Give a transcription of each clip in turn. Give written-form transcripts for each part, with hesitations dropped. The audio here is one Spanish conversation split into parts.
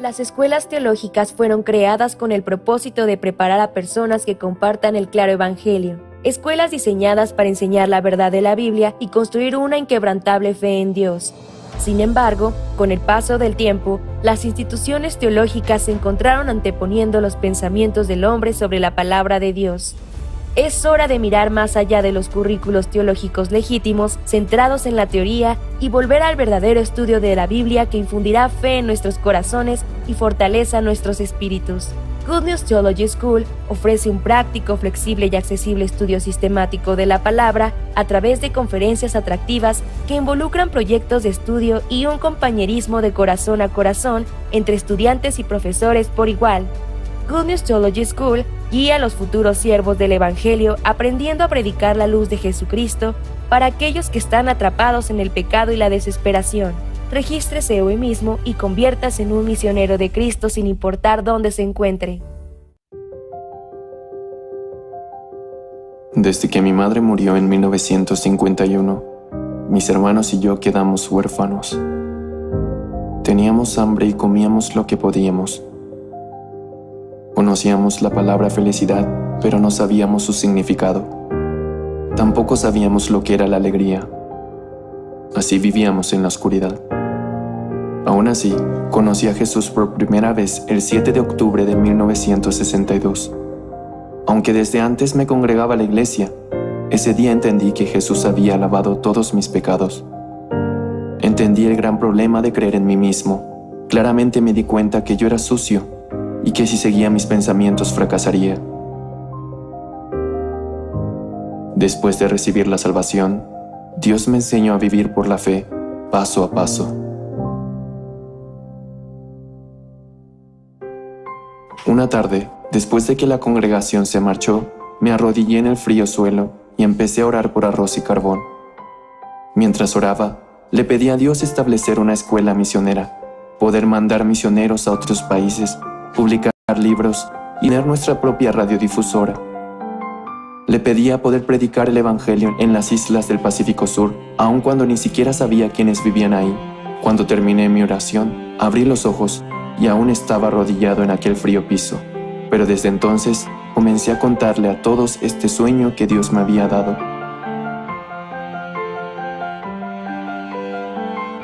Las escuelas teológicas fueron creadas con el propósito de preparar a personas que compartan el claro evangelio. Escuelas diseñadas para enseñar la verdad de la Biblia y construir una inquebrantable fe en Dios. Sin embargo, con el paso del tiempo, las instituciones teológicas se encontraron anteponiendo los pensamientos del hombre sobre la palabra de Dios. Es hora de mirar más allá de los currículos teológicos legítimos, centrados en la teoría, y volver al verdadero estudio de la Biblia que infundirá fe en nuestros corazones y fortaleza nuestros espíritus. Good News Theology School ofrece un práctico, flexible y accesible estudio sistemático de la palabra a través de conferencias atractivas que involucran proyectos de estudio y un compañerismo de corazón a corazón entre estudiantes y profesores por igual. Good News Theology School guía a los futuros siervos del Evangelio aprendiendo a predicar la luz de Jesucristo para aquellos que están atrapados en el pecado y la desesperación. Regístrese hoy mismo y conviértase en un misionero de Cristo sin importar dónde se encuentre. Desde que mi madre murió en 1951, mis hermanos y yo quedamos huérfanos. Teníamos hambre y comíamos lo que podíamos. Conocíamos la palabra felicidad, pero no sabíamos su significado. Tampoco sabíamos lo que era la alegría. Así vivíamos en la oscuridad. Aún así, conocí a Jesús por primera vez el 7 de octubre de 1962. Aunque desde antes me congregaba a la iglesia, ese día entendí que Jesús había lavado todos mis pecados. Entendí el gran problema de creer en mí mismo. Claramente me di cuenta que yo era sucio y que si seguía mis pensamientos fracasaría. Después de recibir la salvación, Dios me enseñó a vivir por la fe, paso a paso. Una tarde, después de que la congregación se marchó, me arrodillé en el frío suelo y empecé a orar por arroz y carbón. Mientras oraba, le pedí a Dios establecer una escuela misionera, poder mandar misioneros a otros países, publicar libros y tener nuestra propia radiodifusora. Le pedía poder predicar el Evangelio en las islas del Pacífico Sur, aun cuando ni siquiera sabía quiénes vivían ahí. Cuando terminé mi oración, abrí los ojos y aún estaba arrodillado en aquel frío piso. Pero desde entonces comencé a contarle a todos este sueño que Dios me había dado.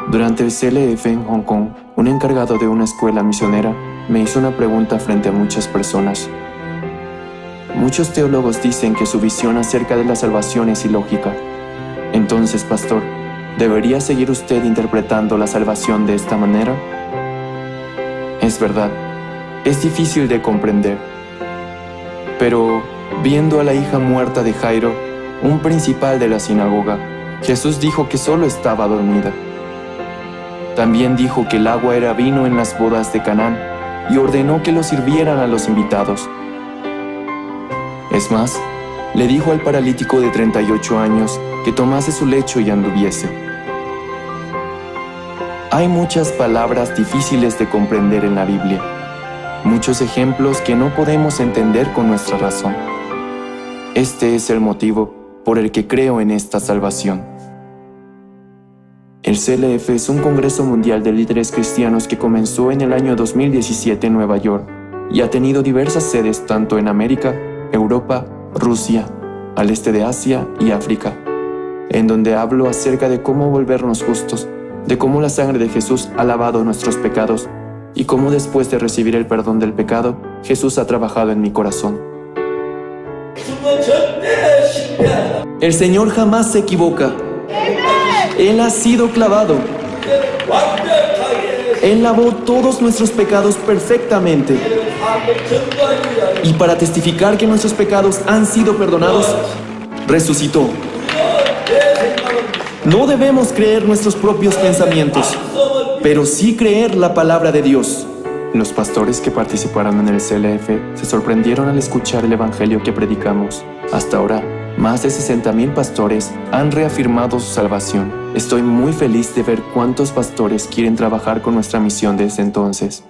Durante el CLF en Hong Kong, un encargado de una escuela misionera me hizo una pregunta frente a muchas personas. Muchos teólogos dicen que su visión acerca de la salvación es ilógica. Entonces, pastor, ¿debería seguir usted interpretando la salvación de esta manera? Es verdad, es difícil de comprender. Pero, viendo a la hija muerta de Jairo, un principal de la sinagoga, Jesús dijo que solo estaba dormida. También dijo que el agua era vino en las bodas de Canaán y ordenó que lo sirvieran a los invitados. Es más, le dijo al paralítico de 38 años que tomase su lecho y anduviese. Hay muchas palabras difíciles de comprender en la Biblia, muchos ejemplos que no podemos entender con nuestra razón. Este es el motivo por el que creo en esta salvación. El CLF es un congreso mundial de líderes cristianos que comenzó en el año 2017 en Nueva York y ha tenido diversas sedes tanto en América, Europa, Rusia, al este de Asia y África, en donde hablo acerca de cómo volvernos justos, de cómo la sangre de Jesús ha lavado nuestros pecados y cómo después de recibir el perdón del pecado, Jesús ha trabajado en mi corazón. El Señor jamás se equivoca. Él ha sido clavado. Él lavó todos nuestros pecados perfectamente. Y para testificar que nuestros pecados han sido perdonados, resucitó. No debemos creer nuestros propios pensamientos, pero sí creer la palabra de Dios. Los pastores que participaron en el CLF se sorprendieron al escuchar el evangelio que predicamos. Hasta ahora, más de 60,000 pastores han reafirmado su salvación. Estoy muy feliz de ver cuántos pastores quieren trabajar con nuestra misión desde entonces.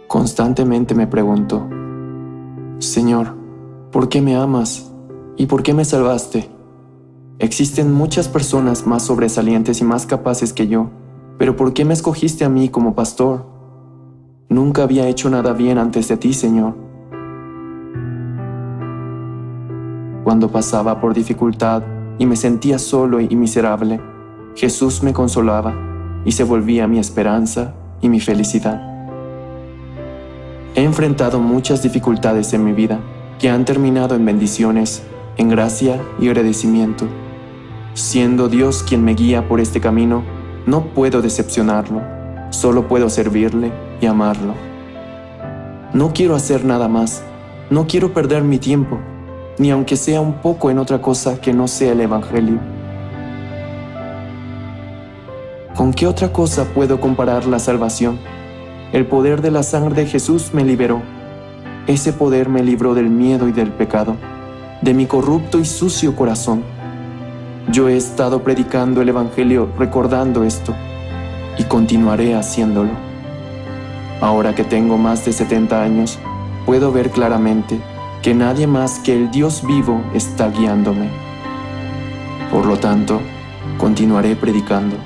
Constantemente me pregunto, Señor, ¿por qué me amas? ¿Y por qué me salvaste? Existen muchas personas más sobresalientes y más capaces que yo, pero ¿por qué me escogiste a mí como pastor? Nunca había hecho nada bien antes de ti, Señor. Cuando pasaba por dificultad y me sentía solo y miserable, Jesús me consolaba y se volvía mi esperanza y mi felicidad. He enfrentado muchas dificultades en mi vida que han terminado en bendiciones, en gracia y agradecimiento. Siendo Dios quien me guía por este camino, no puedo decepcionarlo, solo puedo servirle y amarlo. No quiero hacer nada más, no quiero perder mi tiempo, ni aunque sea un poco en otra cosa que no sea el Evangelio. ¿Con qué otra cosa puedo comparar la salvación? El poder de la sangre de Jesús me liberó. Ese poder me libró del miedo y del pecado, de mi corrupto y sucio corazón. Yo he estado predicando el Evangelio recordando esto, y continuaré haciéndolo. Ahora que tengo más de 70 años, puedo ver claramente que nadie más que el Dios vivo está guiándome. Por lo tanto, continuaré predicando.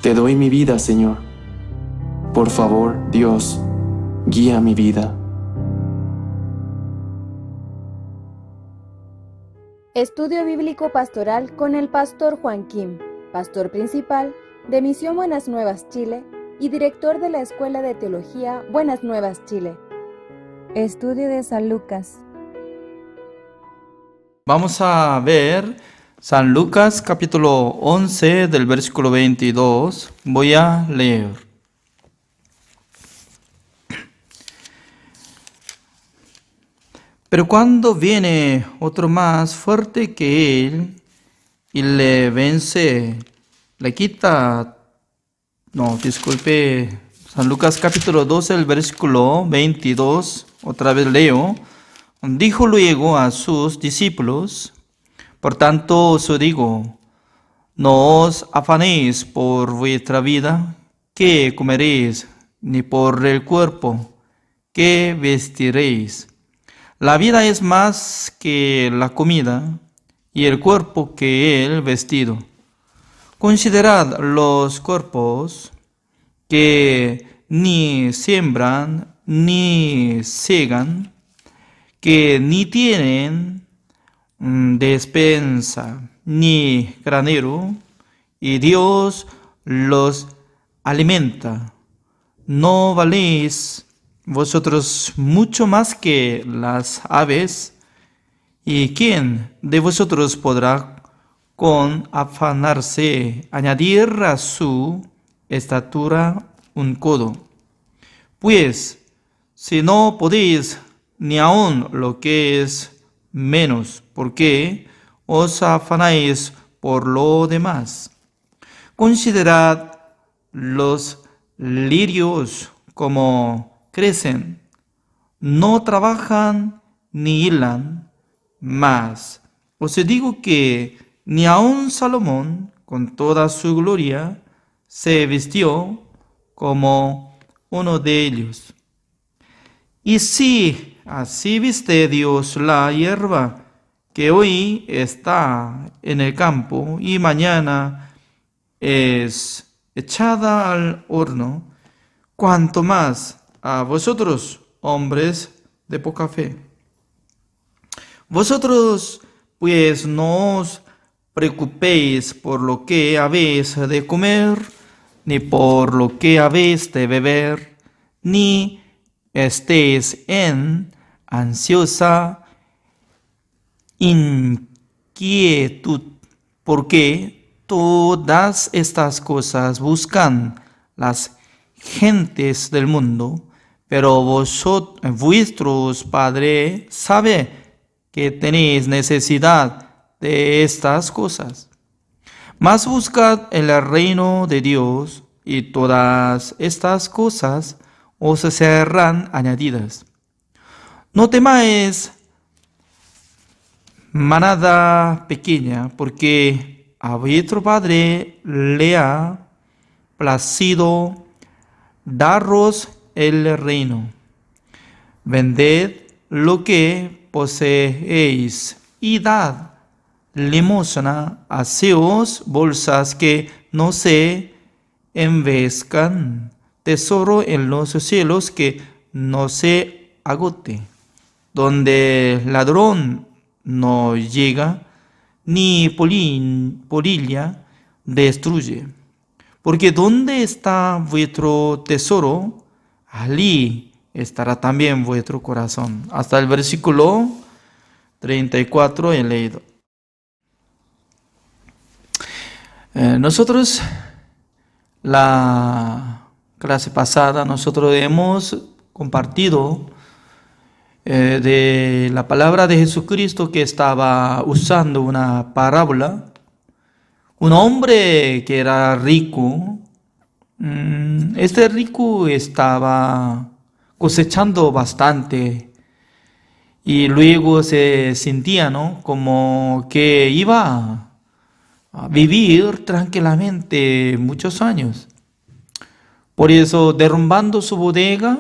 Te doy mi vida, Señor. Por favor, Dios, guía mi vida. Estudio Bíblico Pastoral con el Pastor Juan Kim, pastor principal de Misión Buenas Nuevas Chile y director de la Escuela de Teología Buenas Nuevas Chile. Estudio de San Lucas. Vamos a ver San Lucas capítulo 11 del versículo 22. Voy a leer. Pero cuando viene otro más fuerte que él y le vence, le quita... San Lucas capítulo 12, el versículo 22, otra vez leo. Dijo luego a sus discípulos, por tanto os digo, no os afanéis por vuestra vida, qué comeréis, ni por el cuerpo, qué vestiréis. La vida es más que la comida, y el cuerpo que el vestido. Considerad los cuerpos que ni siembran, ni segan, que ni tienen despensa, ni granero, y Dios los alimenta. ¿No valéis vosotros mucho más que las aves? ¿Y quién de vosotros podrá con afanarse añadir a su estatura un codo? Pues, si no podéis ni aun lo que es menos, ¿por qué os afanáis por lo demás? Considerad los lirios como crecen. No trabajan ni hilan, mas os digo que ni aun Salomón, con toda su gloria, se vistió como uno de ellos. Y si así viste Dios la hierba, que hoy está en el campo y mañana es echada al horno, cuanto más a vosotros, hombres de poca fe. Vosotros, pues, no os preocupéis por lo que habéis de comer, ni por lo que habéis de beber, ni estéis en ansiosa inquietud, porque todas estas cosas buscan las gentes del mundo, pero vuestros Padre sabe que tenéis necesidad de estas cosas. Mas buscad el reino de Dios, y todas estas cosas os serán añadidas. No temáis, manada pequeña, porque a vuestro Padre le ha placido daros el reino. Vended lo que poseéis y dad limosna. Haceos bolsas que no se envejezcan, tesoro en los cielos que no se agote, donde ladrón no llega, ni polilla destruye. Porque donde está vuestro tesoro, allí estará también vuestro corazón. Hasta el versículo 34 he leído. Nosotros, la clase pasada, nosotros hemos compartido de la palabra de Jesucristo, que estaba usando una parábola. Un hombre que era rico, este rico estaba cosechando bastante y luego se sentía, ¿no?, como que iba a vivir tranquilamente muchos años. Por eso, derrumbando su bodega,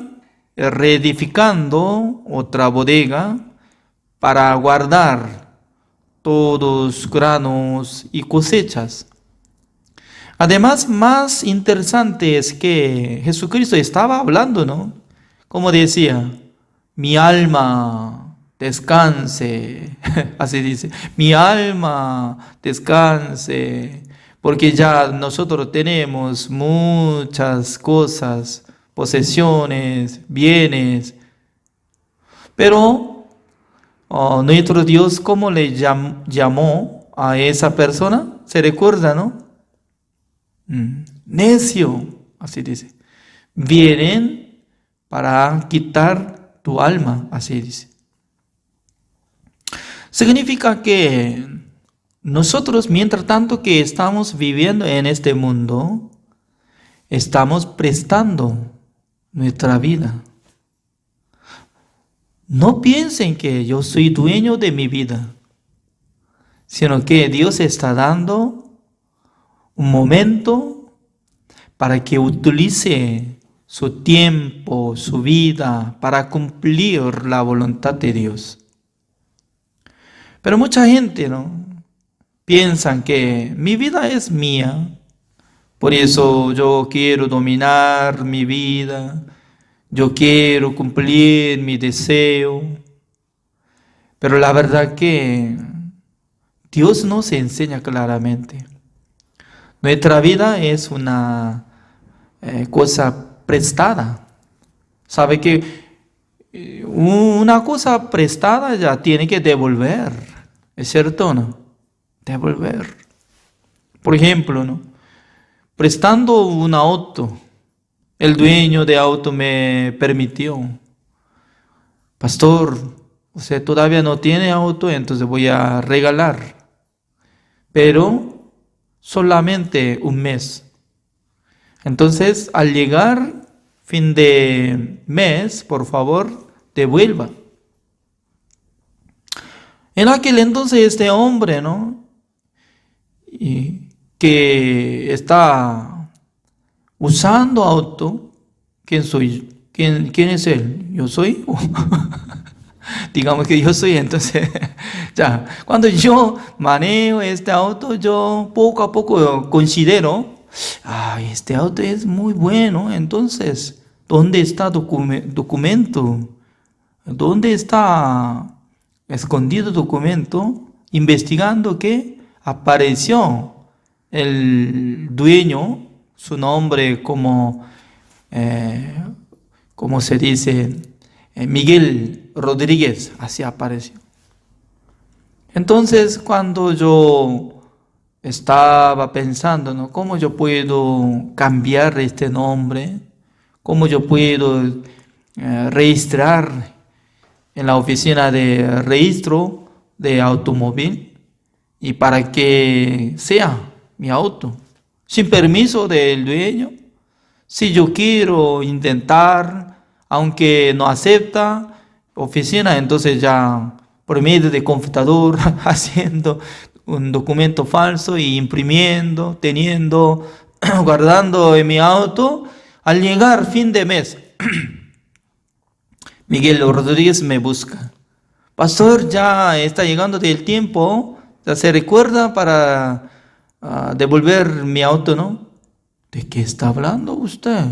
reedificando otra bodega para guardar todos granos y cosechas. Además, más interesante es que Jesucristo estaba hablando, ¿no? Como decía, mi alma descanse, así dice, mi alma descanse, porque ya nosotros tenemos muchas cosas, posesiones, bienes, pero nuestro Dios, ¿cómo le llamó a esa persona? ¿Se recuerda, no? Necio, así dice. Vienen para quitar tu alma, así dice. Significa que nosotros, mientras tanto que estamos viviendo en este mundo, estamos prestando nuestra vida. No piensen que yo soy dueño de mi vida, sino que Dios está dando un momento para que utilice su tiempo, su vida, para cumplir la voluntad de Dios. Pero mucha gente, ¿no?, piensan que mi vida es mía, por eso yo quiero dominar mi vida, yo quiero cumplir mi deseo. Pero la verdad que Dios nos enseña claramente. Nuestra vida es una cosa prestada. ¿Sabe que una cosa prestada ya tiene que devolver? ¿Es cierto o no? Devolver. Por ejemplo, ¿no?, prestando un auto. El dueño de auto me permitió: pastor, usted todavía no tiene auto, entonces voy a regalar. Pero solamente un mes. Entonces, al llegar fin de mes, por favor, devuelva. En aquel entonces este hombre, ¿no? Y que está usando auto, ¿quién soy? ¿Quién es él? ¿Yo soy? Digamos que yo soy, entonces, ya, cuando yo manejo este auto, yo poco a poco considero, este auto es muy bueno, entonces, ¿dónde está documento? ¿Dónde está escondido documento? Investigando que apareció el dueño, su nombre como se dice, Miguel Rodríguez, así apareció. Entonces, cuando yo estaba pensando, ¿no? ¿Cómo yo puedo cambiar este nombre? ¿Cómo yo puedo registrar en la oficina de registro de automóvil y para que sea mi auto, sin permiso del dueño? Si yo quiero intentar, aunque no acepta oficina, entonces ya por medio de computador haciendo un documento falso y imprimiendo, teniendo, guardando en mi auto, al llegar fin de mes, Miguel Rodríguez me busca. Pastor, ya está llegando el tiempo, ya se recuerda para devolver mi auto, ¿no? ¿De qué está hablando usted?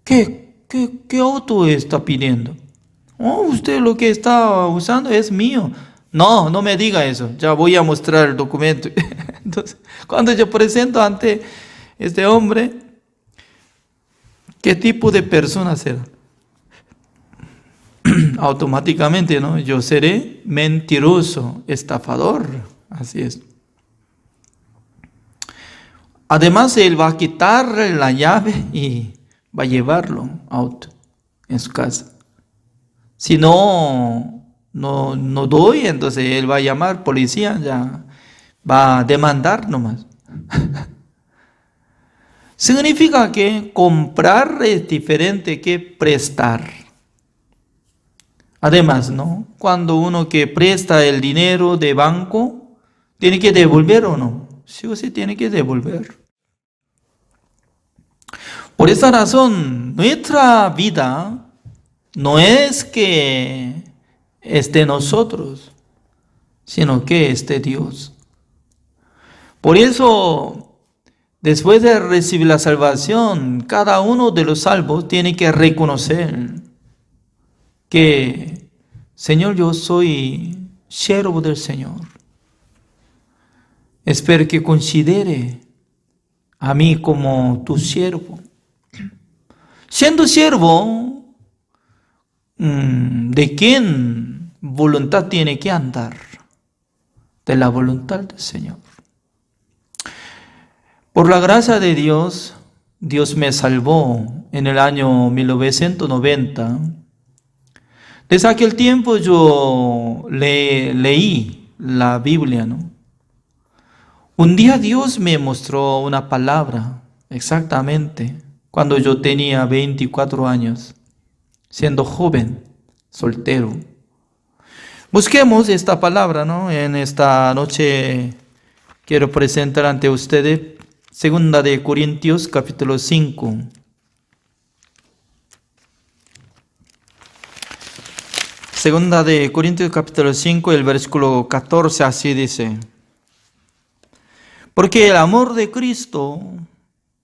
¿Qué auto está pidiendo? Usted lo que está usando es mío. No me diga eso, ya voy a mostrar el documento. Entonces, cuando yo presento ante este hombre, ¿qué tipo de persona será? Automáticamente, ¿no? Yo seré mentiroso, estafador. Así es. Además, él va a quitar la llave y va a llevarlo auto en su casa. Si no doy, entonces él va a llamar policía, ya va a demandar nomás. Significa que comprar es diferente que prestar. Además, ¿no? Cuando uno que presta el dinero de banco, ¿tiene que devolver o no? Sí o sí tiene que devolver. Por esa razón, nuestra vida no es que esté nosotros, sino que esté Dios. Por eso, después de recibir la salvación, cada uno de los salvos tiene que reconocer que, Señor, yo soy siervo del Señor. Espero que considere a mí como tu siervo. Siendo siervo, ¿de quién voluntad tiene que andar? De la voluntad del Señor. Por la gracia de Dios, Dios me salvó en el año 1990. Desde aquel tiempo yo leí la Biblia, ¿no? Un día Dios me mostró una palabra, exactamente, cuando yo tenía 24 años, siendo joven, soltero. Busquemos esta palabra, ¿no? En esta noche quiero presentar ante ustedes 2 de Corintios, capítulo 5. Segunda de Corintios, capítulo 5, el versículo 14, así dice: porque el amor de Cristo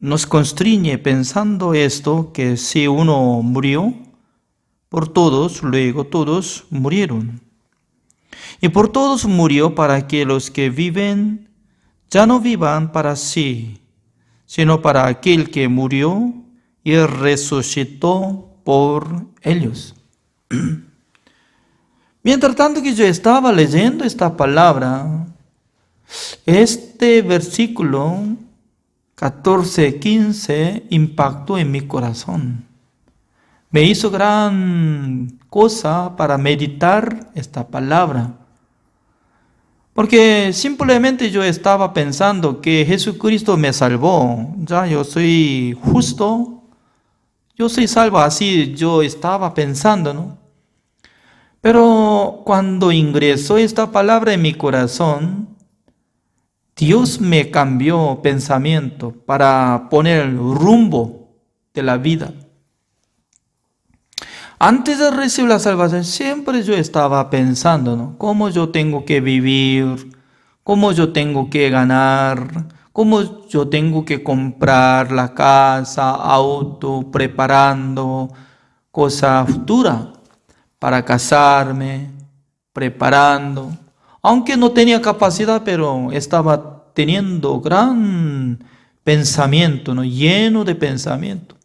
nos constriñe pensando esto, que si uno murió por todos, luego todos murieron. Y por todos murió para que los que viven ya no vivan para sí, sino para aquel que murió y resucitó por ellos. Mientras tanto que yo estaba leyendo esta palabra, este versículo 14-15 impactó en mi corazón. Me hizo gran cosa para meditar esta palabra. Porque simplemente yo estaba pensando que Jesucristo me salvó. Ya yo soy justo, yo soy salvo, así yo estaba pensando, ¿no? Pero cuando ingresó esta palabra en mi corazón, Dios me cambió pensamiento para poner el rumbo de la vida. Antes de recibir la salvación, siempre yo estaba pensando, ¿no? Cómo yo tengo que vivir, cómo yo tengo que ganar, cómo yo tengo que comprar la casa, auto, preparando cosa futura para casarme, preparando. Aunque no tenía capacidad, pero estaba teniendo gran pensamiento, ¿no? Lleno de pensamiento.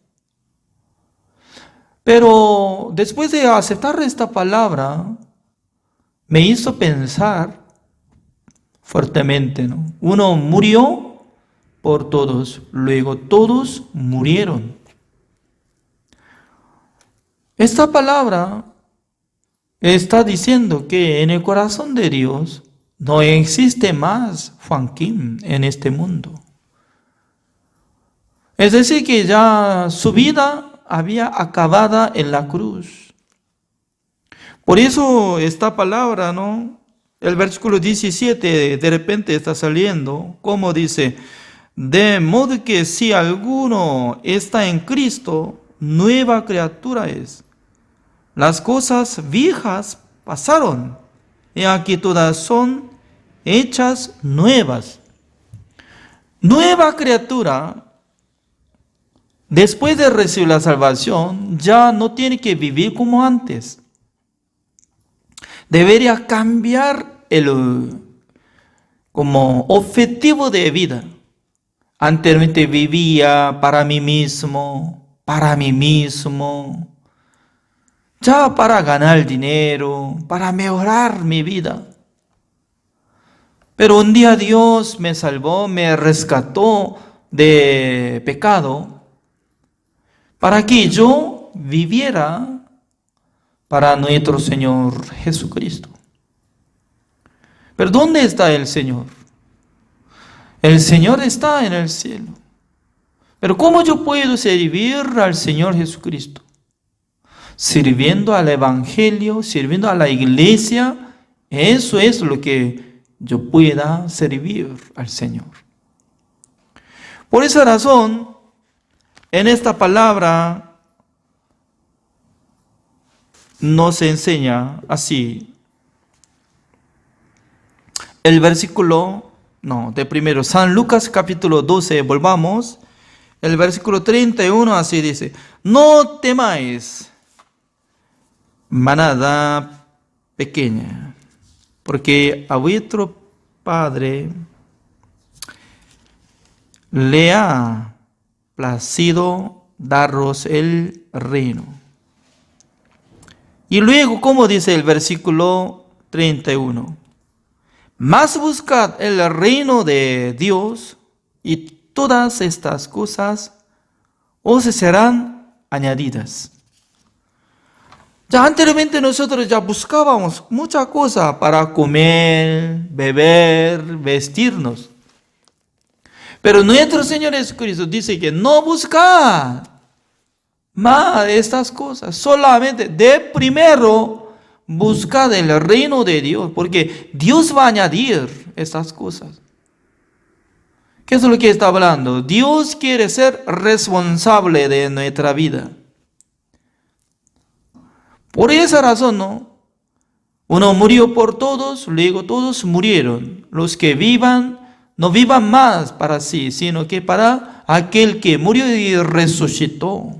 Pero después de aceptar esta palabra, me hizo pensar fuertemente, ¿no? Uno murió por todos, luego todos murieron. Esta palabra está diciendo que en el corazón de Dios no existe más Joaquín en este mundo. Es decir, que ya su vida había acabado en la cruz. Por eso esta palabra, ¿no? El versículo 17 de repente está saliendo, como dice, de modo que si alguno está en Cristo, nueva criatura es. Las cosas viejas pasaron, y aquí todas son hechas nuevas. Nueva criatura, después de recibir la salvación, ya no tiene que vivir como antes. Debería cambiar como objetivo de vida. Anteriormente vivía para mí mismo, ya para ganar dinero, para mejorar mi vida. Pero un día Dios me salvó, me rescató de pecado, para que yo viviera para nuestro Señor Jesucristo. Pero ¿dónde está el Señor? El Señor está en el cielo. Pero ¿cómo yo puedo servir al Señor Jesucristo? Sirviendo al Evangelio, sirviendo a la iglesia. Eso es lo que yo pueda servir al Señor. Por esa razón, en esta palabra nos enseña así. El versículo, de primero, San Lucas capítulo 12, volvamos. El versículo 31 así dice: no temáis, manada pequeña, porque a vuestro Padre le ha placido daros el reino. Y luego, como dice el versículo 31, más buscad el reino de Dios y todas estas cosas os serán añadidas. Ya anteriormente nosotros ya buscábamos muchas cosas para comer, beber, vestirnos. Pero nuestro Señor Jesucristo dice que no buscad más de estas cosas, solamente de primero buscad el reino de Dios, porque Dios va a añadir estas cosas. ¿Qué es lo que está hablando? Dios quiere ser responsable de nuestra vida. Por esa razón, ¿no? Uno murió por todos, luego todos murieron. Los que vivan, no vivan más para sí, sino que para aquel que murió y resucitó.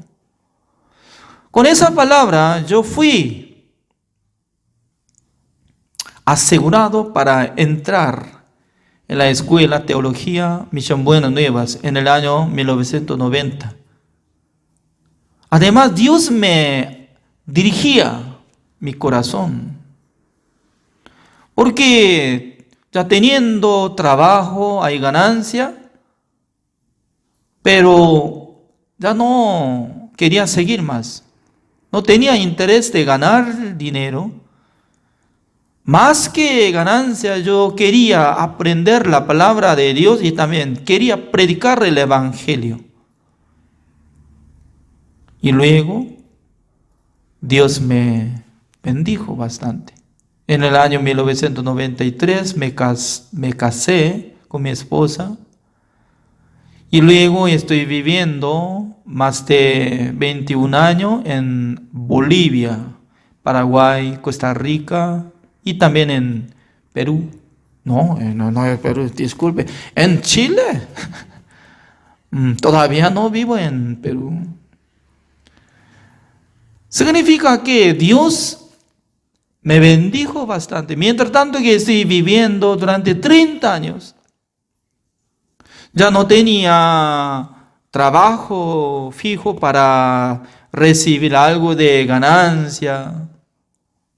Con esa palabra yo fui asegurado para entrar en la escuela Teología Misión Buenas Nuevas en el año 1990. Además, Dios me dirigía mi corazón, porque ya teniendo trabajo hay ganancia, pero ya no quería seguir más. No tenía interés de ganar dinero. Más que ganancia, yo quería aprender la palabra de Dios y también quería predicar el Evangelio. Y luego Dios me bendijo bastante. En el año 1993 me casé con mi esposa y luego estoy viviendo más de 21 años en Bolivia, Paraguay, Costa Rica y también en Perú. No, Perú, disculpe, en Chile. Todavía no vivo en Perú. Significa que Dios me bendijo bastante. Mientras tanto que estoy viviendo durante 30 años, ya no tenía trabajo fijo para recibir algo de ganancia,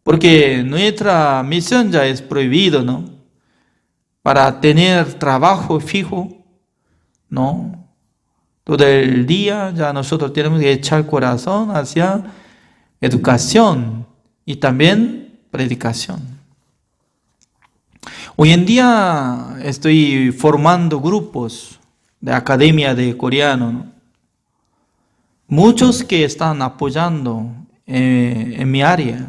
porque nuestra misión ya es prohibido, ¿no? Para tener trabajo fijo, ¿no? Todo el día ya nosotros tenemos que echar corazón hacia educación y también predicación. Hoy en día estoy formando grupos de academia de coreano, ¿no? Muchos que están apoyando en mi área,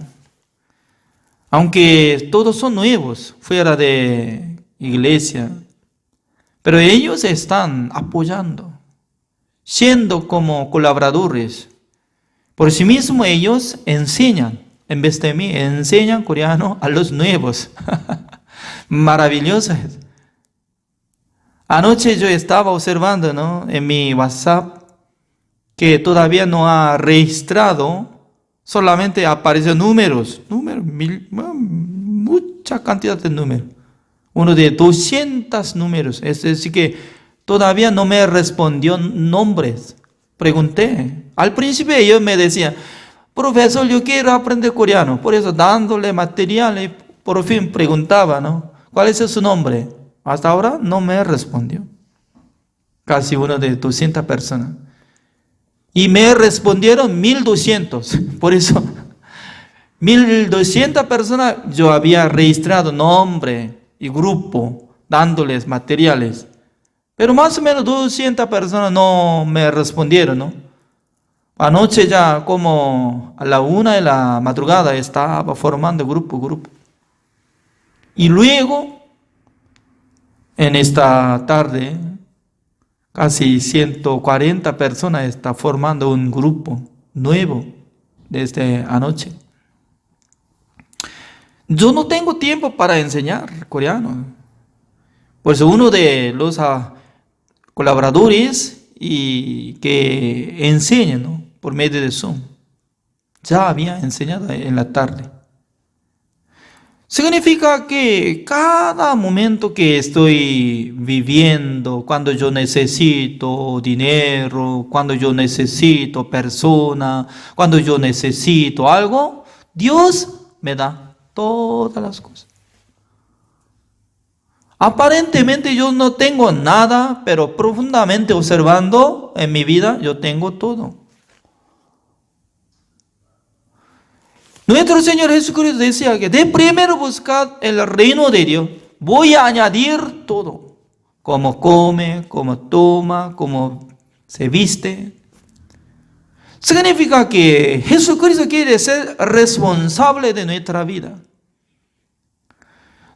aunque todos son nuevos, fuera de iglesia, pero ellos están apoyando, siendo como colaboradores. Por sí mismos ellos enseñan, en vez de mí, enseñan coreano a los nuevos. Maravilloso. Anoche yo estaba observando, ¿no?, en mi WhatsApp que todavía no ha registrado, solamente aparecen números, mucha cantidad de números. Uno de 200 números. Es decir que todavía no me respondió nombres. Pregunté. Al principio ellos me decían, profesor, yo quiero aprender coreano. Por eso dándole materiales, por fin preguntaba, ¿no?, ¿cuál es su nombre? Hasta ahora no me respondió. Casi uno de 200 personas. Y me respondieron 1200. Por eso, 1200 personas yo había registrado nombre y grupo, dándoles materiales. Pero más o menos 200 personas no me respondieron, ¿no? Anoche ya como a la 1 de la madrugada estaba formando grupo. Y luego, en esta tarde, casi 140 personas están formando un grupo nuevo desde anoche. Yo no tengo tiempo para enseñar coreano. Pues uno de los colaboradores y que enseñan, ¿no?, por medio de Zoom, ya había enseñado en la tarde. Significa que cada momento que estoy viviendo, cuando yo necesito dinero, cuando yo necesito persona, cuando yo necesito algo, Dios me da todas las cosas. Aparentemente yo no tengo nada, pero profundamente observando en mi vida, yo tengo todo. Nuestro Señor Jesucristo decía que de primero buscad el reino de Dios, voy a añadir todo, como come, como toma, como se viste. Significa que Jesucristo quiere ser responsable de nuestra vida.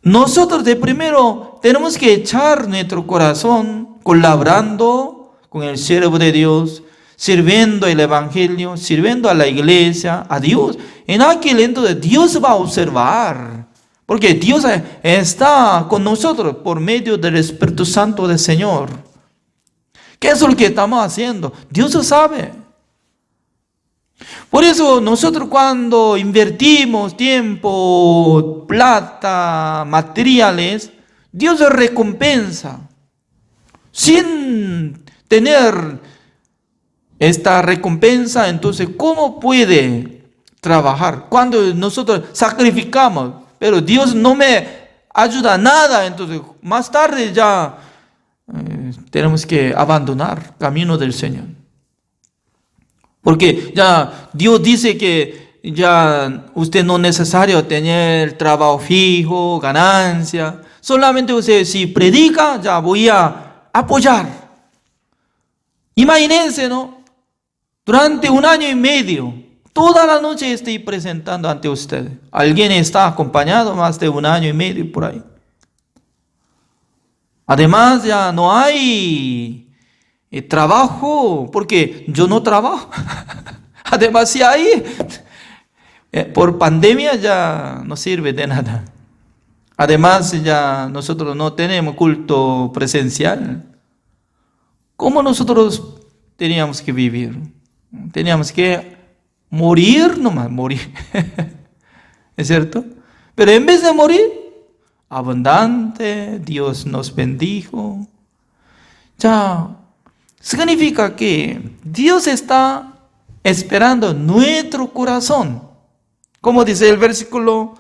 Nosotros de primero tenemos que echar nuestro corazón colaborando con el siervo de Dios, sirviendo el Evangelio, sirviendo a la iglesia, a Dios. En aquel entonces Dios va a observar, porque Dios está con nosotros por medio del Espíritu Santo del Señor. ¿Qué es lo que estamos haciendo? Dios lo sabe. Por eso nosotros cuando invertimos tiempo, plata, materiales, Dios recompensa. Sin tener esta recompensa, entonces, ¿cómo puede trabajar? Cuando nosotros sacrificamos, pero Dios no me ayuda nada, entonces más tarde ya tenemos que abandonar el camino del Señor. Porque ya Dios dice que ya usted no es necesario tener trabajo fijo, ganancia. Solamente usted si predica, ya voy a apoyar. Imagínense, ¿no? Durante 1 año y medio, toda la noche estoy presentando ante usted. Alguien está acompañado más de 1 año y medio por ahí. Además ya no hay trabajo, porque yo no trabajo. Además si hay, por pandemia ya no sirve de nada. Además ya nosotros no tenemos culto presencial. ¿Cómo nosotros teníamos que vivir? Teníamos que morir nomás, morir. ¿Es cierto? Pero en vez de morir, abundante, Dios nos bendijo. Ya, significa que Dios está esperando nuestro corazón. Como dice el versículo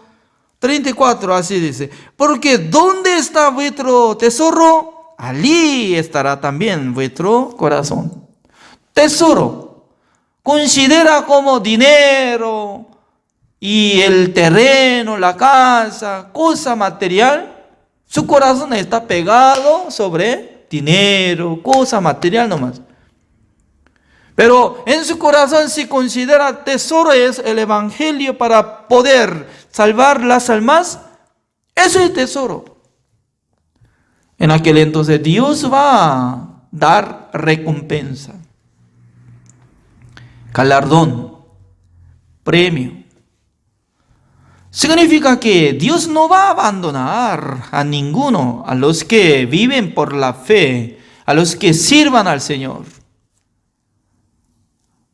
34, así dice: porque ¿dónde está vuestro tesoro? Allí estará también vuestro corazón. Tesoro, considera como dinero y el terreno, la casa, cosa material. Su corazón está pegado sobre dinero, cosa material nomás. Pero en su corazón si considera tesoro es el evangelio para poder salvar las almas, eso es tesoro. En aquel entonces Dios va a dar recompensa, galardón, premio. Significa que Dios no va a abandonar a ninguno, a los que viven por la fe, a los que sirvan al Señor.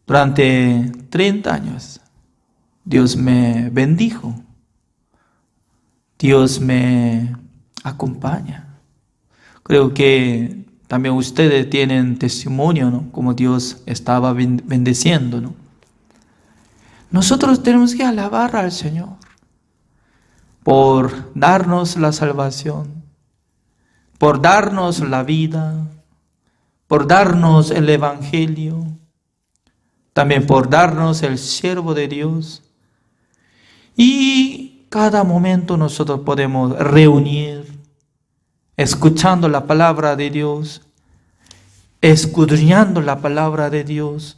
Durante 30 años, Dios me bendijo. Dios me acompaña. Creo que también ustedes tienen testimonio, ¿no? Como Dios estaba bendeciendo, ¿no? Nosotros tenemos que alabar al Señor por darnos la salvación, por darnos la vida, por darnos el evangelio, también por darnos el siervo de Dios. Y cada momento nosotros podemos reunir, escuchando la palabra de Dios, escudriñando la palabra de Dios.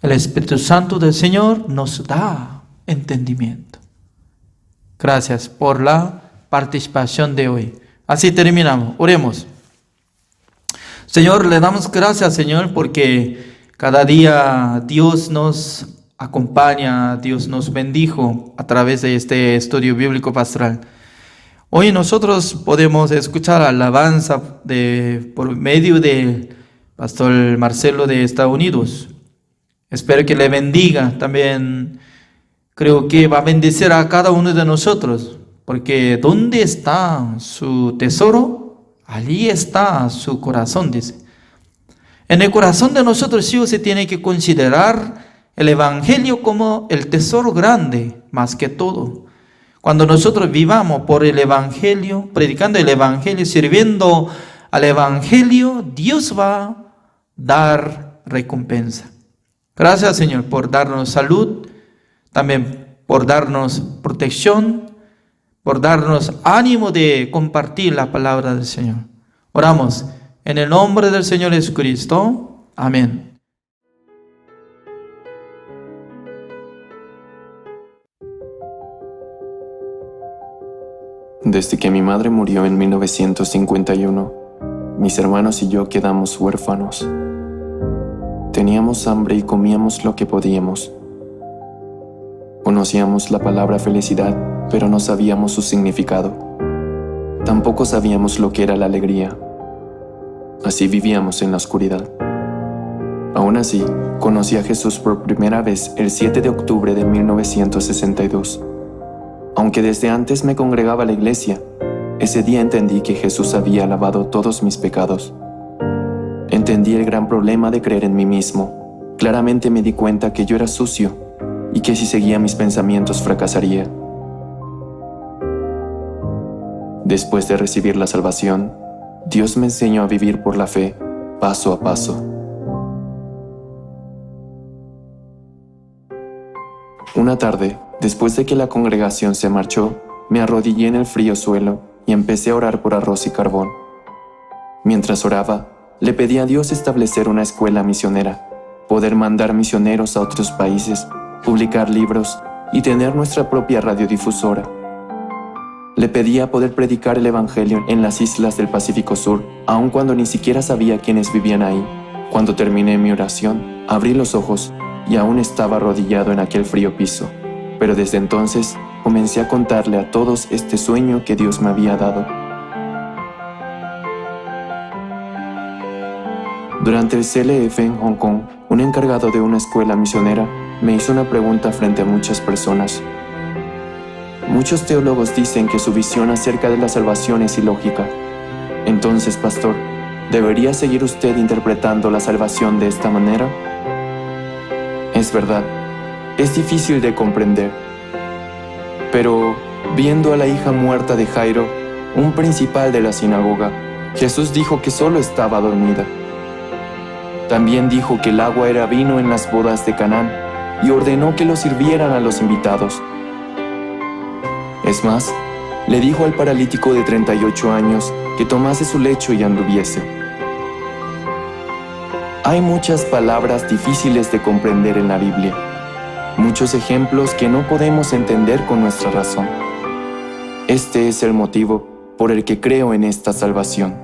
El Espíritu Santo del Señor nos da entendimiento. Gracias por la participación de hoy. Así terminamos. Oremos. Señor, le damos gracias, Señor, porque cada día Dios nos acompaña, Dios nos bendijo a través de este estudio bíblico pastoral. Hoy nosotros podemos escuchar alabanza por medio del pastor Marcelo de Estados Unidos. Espero que le bendiga. También creo que va a bendecir a cada uno de nosotros, porque ¿dónde está su tesoro? Allí está su corazón, dice. En el corazón de nosotros sí se tiene que considerar el evangelio como el tesoro grande, más que todo. Cuando nosotros vivamos por el evangelio, predicando el evangelio, sirviendo al evangelio, Dios va a dar recompensa. Gracias, Señor, por darnos salud, también por darnos protección, por darnos ánimo de compartir la palabra del Señor. Oramos en el nombre del Señor Jesucristo. Amén. Desde que mi madre murió en 1951, mis hermanos y yo quedamos huérfanos. Teníamos hambre y comíamos lo que podíamos. Conocíamos la palabra felicidad, pero no sabíamos su significado. Tampoco sabíamos lo que era la alegría. Así vivíamos en la oscuridad. Aún así, conocí a Jesús por primera vez el 7 de octubre de 1962. Aunque desde antes me congregaba a la iglesia, ese día entendí que Jesús había lavado todos mis pecados. Entendí el gran problema de creer en mí mismo. Claramente me di cuenta que yo era sucio y que si seguía mis pensamientos fracasaría. Después de recibir la salvación, Dios me enseñó a vivir por la fe, paso a paso. Una tarde, después de que la congregación se marchó, me arrodillé en el frío suelo y empecé a orar por arroz y carbón. Mientras oraba, le pedí a Dios establecer una escuela misionera, poder mandar misioneros a otros países, publicar libros y tener nuestra propia radiodifusora. Le pedía poder predicar el Evangelio en las islas del Pacífico Sur, aun cuando ni siquiera sabía quiénes vivían ahí. Cuando terminé mi oración, abrí los ojos y aún estaba arrodillado en aquel frío piso. Pero desde entonces comencé a contarle a todos este sueño que Dios me había dado. Durante el CLF en Hong Kong, un encargado de una escuela misionera me hizo una pregunta frente a muchas personas. Muchos teólogos dicen que su visión acerca de la salvación es ilógica. Entonces, pastor, ¿debería seguir usted interpretando la salvación de esta manera? Es verdad, es difícil de comprender. Pero, viendo a la hija muerta de Jairo, un principal de la sinagoga, Jesús dijo que solo estaba dormida. También dijo que el agua era vino en las bodas de Canaán y ordenó que lo sirvieran a los invitados. Es más, le dijo al paralítico de 38 años que tomase su lecho y anduviese. Hay muchas palabras difíciles de comprender en la Biblia, muchos ejemplos que no podemos entender con nuestra razón. Este es el motivo por el que creo en esta salvación.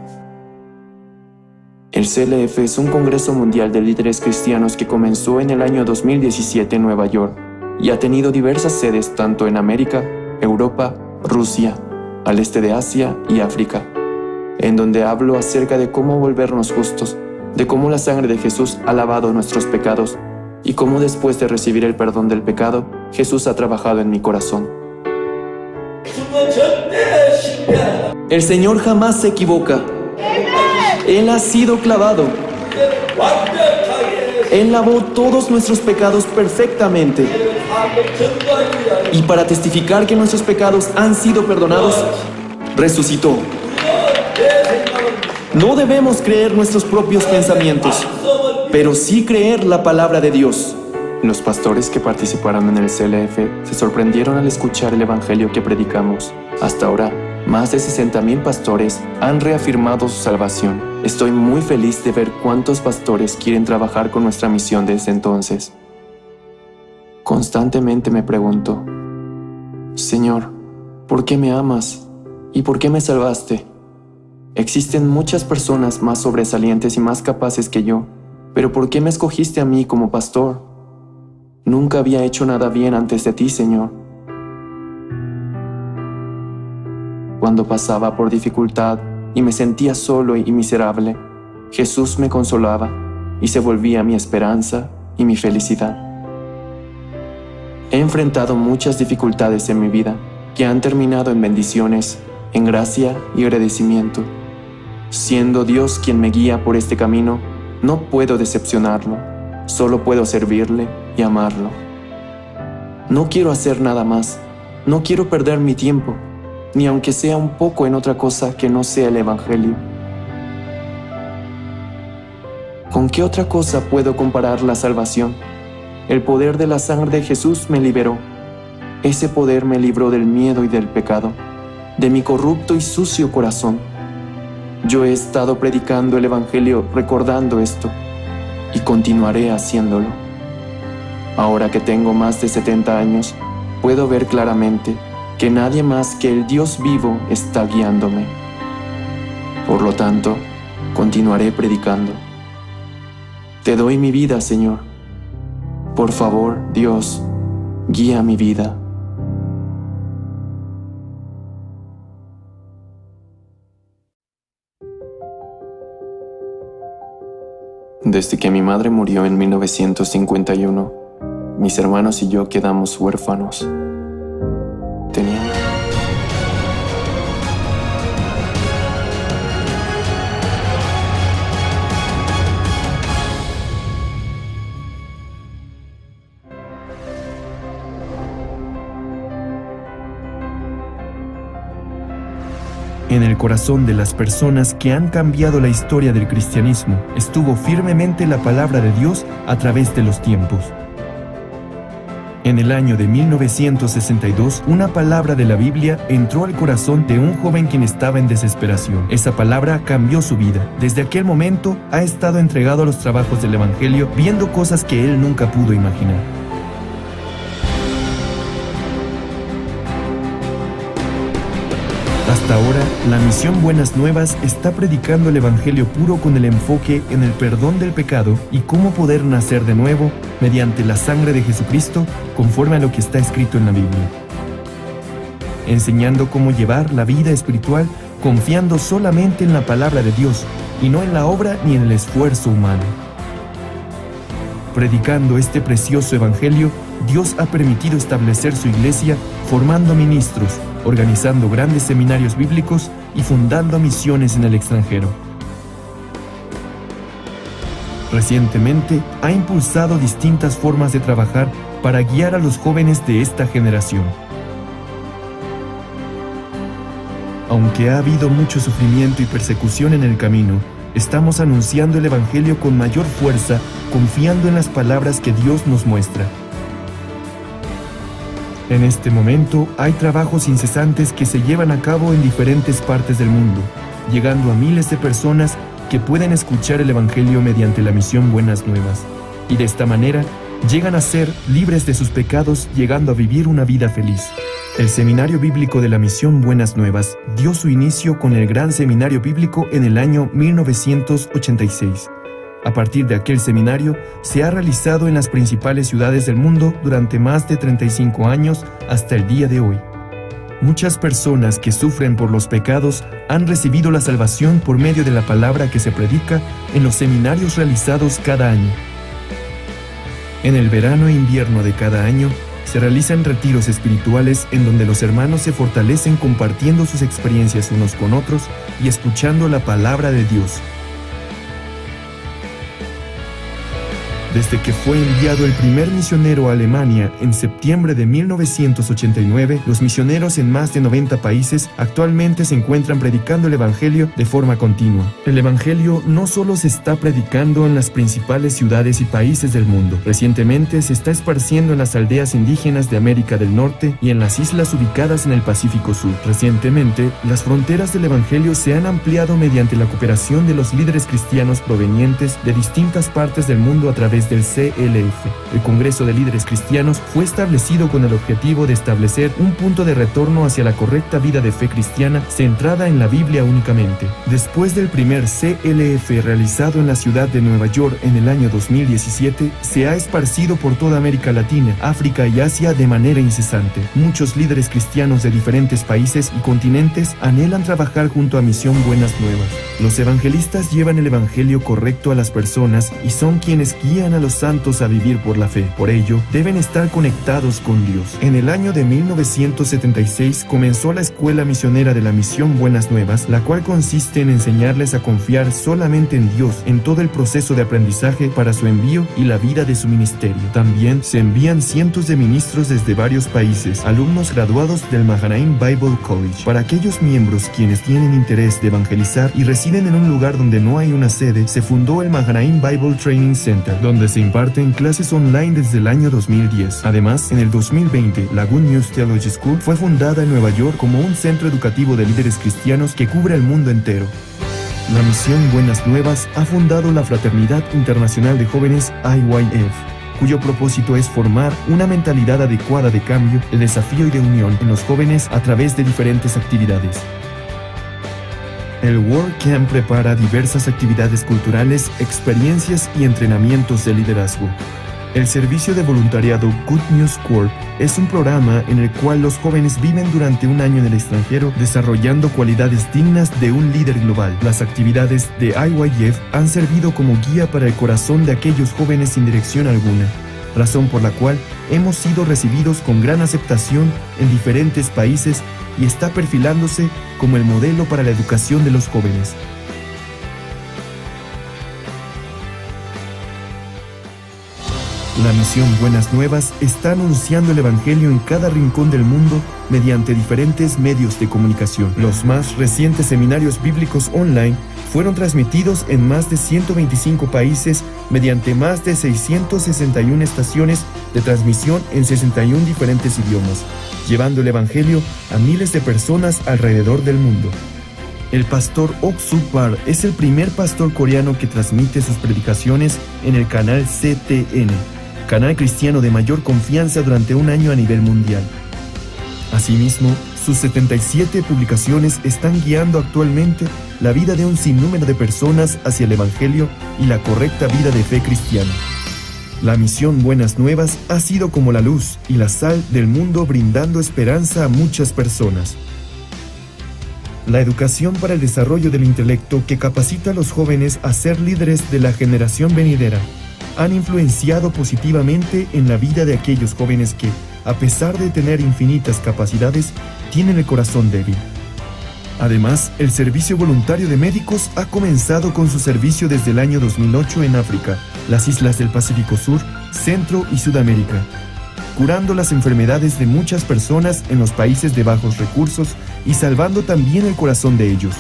El CLF es un congreso mundial de líderes cristianos que comenzó en el año 2017 en Nueva York y ha tenido diversas sedes tanto en América, Europa, Rusia, al este de Asia y África, en donde hablo acerca de cómo volvernos justos, de cómo la sangre de Jesús ha lavado nuestros pecados y cómo después de recibir el perdón del pecado, Jesús ha trabajado en mi corazón. El Señor jamás se equivoca. Él ha sido clavado. Él lavó todos nuestros pecados perfectamente. Y para testificar que nuestros pecados han sido perdonados, resucitó. No debemos creer nuestros propios pensamientos, pero sí creer la palabra de Dios. Los pastores que participaron en el CLF se sorprendieron al escuchar el evangelio que predicamos. Hasta ahora, más de 60,000 pastores han reafirmado su salvación. Estoy muy feliz de ver cuántos pastores quieren trabajar con nuestra misión desde entonces. Constantemente me pregunto, Señor, ¿por qué me amas? ¿Y por qué me salvaste? Existen muchas personas más sobresalientes y más capaces que yo, pero ¿por qué me escogiste a mí como pastor? Nunca había hecho nada bien antes de ti, Señor. Cuando pasaba por dificultad y me sentía solo y miserable, Jesús me consolaba y se volvía mi esperanza y mi felicidad. He enfrentado muchas dificultades en mi vida que han terminado en bendiciones, en gracia y agradecimiento. Siendo Dios quien me guía por este camino, no puedo decepcionarlo, solo puedo servirle y amarlo. No quiero hacer nada más, no quiero perder mi tiempo, ni aunque sea un poco en otra cosa que no sea el Evangelio. ¿Con qué otra cosa puedo comparar la salvación? El poder de la sangre de Jesús me liberó. Ese poder me libró del miedo y del pecado, de mi corrupto y sucio corazón. Yo he estado predicando el Evangelio recordando esto, y continuaré haciéndolo. Ahora que tengo más de 70 años, puedo ver claramente que nadie más que el Dios vivo está guiándome. Por lo tanto, continuaré predicando. Te doy mi vida, Señor. Por favor, Dios, guía mi vida. Desde que mi madre murió en 1951, mis hermanos y yo quedamos huérfanos. Teníamos En el corazón de las personas que han cambiado la historia del cristianismo estuvo firmemente la palabra de Dios a través de los tiempos. En el año de 1962, una palabra de la Biblia entró al corazón de un joven quien estaba en desesperación. Esa palabra cambió su vida. Desde aquel momento, ha estado entregado a los trabajos del Evangelio, viendo cosas que él nunca pudo imaginar. Hasta ahora, la misión Buenas Nuevas está predicando el Evangelio puro con el enfoque en el perdón del pecado y cómo poder nacer de nuevo mediante la sangre de Jesucristo, conforme a lo que está escrito en la Biblia. Enseñando cómo llevar la vida espiritual confiando solamente en la palabra de Dios y no en la obra ni en el esfuerzo humano. Predicando este precioso Evangelio, Dios ha permitido establecer su iglesia formando ministros, organizando grandes seminarios bíblicos y fundando misiones en el extranjero. Recientemente, ha impulsado distintas formas de trabajar para guiar a los jóvenes de esta generación. Aunque ha habido mucho sufrimiento y persecución en el camino, estamos anunciando el Evangelio con mayor fuerza, confiando en las palabras que Dios nos muestra. En este momento, hay trabajos incesantes que se llevan a cabo en diferentes partes del mundo, llegando a miles de personas que pueden escuchar el Evangelio mediante la misión Buenas Nuevas, y de esta manera llegan a ser libres de sus pecados, llegando a vivir una vida feliz. El Seminario Bíblico de la Misión Buenas Nuevas dio su inicio con el Gran Seminario Bíblico en el año 1986. A partir de aquel seminario, se ha realizado en las principales ciudades del mundo durante más de 35 años hasta el día de hoy. Muchas personas que sufren por los pecados han recibido la salvación por medio de la palabra que se predica en los seminarios realizados cada año. En el verano e invierno de cada año, se realizan retiros espirituales en donde los hermanos se fortalecen compartiendo sus experiencias unos con otros y escuchando la palabra de Dios. Desde que fue enviado el primer misionero a Alemania en septiembre de 1989, los misioneros en más de 90 países actualmente se encuentran predicando el Evangelio de forma continua. El Evangelio no solo se está predicando en las principales ciudades y países del mundo, recientemente se está esparciendo en las aldeas indígenas de América del Norte y en las islas ubicadas en el Pacífico Sur. Recientemente, las fronteras del Evangelio se han ampliado mediante la cooperación de los líderes cristianos provenientes de distintas partes del mundo a través del CLF. El Congreso de Líderes Cristianos fue establecido con el objetivo de establecer un punto de retorno hacia la correcta vida de fe cristiana centrada en la Biblia únicamente. Después del primer CLF realizado en la ciudad de Nueva York en el año 2017, se ha esparcido por toda América Latina, África y Asia de manera incesante. Muchos líderes cristianos de diferentes países y continentes anhelan trabajar junto a Misión Buenas Nuevas. Los evangelistas llevan el Evangelio correcto a las personas y son quienes guían a los santos a vivir por la fe. Por ello, deben estar conectados con Dios. En el año de 1976 comenzó la Escuela Misionera de la Misión Buenas Nuevas, la cual consiste en enseñarles a confiar solamente en Dios en todo el proceso de aprendizaje para su envío y la vida de su ministerio. También se envían cientos de ministros desde varios países, alumnos graduados del Mahanaim Bible College. Para aquellos miembros quienes tienen interés de evangelizar y residen en un lugar donde no hay una sede, se fundó el Mahanaim Bible Training Center, donde se imparten clases online desde el año 2010. Además, en el 2020, la Good News Theology School fue fundada en Nueva York como un centro educativo de líderes cristianos que cubre el mundo entero. La Misión Buenas Nuevas ha fundado la Fraternidad Internacional de Jóvenes IYF, cuyo propósito es formar una mentalidad adecuada de cambio, de desafío y de unión en los jóvenes a través de diferentes actividades. El World Camp prepara diversas actividades culturales, experiencias y entrenamientos de liderazgo. El servicio de voluntariado Good News Corp es un programa en el cual los jóvenes viven durante un año en el extranjero desarrollando cualidades dignas de un líder global. Las actividades de IYF han servido como guía para el corazón de aquellos jóvenes sin dirección alguna, razón por la cual hemos sido recibidos con gran aceptación en diferentes países y está perfilándose como el modelo para la educación de los jóvenes. La Misión Buenas Nuevas está anunciando el Evangelio en cada rincón del mundo mediante diferentes medios de comunicación. Los más recientes seminarios bíblicos online fueron transmitidos en más de 125 países mediante más de 661 estaciones de transmisión en 61 diferentes idiomas, llevando el Evangelio a miles de personas alrededor del mundo. El pastor Ok Suk-par es el primer pastor coreano que transmite sus predicaciones en el canal CTN, canal cristiano de mayor confianza durante un año a nivel mundial. Asimismo, sus 77 publicaciones están guiando actualmente la vida de un sinnúmero de personas hacia el Evangelio y la correcta vida de fe cristiana. La misión Buenas Nuevas ha sido como la luz y la sal del mundo, brindando esperanza a muchas personas. La educación para el desarrollo del intelecto, que capacita a los jóvenes a ser líderes de la generación venidera, han influenciado positivamente en la vida de aquellos jóvenes que, a pesar de tener infinitas capacidades, tienen el corazón débil. Además, el Servicio Voluntario de Médicos ha comenzado con su servicio desde el año 2008 en África, las islas del Pacífico Sur, Centro y Sudamérica, curando las enfermedades de muchas personas en los países de bajos recursos y salvando también el corazón de ellos.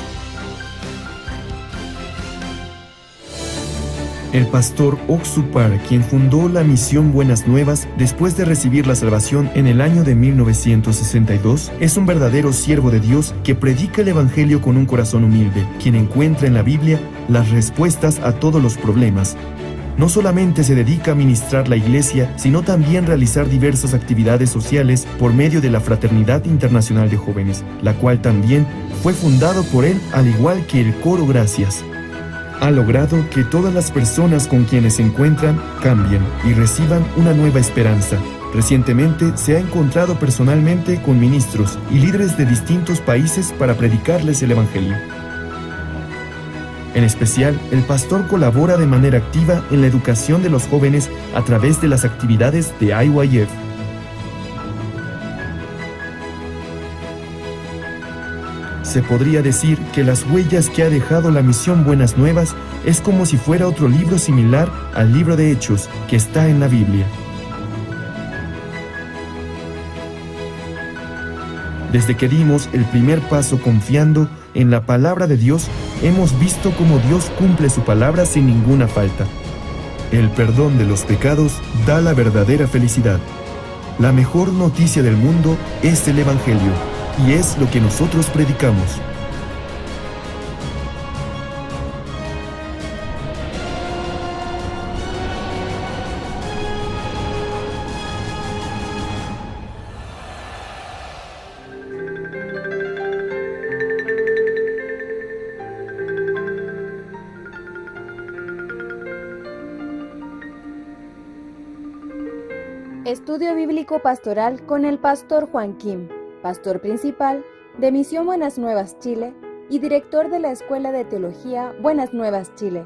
El pastor Ok Suk-par, quien fundó la misión Buenas Nuevas después de recibir la salvación en el año de 1962, es un verdadero siervo de Dios que predica el Evangelio con un corazón humilde, quien encuentra en la Biblia las respuestas a todos los problemas. No solamente se dedica a ministrar la iglesia, sino también realizar diversas actividades sociales por medio de la Fraternidad Internacional de Jóvenes, la cual también fue fundado por él, al igual que el Coro Gracias. Ha logrado que todas las personas con quienes se encuentran cambien y reciban una nueva esperanza. Recientemente se ha encontrado personalmente con ministros y líderes de distintos países para predicarles el Evangelio. En especial, el pastor colabora de manera activa en la educación de los jóvenes a través de las actividades de IYF. Se podría decir que las huellas que ha dejado la misión Buenas Nuevas es como si fuera otro libro similar al libro de Hechos que está en la Biblia. Desde que dimos el primer paso confiando en la palabra de Dios, hemos visto cómo Dios cumple su palabra sin ninguna falta. El perdón de los pecados da la verdadera felicidad. La mejor noticia del mundo es el Evangelio, y es lo que nosotros predicamos. Estudio Bíblico Pastoral con el pastor Juan Kim, pastor principal de Misión Buenas Nuevas Chile y director de la Escuela de Teología Buenas Nuevas Chile.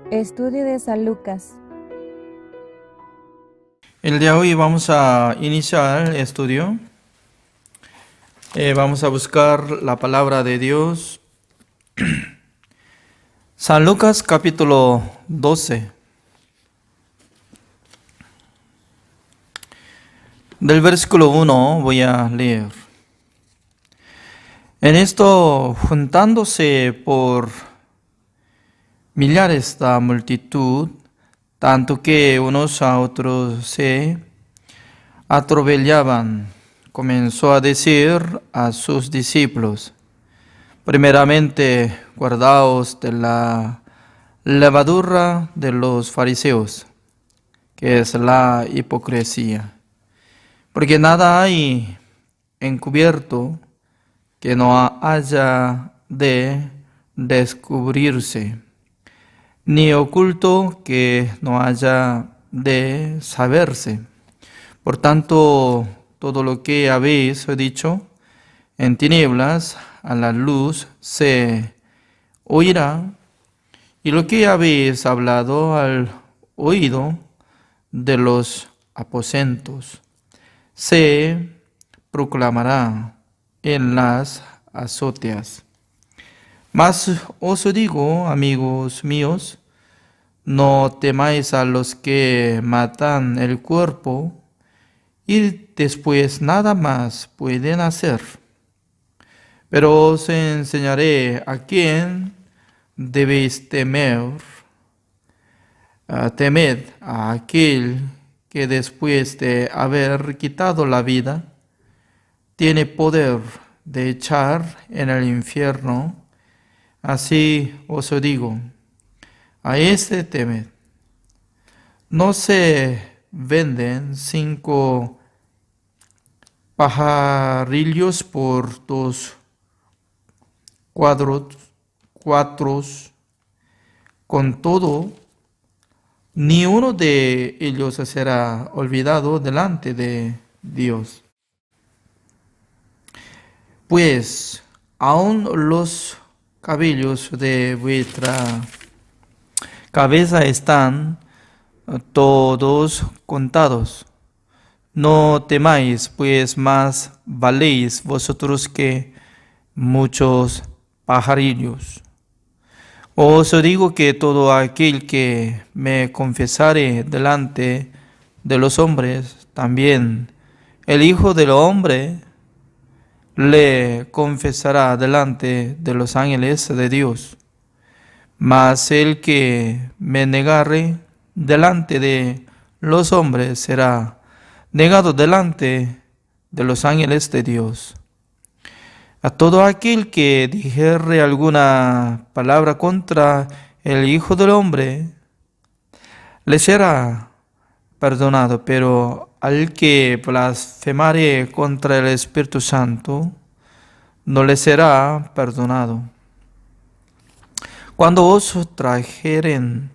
Estudio de San Lucas. El día de hoy vamos a iniciar el estudio. Vamos a buscar la palabra de Dios. San Lucas capítulo 12. Del versículo 1 voy a leer. En esto, juntándose por millares la multitud, tanto que unos a otros se atropellaban, comenzó a decir a sus discípulos: primeramente, guardaos de la levadura de los fariseos, que es la hipocresía. Porque nada hay encubierto que no haya de descubrirse, ni oculto que no haya de saberse. Por tanto, todo lo que habéis dicho en tinieblas, a la luz se oirá, y lo que habéis hablado al oído de los aposentos se proclamará en las azoteas. Mas os digo, amigos míos, no temáis a los que matan el cuerpo y después nada más pueden hacer. Pero os enseñaré a quién debéis temed a aquel que después de haber quitado la vida, tiene poder de echar en el infierno. Así os digo, a este temed. ¿No se venden 5 pajarillos por 2 cuatros? Con todo, ni uno de ellos será olvidado delante de Dios. Pues aun los cabellos de vuestra cabeza están todos contados. No temáis, pues más valéis vosotros que muchos pajarillos. Os digo que todo aquel que me confesare delante de los hombres, también el Hijo del Hombre le confesará delante de los ángeles de Dios. Mas el que me negare delante de los hombres será negado delante de los ángeles de Dios. A todo aquel que dijere alguna palabra contra el Hijo del Hombre, le será perdonado, pero al que blasfemare contra el Espíritu Santo, no le será perdonado. Cuando os trajeren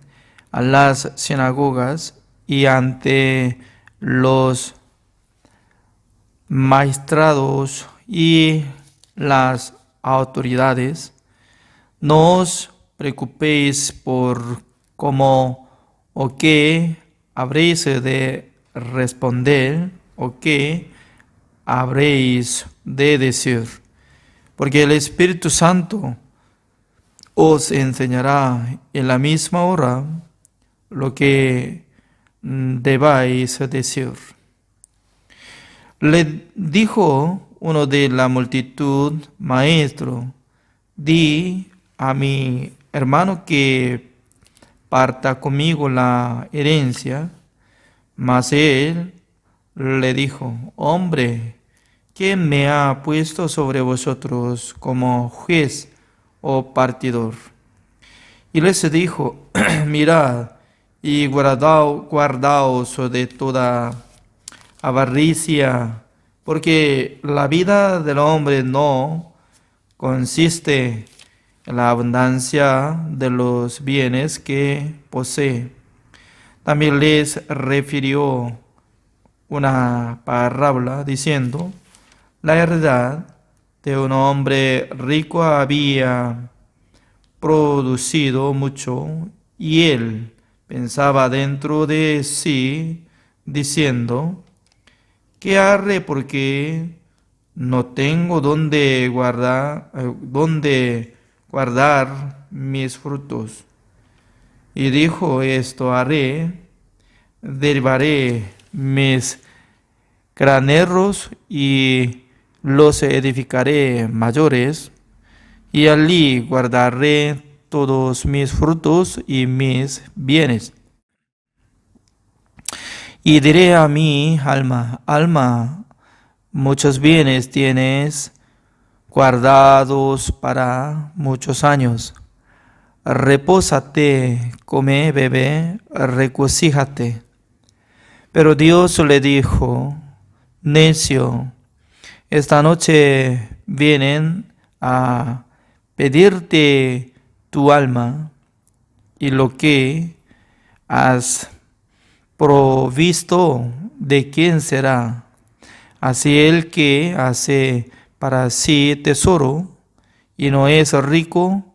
a las sinagogas y ante los magistrados y las autoridades, no os preocupéis por cómo o qué habréis de responder o qué habréis de decir, porque el Espíritu Santo os enseñará en la misma hora lo que debáis decir. Le dijo uno de la multitud: Maestro, di a mi hermano que parta conmigo la herencia. Mas él le dijo: Hombre, ¿quién me ha puesto sobre vosotros como juez o partidor? Y les dijo: Mirad y guardaos de toda avaricia, porque la vida del hombre no consiste en la abundancia de los bienes que posee. También les refirió una parábola diciendo: la heredad de un hombre rico había producido mucho, y él pensaba dentro de sí, diciendo: ¿qué haré? Porque no tengo dónde guardar mis frutos. Y dijo: esto haré: derribaré mis graneros y los edificaré mayores, y allí guardaré todos mis frutos y mis bienes. Y diré a mi alma: alma, muchos bienes tienes guardados para muchos años. Repósate, come, bebe, regocíjate. Pero Dios le dijo: necio, esta noche vienen a pedirte tu alma, y lo que has provisto, ¿de quién será? Así el que hace para sí tesoro y no es rico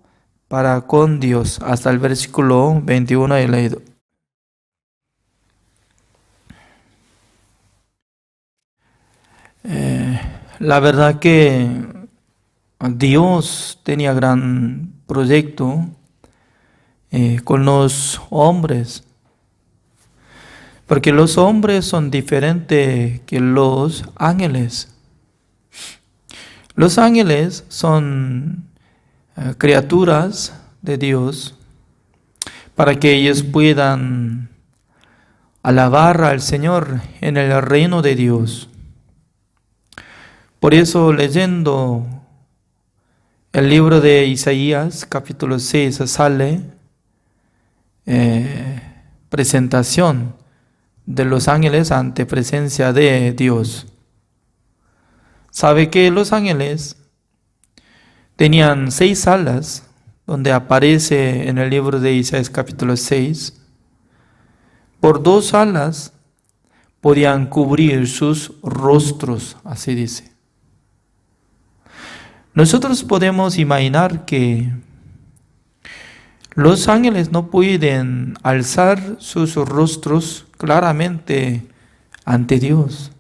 para con Dios. Hasta el versículo 21 he leído. La verdad que Dios tenía gran proyecto con los hombres, porque los hombres son diferentes que los ángeles. Los ángeles son criaturas de Dios para que ellos puedan alabar al Señor en el reino de Dios. Por eso, leyendo el libro de Isaías, capítulo 6, sale presentación de los ángeles ante presencia de Dios. Sabe que los ángeles tenían 6 alas, donde aparece en el libro de Isaías capítulo 6. Por 2 alas podían cubrir sus rostros, así dice. Nosotros podemos imaginar que los ángeles no pueden alzar sus rostros claramente ante Dios,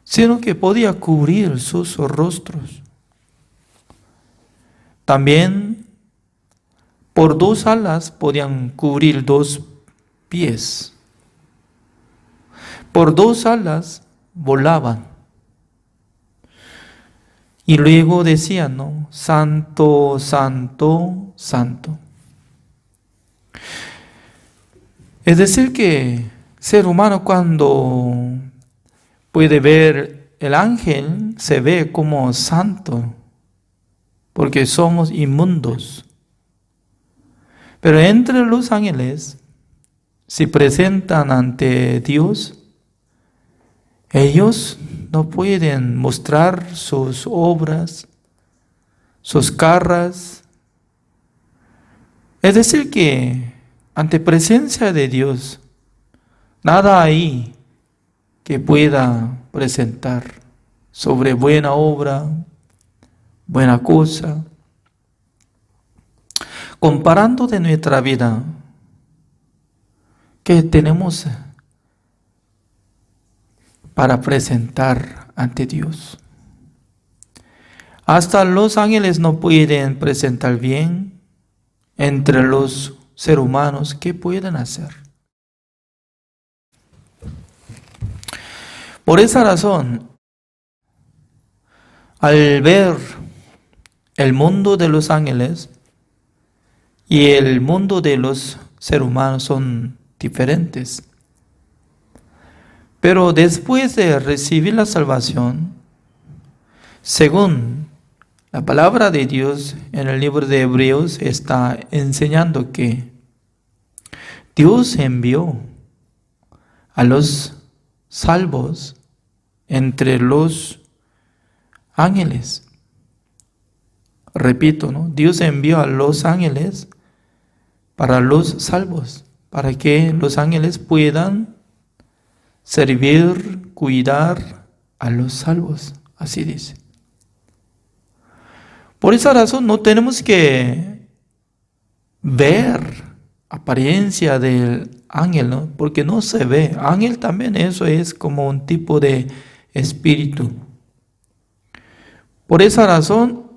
sino que podía cubrir sus rostros. También por 2 alas podían cubrir 2 pies. Por 2 alas volaban. Y luego decían, ¿no? Santo, santo, santo. Es decir que ser humano cuando puede ver el ángel se ve como santo, porque somos inmundos. Pero entre los ángeles se presentan ante Dios. Ellos no pueden mostrar sus obras, sus caras. Es decir que ante presencia de Dios, nada hay que pueda presentar sobre buena obra, buena cosa. Comparando de nuestra vida, ¿qué tenemos para presentar ante Dios? Hasta los ángeles no pueden presentar bien. Entre los seres humanos, ¿qué pueden hacer? Por esa razón, al ver el mundo de los ángeles y el mundo de los seres humanos son diferentes. Pero después de recibir la salvación, según la palabra de Dios en el libro de Hebreos está enseñando que Dios envió a los salvos entre los ángeles. Repito, ¿no? Dios envió a los ángeles para los salvos, para que los ángeles puedan servir, cuidar a los salvos, así dice. Por esa razón no tenemos que ver apariencia del ángel, ¿no? Porque no se ve. Ángel también eso es como un tipo de espíritu. Por esa razón,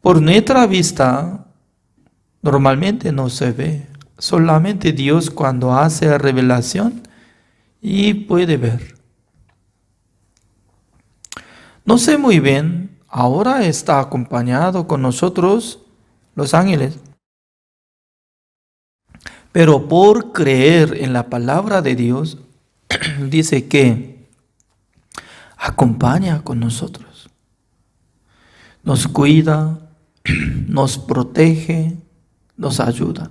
por nuestra vista, normalmente no se ve. Solamente Dios cuando hace revelación y puede ver. No sé muy bien. Ahora está acompañado con nosotros los ángeles. Pero por creer en la palabra de Dios, dice que acompaña con nosotros. Nos cuida, nos protege, nos ayuda.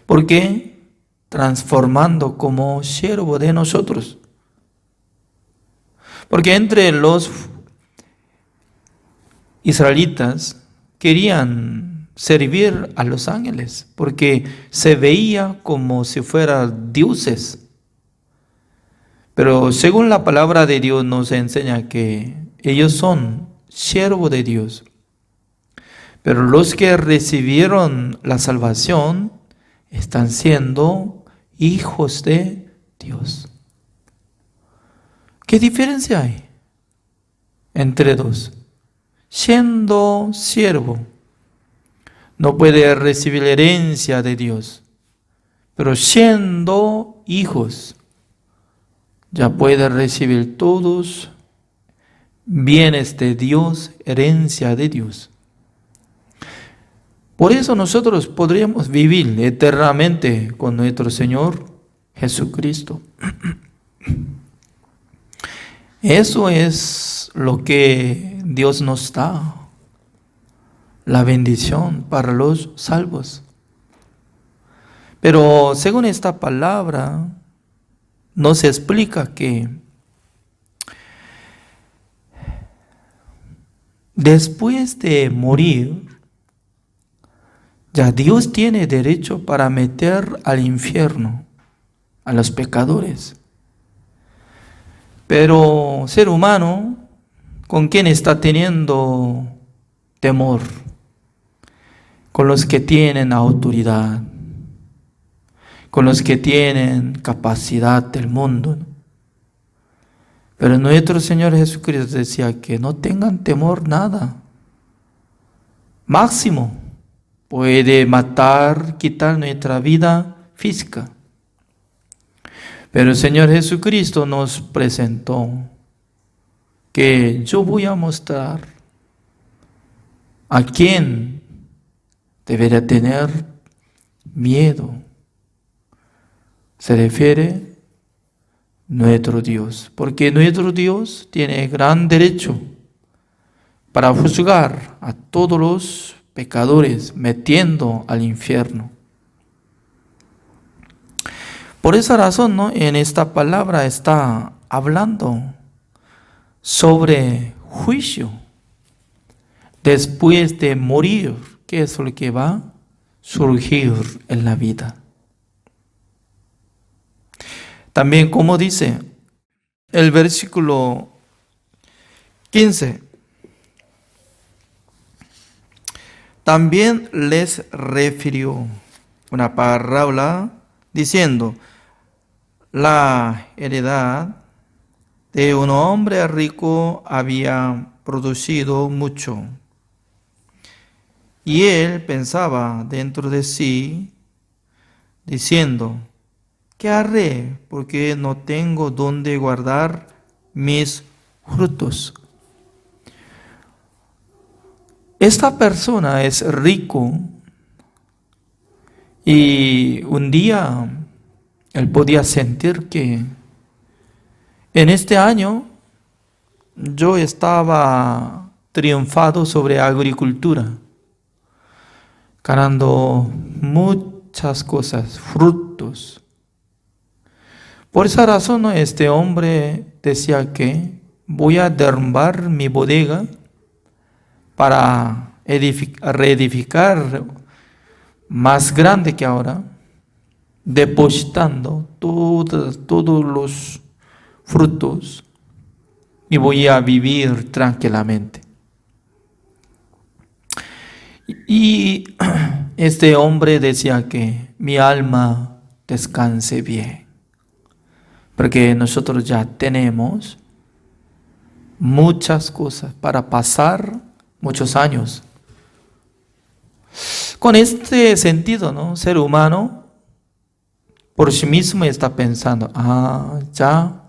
¿Por qué? Transformando como siervo de nosotros. Porque entre los israelitas querían servir a los ángeles porque se veía como si fueran dioses. Pero según la palabra de Dios nos enseña que ellos son siervos de Dios. Pero los que recibieron la salvación están siendo hijos de Dios. ¿Qué diferencia hay entre dos? Siendo siervo, no puede recibir herencia de Dios, pero siendo hijos, ya puede recibir todos bienes de Dios, herencia de Dios. Por eso nosotros podríamos vivir eternamente con nuestro Señor Jesucristo. Eso es lo que Dios nos da, la bendición para los salvos. Pero según esta palabra, nos explica que después de morir, ya Dios tiene derecho para meter al infierno a los pecadores. Pero ser humano, ¿con quién está teniendo temor? Con los que tienen autoridad, con los que tienen capacidad del mundo. Pero nuestro Señor Jesucristo decía que no tengan temor nada. Máximo puede matar, quitar nuestra vida física. Pero el Señor Jesucristo nos presentó que yo voy a mostrar a quién debería tener miedo. Se refiere nuestro Dios, porque nuestro Dios tiene gran derecho para juzgar a todos los pecadores, metiendo al infierno. Por esa razón, ¿no?, en esta palabra está hablando sobre juicio después de morir, que es lo que va a surgir en la vida. También, como dice el versículo 15, también les refirió una parábola diciendo: la heredad de un hombre rico había producido mucho. Y él pensaba dentro de sí, diciendo: ¿qué haré? Porque no tengo dónde guardar mis frutos. Esta persona es rico y un día él podía sentir que en este año yo estaba triunfado sobre agricultura, ganando muchas cosas, frutos. Por esa razón, ¿no?, este hombre decía que voy a derrumbar mi bodega para reedificar más grande que ahora, depositando todos los frutos, y voy a vivir tranquilamente. Y este hombre decía que mi alma descanse bien, porque nosotros ya tenemos muchas cosas para pasar muchos años. Con este sentido, ¿no?, ser humano por sí mismo está pensando: ya,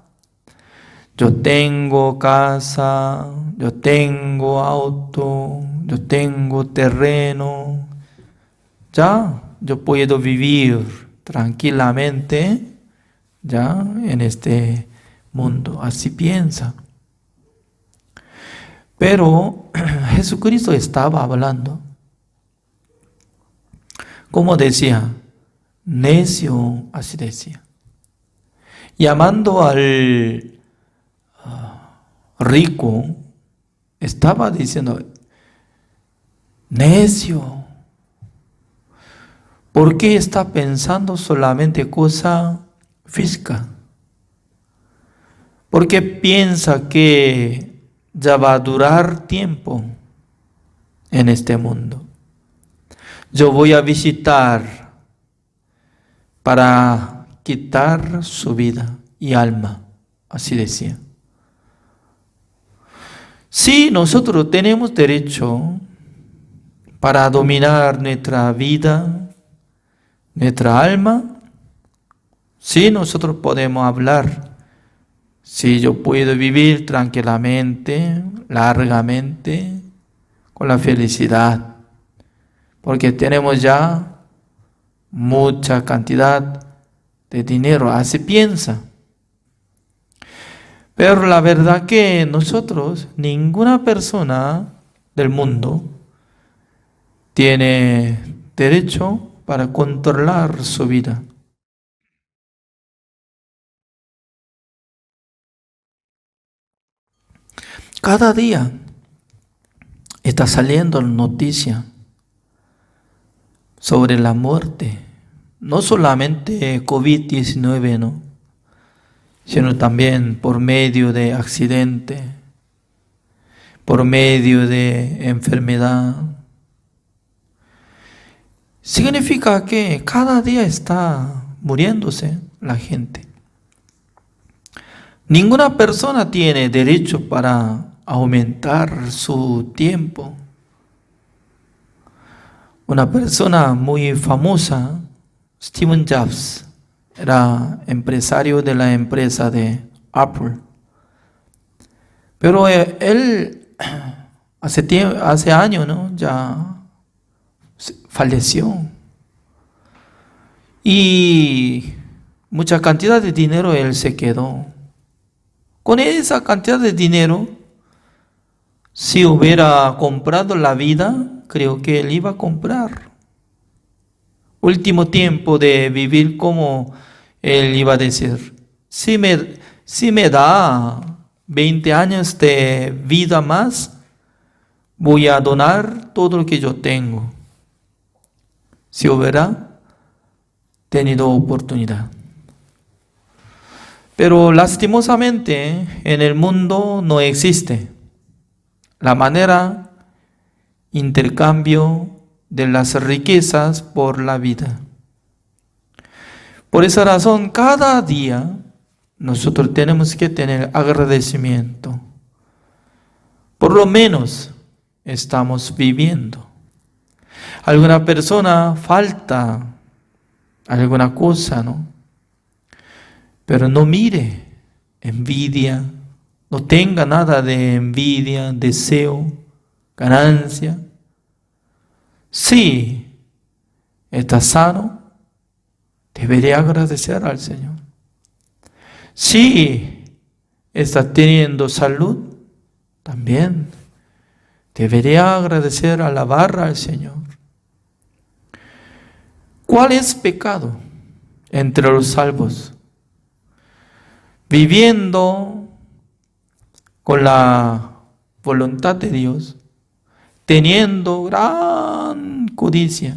yo tengo casa, yo tengo auto, yo tengo terreno, ya, yo puedo vivir tranquilamente ya en este mundo. Así piensa. Pero Jesucristo estaba hablando, como decía, necio, así decía, llamando al rico, estaba diciendo: necio, ¿por qué está pensando solamente cosa física? Porque piensa que ya va a durar tiempo en este mundo. Yo voy a visitar para quitar su vida y alma, así decía. Sí, nosotros tenemos derecho para dominar nuestra vida, nuestra alma. Sí, nosotros podemos hablar. Sí, yo puedo vivir tranquilamente, largamente, con la felicidad. porque tenemos ya mucha cantidad de dinero, así piensa. Pero la verdad que nosotros, ninguna persona del mundo tiene derecho para controlar su vida. Cada día está saliendo noticia sobre la muerte, no solamente COVID-19, ¿no?, sino también por medio de accidente, por medio de enfermedad. Significa que cada día está muriéndose la gente. Ninguna persona tiene derecho para aumentar su tiempo. Una persona muy famosa, Steve Jobs, era empresario de la empresa de Apple. Pero él hace años, ¿no?, ya falleció. Y mucha cantidad de dinero él se quedó. Con esa cantidad de dinero, si hubiera comprado la vida, creo que él iba a comprar. Último tiempo de vivir, como él iba a decir, si me da 20 años de vida más, voy a donar todo lo que yo tengo. Si hubiera tenido oportunidad. Pero lastimosamente en el mundo no existe la manera intercambio de las riquezas por la vida. Por esa razón, cada día nosotros tenemos que tener agradecimiento. Por lo menos estamos viviendo. Alguna persona falta alguna cosa, ¿no? Pero no mire envidia, no tenga nada de envidia, deseo, ganancia. Si está sano, debería agradecer al Señor. Si está teniendo salud, también debería agradecer, alabar al Señor. ¿Cuál es pecado entre los salvos? Viviendo con la voluntad de Dios, teniendo gran codicia.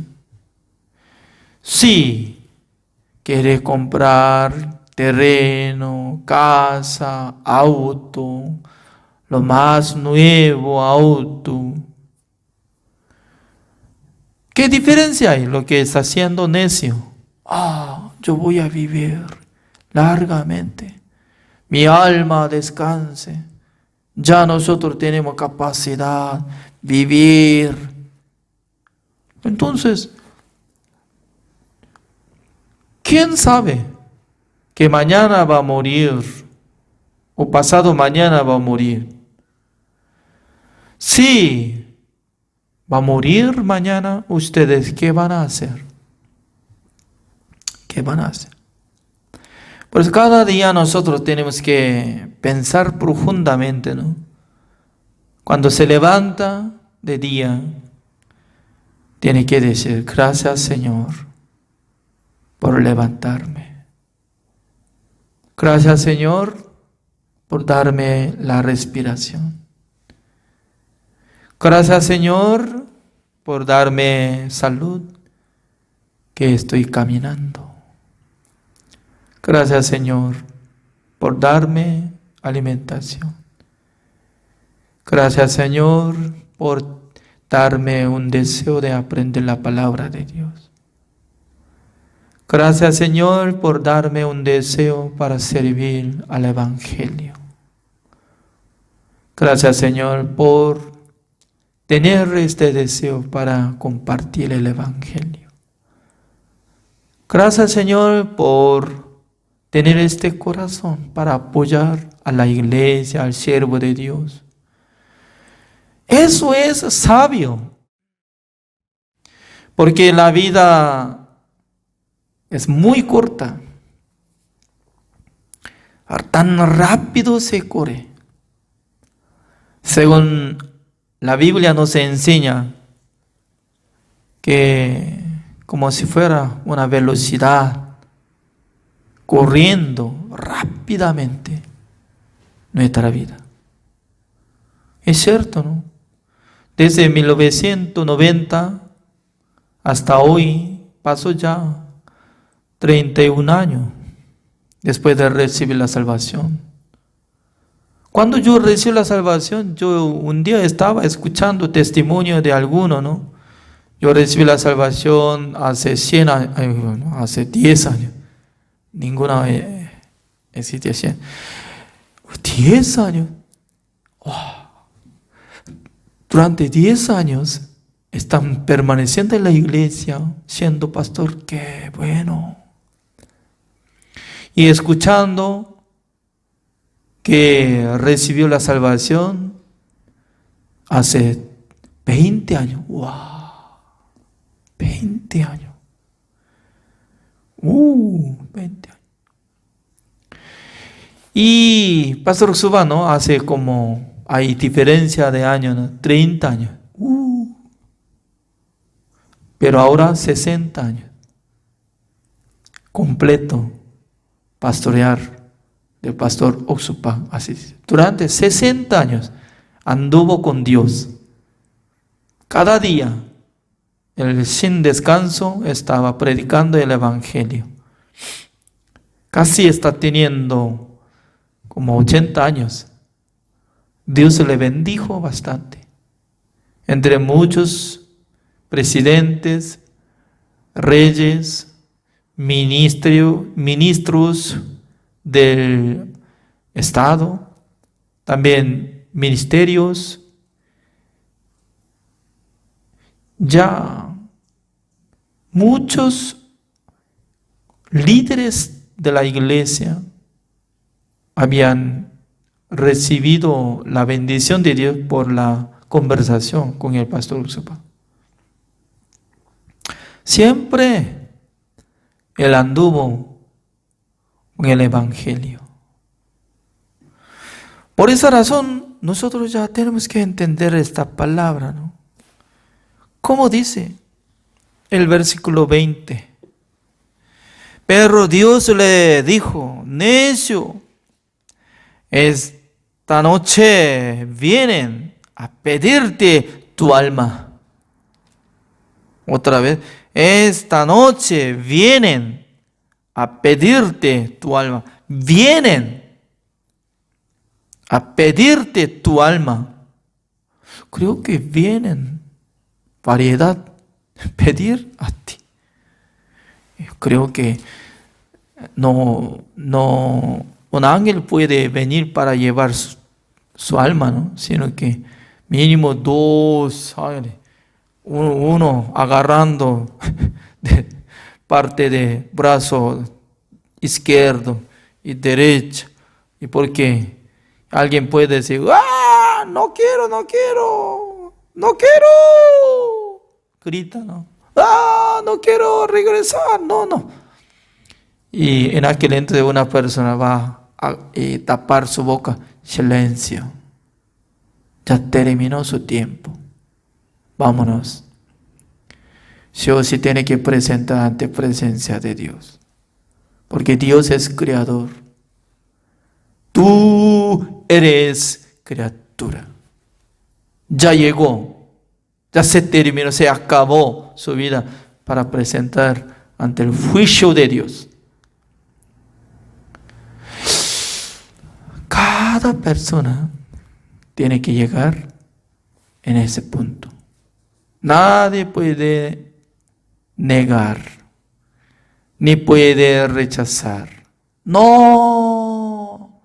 Si quiere comprar terreno, casa, auto, lo más nuevo auto, ¿qué diferencia hay? Lo que está haciendo necio. Yo voy a vivir largamente. Mi alma descanse. Ya nosotros tenemos capacidad de vivir. Entonces, ¿quién sabe que mañana va a morir o pasado mañana va a morir? Si va a morir mañana, ¿ustedes qué van a hacer? ¿Qué van a hacer? Pues cada día nosotros tenemos que pensar profundamente, ¿no? Cuando se levanta de día, tiene que decir, gracias Señor por levantarme. Gracias Señor por darme la respiración. Gracias Señor por darme salud, que estoy caminando. Gracias Señor por darme alimentación. Gracias Señor por darme un deseo de aprender la palabra de Dios. Gracias Señor por darme un deseo para servir al Evangelio. Gracias Señor por tener este deseo para compartir el Evangelio. Gracias Señor por tener este corazón para apoyar a la iglesia, al siervo de Dios. Eso es sabio. Porque la vida es muy corta. Tan rápido se corre. Según la Biblia nos enseña que como si fuera una velocidad, corriendo rápidamente nuestra vida. Es cierto, ¿no? Desde 1990 hasta hoy pasó ya 31 años después de recibir la salvación. Cuando yo recibí la salvación, yo un día estaba escuchando testimonio de alguno, ¿no? Yo recibí la salvación hace 100 años, hace 10 años. Ninguna existe 100. 10 años. Oh. Durante 10 años están permaneciendo en la iglesia, siendo pastor. ¡Qué bueno! Y escuchando que recibió la salvación hace 20 años. ¡Wow! 20 años. 20 años. Y Pastor Suba, ¿no? Hace como, hay diferencia de años, ¿no? 30 años. Pero ahora 60 años. Completo. Pastorear del pastor Oxupa. Así. Durante 60 años anduvo con Dios. Cada día, sin descanso, estaba predicando el Evangelio. Casi está teniendo como 80 años. Dios le bendijo bastante. Entre muchos presidentes, reyes, ministros del Estado, también ministerios, ya muchos líderes de la iglesia habían recibido la bendición de Dios por la conversación con el pastor Uxupa. Siempre él anduvo con el Evangelio. Por esa razón, nosotros ya tenemos que entender esta palabra, ¿no? ¿Cómo dice el versículo 20? Pero Dios le dijo: necio, esta noche vienen a pedirte tu alma. Otra vez, esta noche vienen a pedirte tu alma. Vienen a pedirte tu alma. Creo que vienen variedad, pedir a ti. Creo que no, un ángel puede venir para llevar su alma, ¿no? Sino que mínimo 2 ángeles. Uno agarrando de parte de brazo izquierdo y derecho. Y porque alguien puede decir: ¡ah! No quiero. Grita, ¿no? ¡Ah! No quiero regresar. No. Y en aquel entonces una persona va a tapar su boca. Silencio. Ya terminó su tiempo. Vámonos. Sí tiene que presentar ante presencia de Dios. Porque Dios es creador. Tú eres criatura. Ya llegó. Ya se terminó, se acabó su vida para presentar ante el juicio de Dios. Cada persona tiene que llegar en ese punto. Nadie puede negar, ni puede rechazar. No,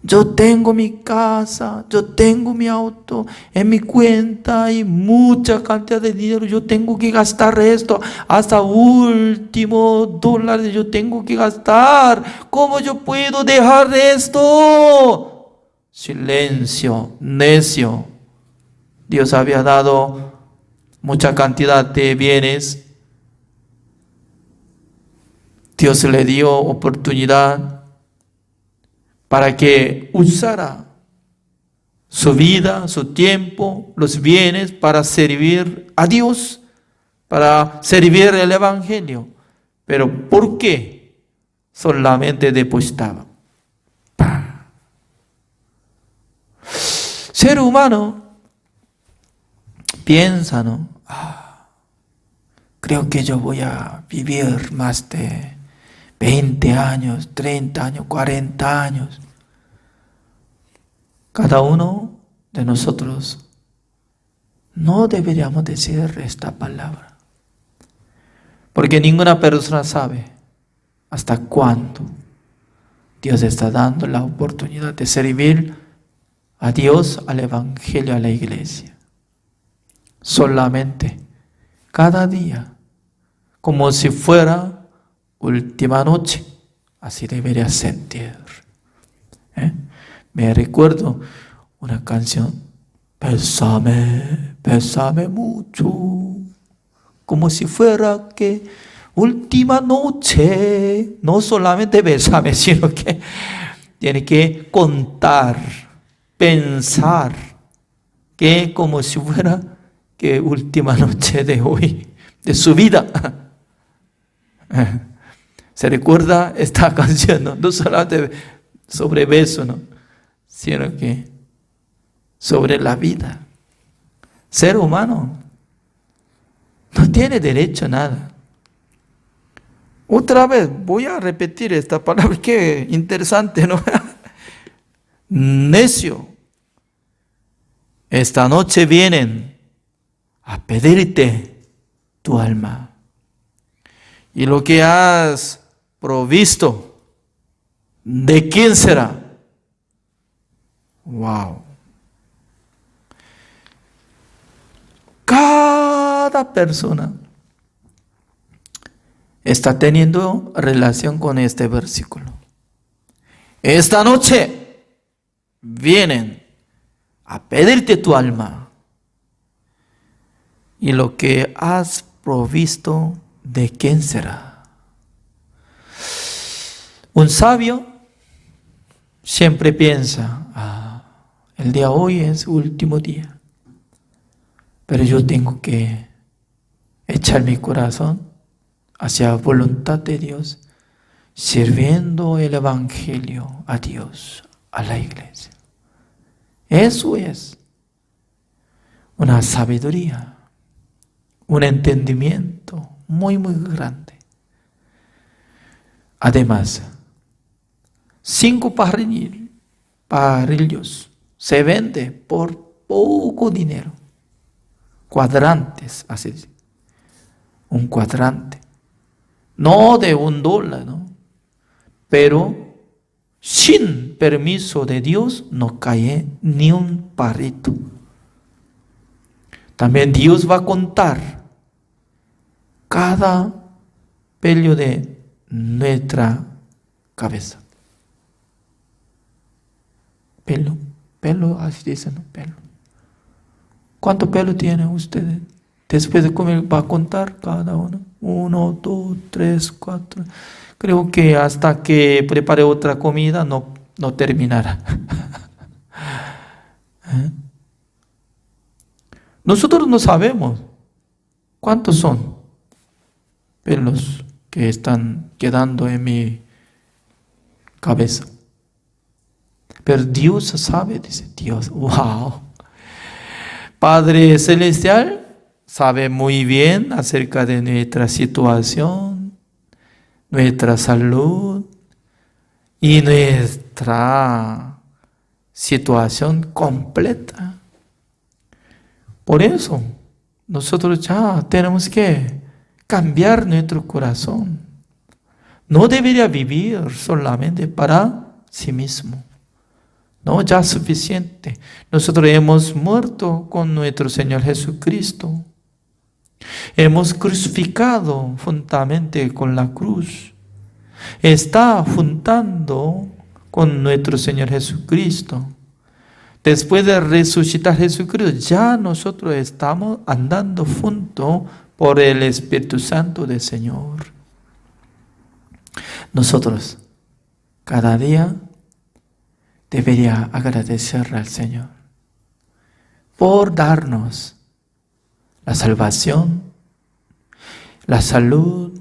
yo tengo mi casa, yo tengo mi auto, en mi cuenta hay mucha cantidad de dinero, yo tengo que gastar esto, hasta último dólar yo tengo que gastar. ¿Cómo yo puedo dejar esto? Silencio, necio. Dios había dado mucha cantidad de bienes. Dios le dio oportunidad para que usara su vida, su tiempo, los bienes para servir a Dios, para servir el Evangelio. Pero ¿por qué solamente depositaba? Ser humano piensa, ¿no? Creo que yo voy a vivir más de 20 años, 30 años, 40 años. Cada uno de nosotros no deberíamos decir esta palabra, porque ninguna persona sabe hasta cuándo Dios está dando la oportunidad de servir a Dios, al Evangelio, a la iglesia. Solamente cada día, como si fuera última noche, así debería sentir. Me recuerdo una canción, bésame, bésame mucho, como si fuera que última noche. No solamente bésame, sino que tiene que contar, pensar, que como si fuera que última noche de hoy, de su vida. ¿Se recuerda esta canción? No solamente sobre beso, ¿no?, sino que sobre la vida. Ser humano no tiene derecho a nada. Otra vez voy a repetir esta palabra, qué interesante, ¿no? Necio. Esta noche vienen a pedirte tu alma. Y lo que has provisto, ¿de quién será? Wow. Cada persona está teniendo relación con este versículo. Esta noche vienen a pedirte tu alma. Y lo que has provisto, ¿de quién será? Un sabio siempre piensa, el día de hoy es último día, pero yo tengo que echar mi corazón hacia la voluntad de Dios, sirviendo el Evangelio a Dios, a la iglesia. Eso es una sabiduría, un entendimiento muy, muy grande. Además, 5 parrillos se vende por poco dinero. Cuadrantes, así. Un cuadrante. No de $1, ¿no? Pero sin permiso de Dios no cae ni un parrito. También Dios va a contar cada pelo de nuestra cabeza. Pelo, así dicen, ¿no? Pelo. ¿Cuánto pelo tiene ustedes? Después de comer va a contar cada uno. 1, 2, 3, 4. Creo que hasta que prepare otra comida no terminará. Nosotros no sabemos cuántos son pelos que están quedando en mi cabeza. Pero Dios sabe, dice Dios. ¡Wow! Padre Celestial sabe muy bien acerca de nuestra situación, nuestra salud y nuestra situación completa. Por eso, nosotros ya tenemos que cambiar nuestro corazón. No debería vivir solamente para sí mismo. No, ya es suficiente. Nosotros hemos muerto con nuestro Señor Jesucristo. Hemos crucificado juntamente con la cruz. Está juntando con nuestro Señor Jesucristo. Después de resucitar Jesucristo, ya nosotros estamos andando juntos por el Espíritu Santo del Señor. Nosotros, cada día, debería agradecerle al Señor por darnos la salvación, la salud,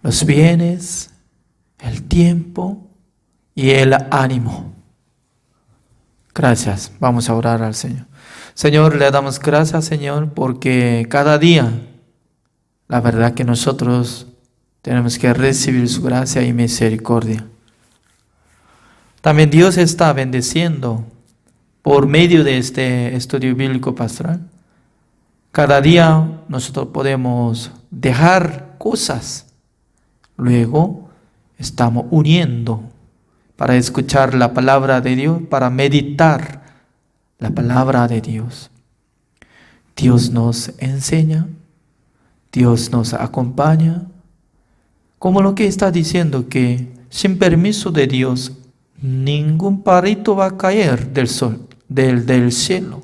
los bienes, el tiempo y el ánimo. Gracias. Vamos a orar al Señor. Señor, le damos gracias, Señor, porque cada día, la verdad que nosotros tenemos que recibir su gracia y misericordia. También Dios está bendeciendo por medio de este estudio bíblico pastoral. Cada día nosotros podemos dejar cosas. Luego estamos uniendo para escuchar la palabra de Dios, para meditar la palabra de Dios. Dios nos enseña, Dios nos acompaña, como lo que está diciendo que sin permiso de Dios, ningún parito va a caer del sol, del cielo.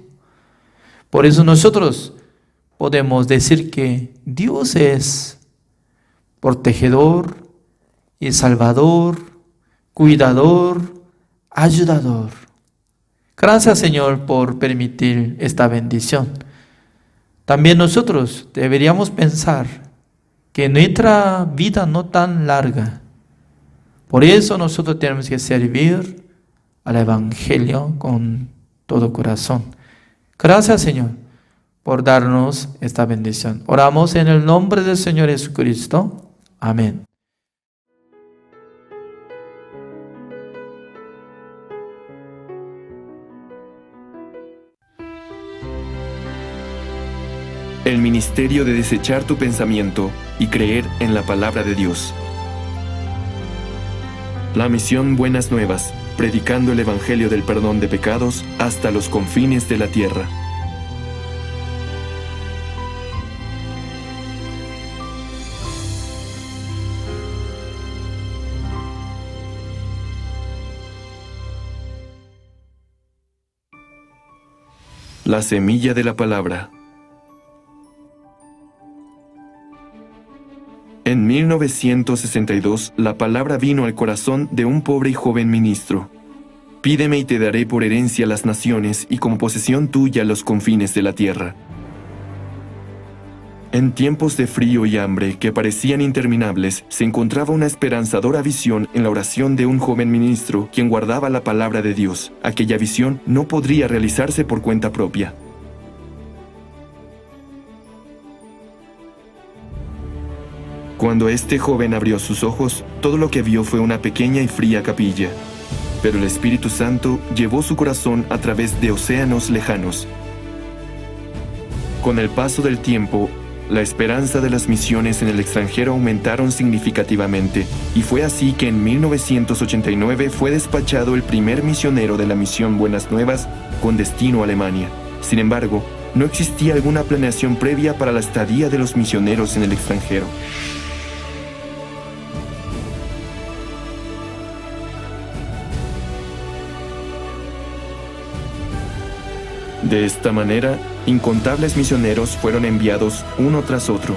Por eso nosotros podemos decir que Dios es protegedor y salvador, cuidador, ayudador. Gracias, Señor, por permitir esta bendición. También nosotros deberíamos pensar que nuestra vida no tan larga. Por eso nosotros tenemos que servir al Evangelio con todo corazón. Gracias, Señor, por darnos esta bendición. Oramos en el nombre del Señor Jesucristo. Amén. El ministerio de desechar tu pensamiento y creer en la palabra de Dios. La misión Buenas Nuevas, predicando el Evangelio del perdón de pecados hasta los confines de la tierra. La semilla de la palabra. En 1962, la palabra vino al corazón de un pobre y joven ministro. Pídeme y te daré por herencia las naciones y como posesión tuya los confines de la tierra. En tiempos de frío y hambre que parecían interminables, se encontraba una esperanzadora visión en la oración de un joven ministro quien guardaba la palabra de Dios. Aquella visión no podría realizarse por cuenta propia. Cuando este joven abrió sus ojos, todo lo que vio fue una pequeña y fría capilla. Pero el Espíritu Santo llevó su corazón a través de océanos lejanos. Con el paso del tiempo, la esperanza de las misiones en el extranjero aumentaron significativamente, y fue así que en 1989 fue despachado el primer misionero de la misión Buenas Nuevas con destino a Alemania. Sin embargo, no existía alguna planeación previa para la estadía de los misioneros en el extranjero. De esta manera, incontables misioneros fueron enviados uno tras otro,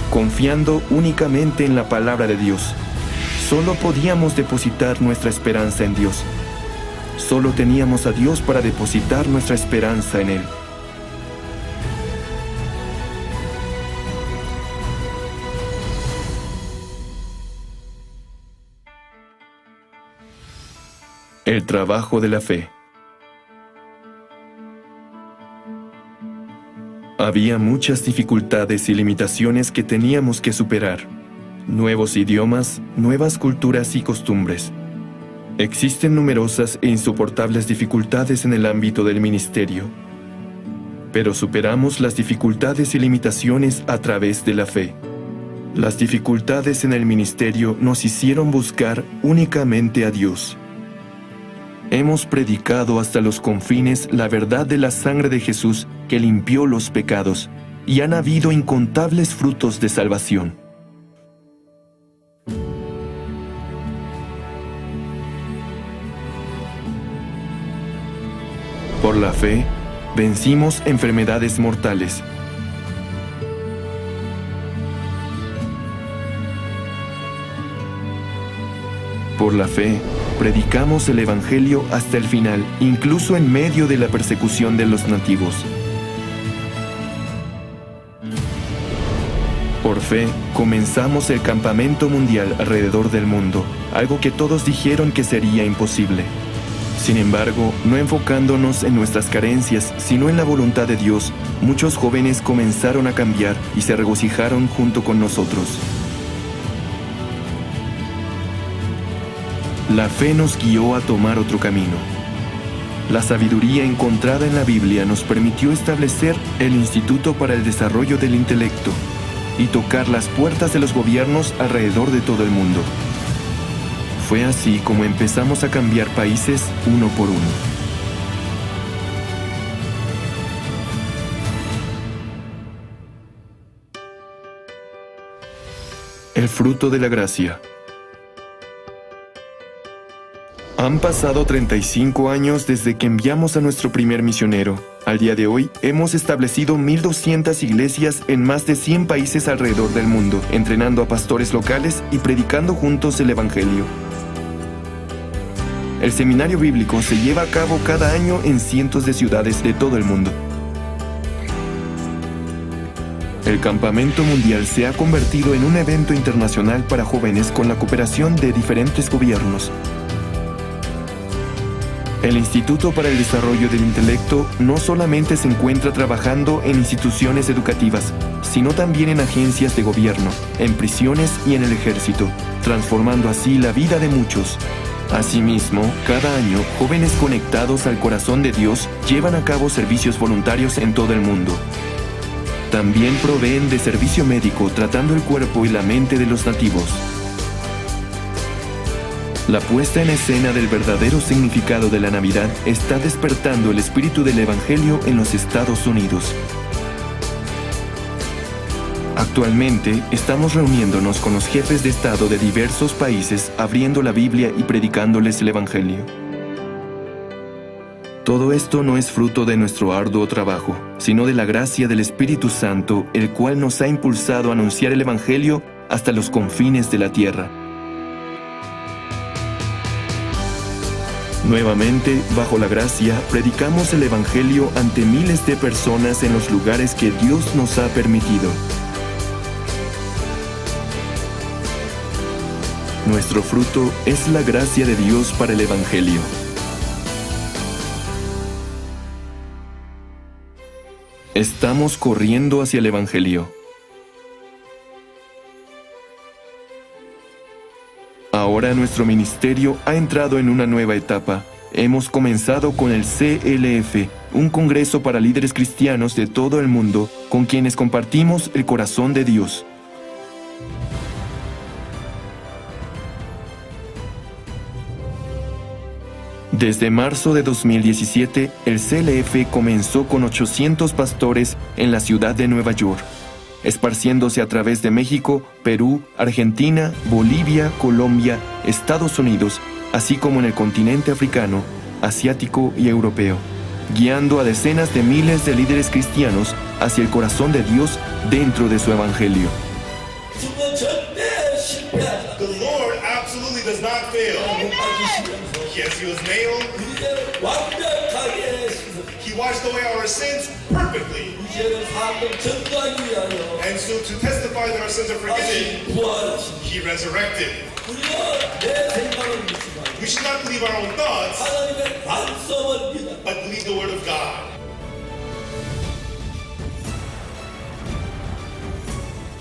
confiando únicamente en la palabra de Dios. Solo podíamos depositar nuestra esperanza en Dios. Solo teníamos a Dios para depositar nuestra esperanza en Él. El trabajo de la fe. Había muchas dificultades y limitaciones que teníamos que superar. Nuevos idiomas, nuevas culturas y costumbres. Existen numerosas e insoportables dificultades en el ámbito del ministerio. Pero superamos las dificultades y limitaciones a través de la fe. Las dificultades en el ministerio nos hicieron buscar únicamente a Dios. Hemos predicado hasta los confines la verdad de la sangre de Jesús que limpió los pecados, y han habido incontables frutos de salvación. Por la fe, vencimos enfermedades mortales. Por la fe, predicamos el Evangelio hasta el final, incluso en medio de la persecución de los nativos. Por fe, comenzamos el campamento mundial alrededor del mundo, algo que todos dijeron que sería imposible. Sin embargo, no enfocándonos en nuestras carencias, sino en la voluntad de Dios, muchos jóvenes comenzaron a cambiar y se regocijaron junto con nosotros. La fe nos guió a tomar otro camino. La sabiduría encontrada en la Biblia nos permitió establecer el Instituto para el Desarrollo del Intelecto y tocar las puertas de los gobiernos alrededor de todo el mundo. Fue así como empezamos a cambiar países uno por uno. El fruto de la gracia. Han pasado 35 años desde que enviamos a nuestro primer misionero. Al día de hoy, hemos establecido 1,200 iglesias en más de 100 países alrededor del mundo, entrenando a pastores locales y predicando juntos el Evangelio. El seminario bíblico se lleva a cabo cada año en cientos de ciudades de todo el mundo. El campamento mundial se ha convertido en un evento internacional para jóvenes con la cooperación de diferentes gobiernos. El Instituto para el Desarrollo del Intelecto no solamente se encuentra trabajando en instituciones educativas, sino también en agencias de gobierno, en prisiones y en el ejército, transformando así la vida de muchos. Asimismo, cada año, jóvenes conectados al corazón de Dios llevan a cabo servicios voluntarios en todo el mundo. También proveen de servicio médico tratando el cuerpo y la mente de los nativos. La puesta en escena del verdadero significado de la Navidad está despertando el espíritu del Evangelio en los Estados Unidos. Actualmente, estamos reuniéndonos con los jefes de Estado de diversos países, abriendo la Biblia y predicándoles el Evangelio. Todo esto no es fruto de nuestro arduo trabajo, sino de la gracia del Espíritu Santo, el cual nos ha impulsado a anunciar el Evangelio hasta los confines de la tierra. Nuevamente, bajo la gracia, predicamos el Evangelio ante miles de personas en los lugares que Dios nos ha permitido. Nuestro fruto es la gracia de Dios para el Evangelio. Estamos corriendo hacia el Evangelio. Ahora nuestro ministerio ha entrado en una nueva etapa. Hemos comenzado con el CLF, un congreso para líderes cristianos de todo el mundo, con quienes compartimos el corazón de Dios. Desde marzo de 2017, el CLF comenzó con 800 pastores en la ciudad de Nueva York, esparciéndose a través de México, Perú, Argentina, Bolivia, Colombia, Estados Unidos, así como en el continente africano, asiático y europeo, guiando a decenas de miles de líderes cristianos hacia el corazón de Dios dentro de su Evangelio. The Lord absolutely does not fail. Yes, he was nailed. He washed away our sins perfectly. And so to testify that our sins are forgiven, he resurrected. We should not believe our own thoughts, but believe the word of God.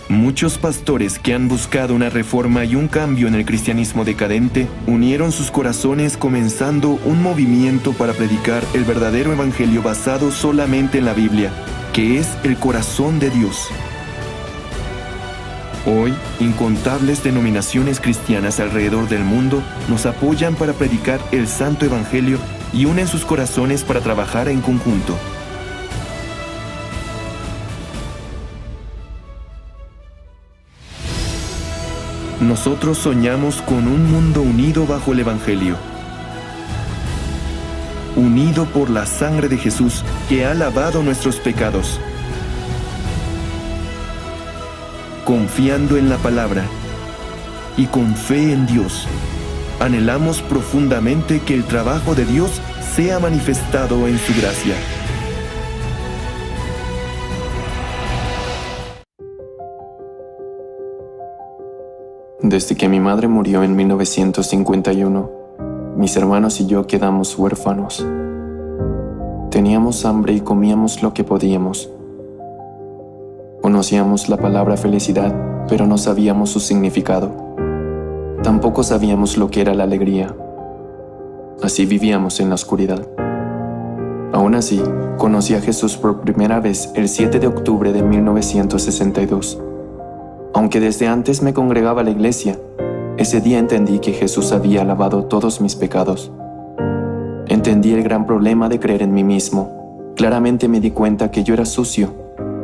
Muchos pastores que han buscado una reforma y un cambio en el cristianismo decadente unieron sus corazones comenzando un movimiento para predicar el verdadero evangelio basado solamente en la Biblia, que es el corazón de Dios. Hoy, incontables denominaciones cristianas alrededor del mundo nos apoyan para predicar el santo evangelio y unen sus corazones para trabajar en conjunto. Nosotros soñamos con un mundo unido bajo el Evangelio. unido por la sangre de Jesús que ha lavado nuestros pecados. Confiando en la palabra y con fe en Dios, anhelamos profundamente que el trabajo de Dios sea manifestado en su gracia. Desde que mi madre murió en 1951, mis hermanos y yo quedamos huérfanos. Teníamos hambre y comíamos lo que podíamos. Conocíamos la palabra felicidad, pero no sabíamos su significado. Tampoco sabíamos lo que era la alegría. Así vivíamos en la oscuridad. Aún así, conocí a Jesús por primera vez el 7 de octubre de 1962. Aunque desde antes me congregaba a la iglesia, ese día entendí que Jesús había lavado todos mis pecados. Entendí el gran problema de creer en mí mismo. Claramente me di cuenta que yo era sucio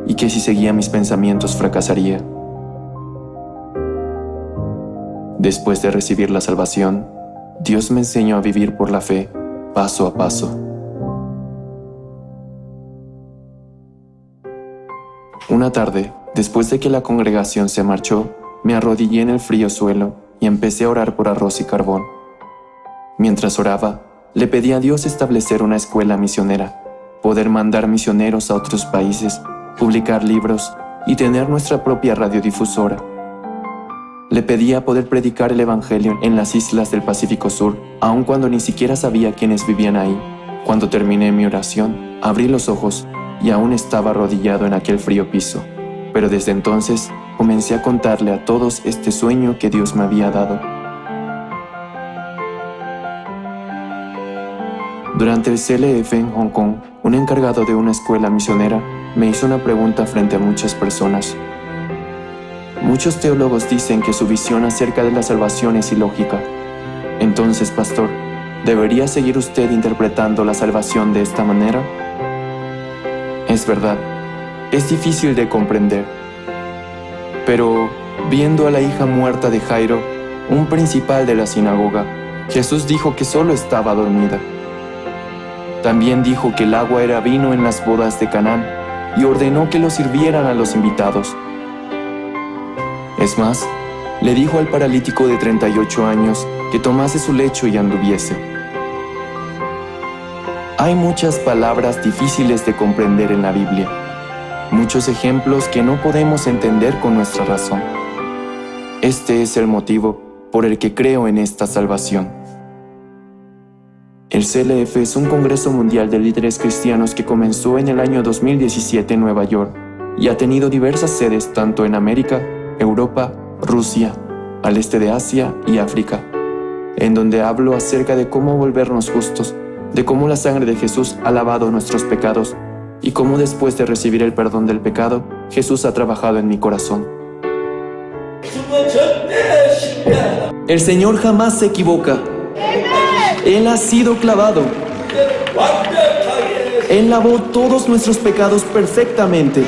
y que si seguía mis pensamientos fracasaría. Después de recibir la salvación, Dios me enseñó a vivir por la fe, paso a paso. Una tarde, después de que la congregación se marchó, me arrodillé en el frío suelo y empecé a orar por arroz y carbón. Mientras oraba, le pedí a Dios establecer una escuela misionera, poder mandar misioneros a otros países, publicar libros y tener nuestra propia radiodifusora. Le pedía poder predicar el Evangelio en las islas del Pacífico Sur, aun cuando ni siquiera sabía quiénes vivían ahí. Cuando terminé mi oración, abrí los ojos y aún estaba arrodillado en aquel frío piso. Pero desde entonces comencé a contarle a todos este sueño que Dios me había dado. Durante el CLF en Hong Kong, un encargado de una escuela misionera me hizo una pregunta frente a muchas personas. Muchos teólogos dicen que su visión acerca de la salvación es ilógica. Entonces, pastor, ¿debería seguir usted interpretando la salvación de esta manera? Es verdad, es difícil de comprender. Pero, viendo a la hija muerta de Jairo, un principal de la sinagoga, Jesús dijo que solo estaba dormida. También dijo que el agua era vino en las bodas de Canaán y ordenó que lo sirvieran a los invitados. Es más, le dijo al paralítico de 38 años que tomase su lecho y anduviese. Hay muchas palabras difíciles de comprender en la Biblia, muchos ejemplos que no podemos entender con nuestra razón. Este es el motivo por el que creo en esta salvación. El CLF es un congreso mundial de líderes cristianos que comenzó en el año 2017 en Nueva York y ha tenido diversas sedes tanto en América, Europa, Rusia, al este de Asia y África, en donde hablo acerca de cómo volvernos justos, de cómo la sangre de Jesús ha lavado nuestros pecados y cómo después de recibir el perdón del pecado, Jesús ha trabajado en mi corazón. El Señor jamás se equivoca. Él ha sido clavado. Él lavó todos nuestros pecados perfectamente.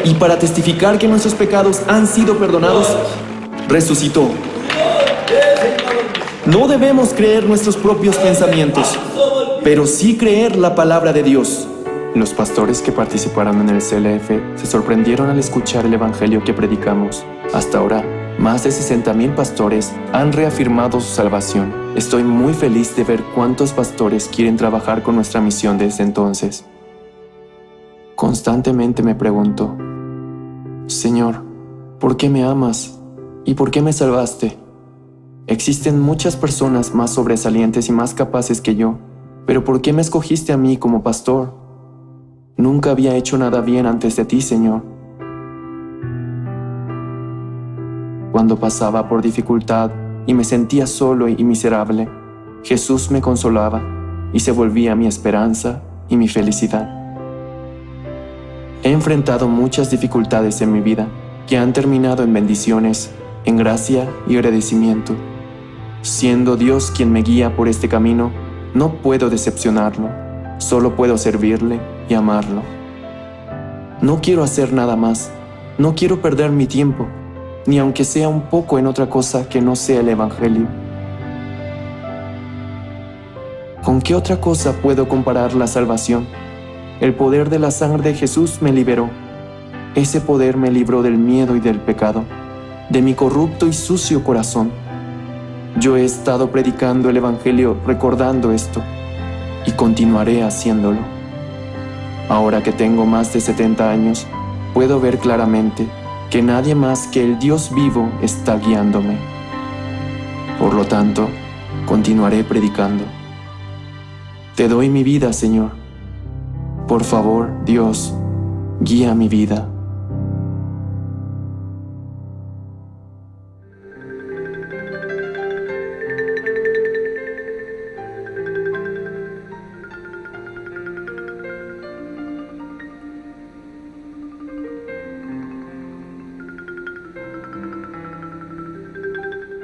Y para testificar que nuestros pecados han sido perdonados, resucitó. No debemos creer nuestros propios pensamientos, pero sí creer la palabra de Dios. Los pastores que participaron en el CLF se sorprendieron al escuchar el evangelio que predicamos. Hasta ahora, más de 60,000 pastores han reafirmado su salvación. Estoy muy feliz de ver cuántos pastores quieren trabajar con nuestra misión desde entonces. Constantemente me pregunto, Señor, ¿por qué me amas? ¿Y por qué me salvaste? Existen muchas personas más sobresalientes y más capaces que yo, pero ¿por qué me escogiste a mí como pastor? Nunca había hecho nada bien antes de ti, Señor. Cuando pasaba por dificultad y me sentía solo y miserable, Jesús me consolaba y se volvía mi esperanza y mi felicidad. He enfrentado muchas dificultades en mi vida que han terminado en bendiciones, en gracia y agradecimiento. Siendo Dios quien me guía por este camino, no puedo decepcionarlo, solo puedo servirle y amarlo. No quiero hacer nada más, no quiero perder mi tiempo, ni aunque sea un poco en otra cosa que no sea el Evangelio. ¿Con qué otra cosa puedo comparar la salvación? El poder de la sangre de Jesús me liberó. Ese poder me libró del miedo y del pecado, de mi corrupto y sucio corazón. Yo he estado predicando el Evangelio recordando esto, y continuaré haciéndolo. Ahora que tengo más de 70 años, puedo ver claramente que nadie más que el Dios vivo está guiándome. Por lo tanto, continuaré predicando. Te doy mi vida, Señor. Por favor, Dios, guía mi vida.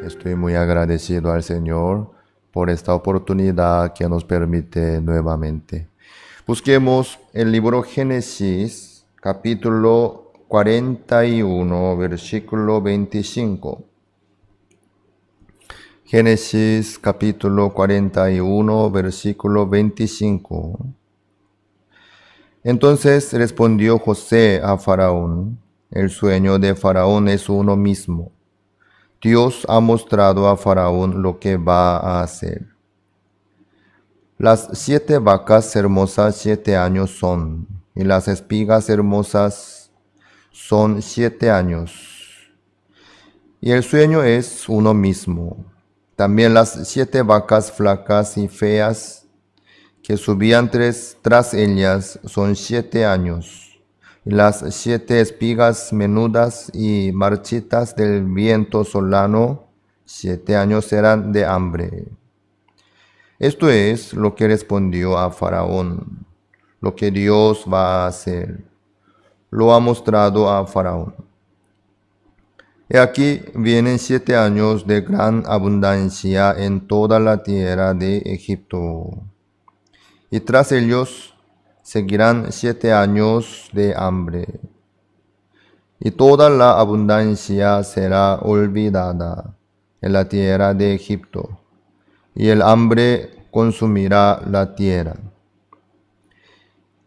Estoy muy agradecido al Señor por esta oportunidad que nos permite nuevamente. Busquemos el libro Génesis, capítulo 41, versículo 25. Génesis, capítulo 41, versículo 25. Entonces respondió José a Faraón: el sueño de Faraón es uno mismo. Dios ha mostrado a Faraón lo que va a hacer. Las 7 vacas hermosas 7 años son, y las espigas hermosas son 7 años. Y el sueño es uno mismo. También las 7 vacas flacas y feas que subían tras ellas son 7 años. Y las 7 espigas menudas y marchitas del viento solano, 7 años serán de hambre. Esto es lo que respondió a Faraón, lo que Dios va a hacer. Lo ha mostrado a Faraón. He aquí vienen 7 años de gran abundancia en toda la tierra de Egipto. Y tras ellos seguirán 7 años de hambre, y toda la abundancia será olvidada en la tierra de Egipto, y el hambre consumirá la tierra.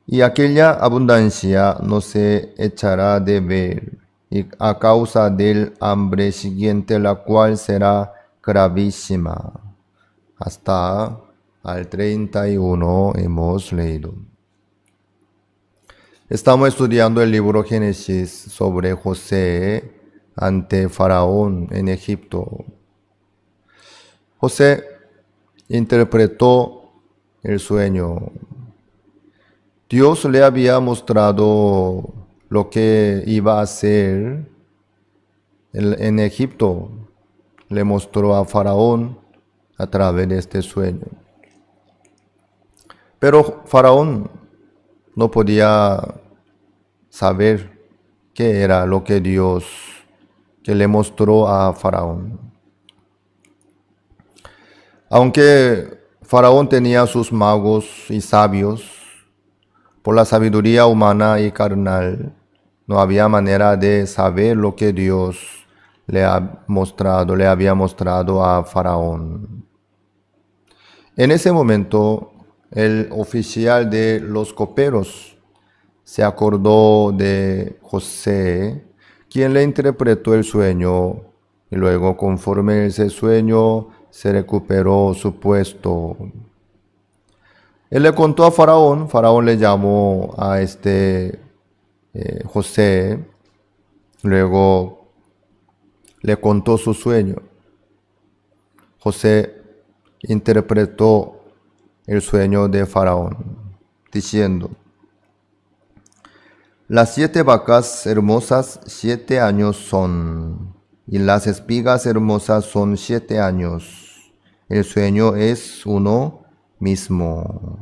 Y aquella abundancia no se echará de ver, y a causa del hambre siguiente, la cual será gravísima. Hasta al 31 hemos leído. Estamos estudiando el libro Génesis sobre José ante Faraón en Egipto. José interpretó el sueño. Dios le había mostrado lo que iba a hacer en Egipto. Le mostró a Faraón a través de este sueño. Pero Faraón no podía saber qué era lo que Dios que le mostró a Faraón. Aunque Faraón tenía sus magos y sabios, por la sabiduría humana y carnal, no había manera de saber lo que Dios le había mostrado a Faraón. En ese momento, el oficial de los coperos se acordó de José, quien le interpretó el sueño, y luego, conforme a ese sueño, se recuperó su puesto. Él le contó a Faraón. Faraón le llamó a José, luego le contó su sueño. José interpretó el sueño de Faraón, diciendo: las 7 vacas hermosas 7 años son, y las espigas hermosas son 7 años. El sueño es uno mismo.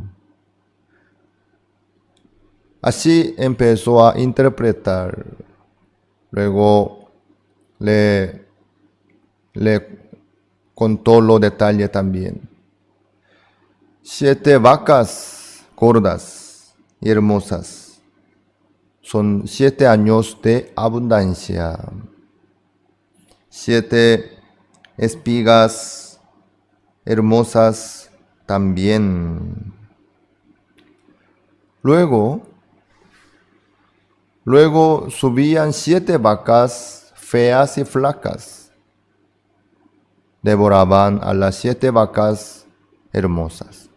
Así empezó a interpretar. Luego le contó los detalles también. 7 vacas gordas y hermosas son 7 años de abundancia. 7 espigas hermosas también. Luego subían 7 vacas feas y flacas. Devoraban a las 7 vacas hermosas.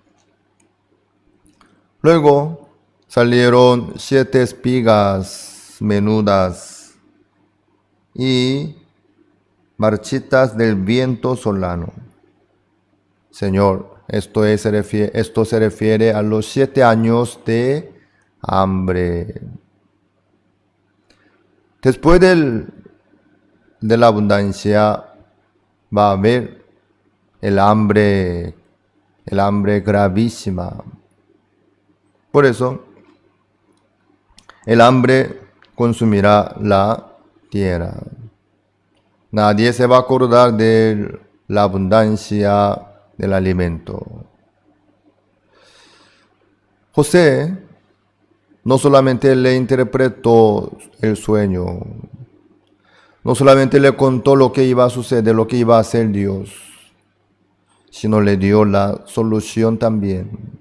Luego salieron 7 espigas menudas y marchitas del viento solano. Señor, esto se refiere a los 7 años de hambre. Después de la abundancia va a haber el hambre gravísima. Por eso, el hambre consumirá la tierra. Nadie se va a acordar de la abundancia del alimento. José no solamente le interpretó el sueño, no solamente le contó lo que iba a suceder, lo que iba a hacer Dios, sino le dio la solución también.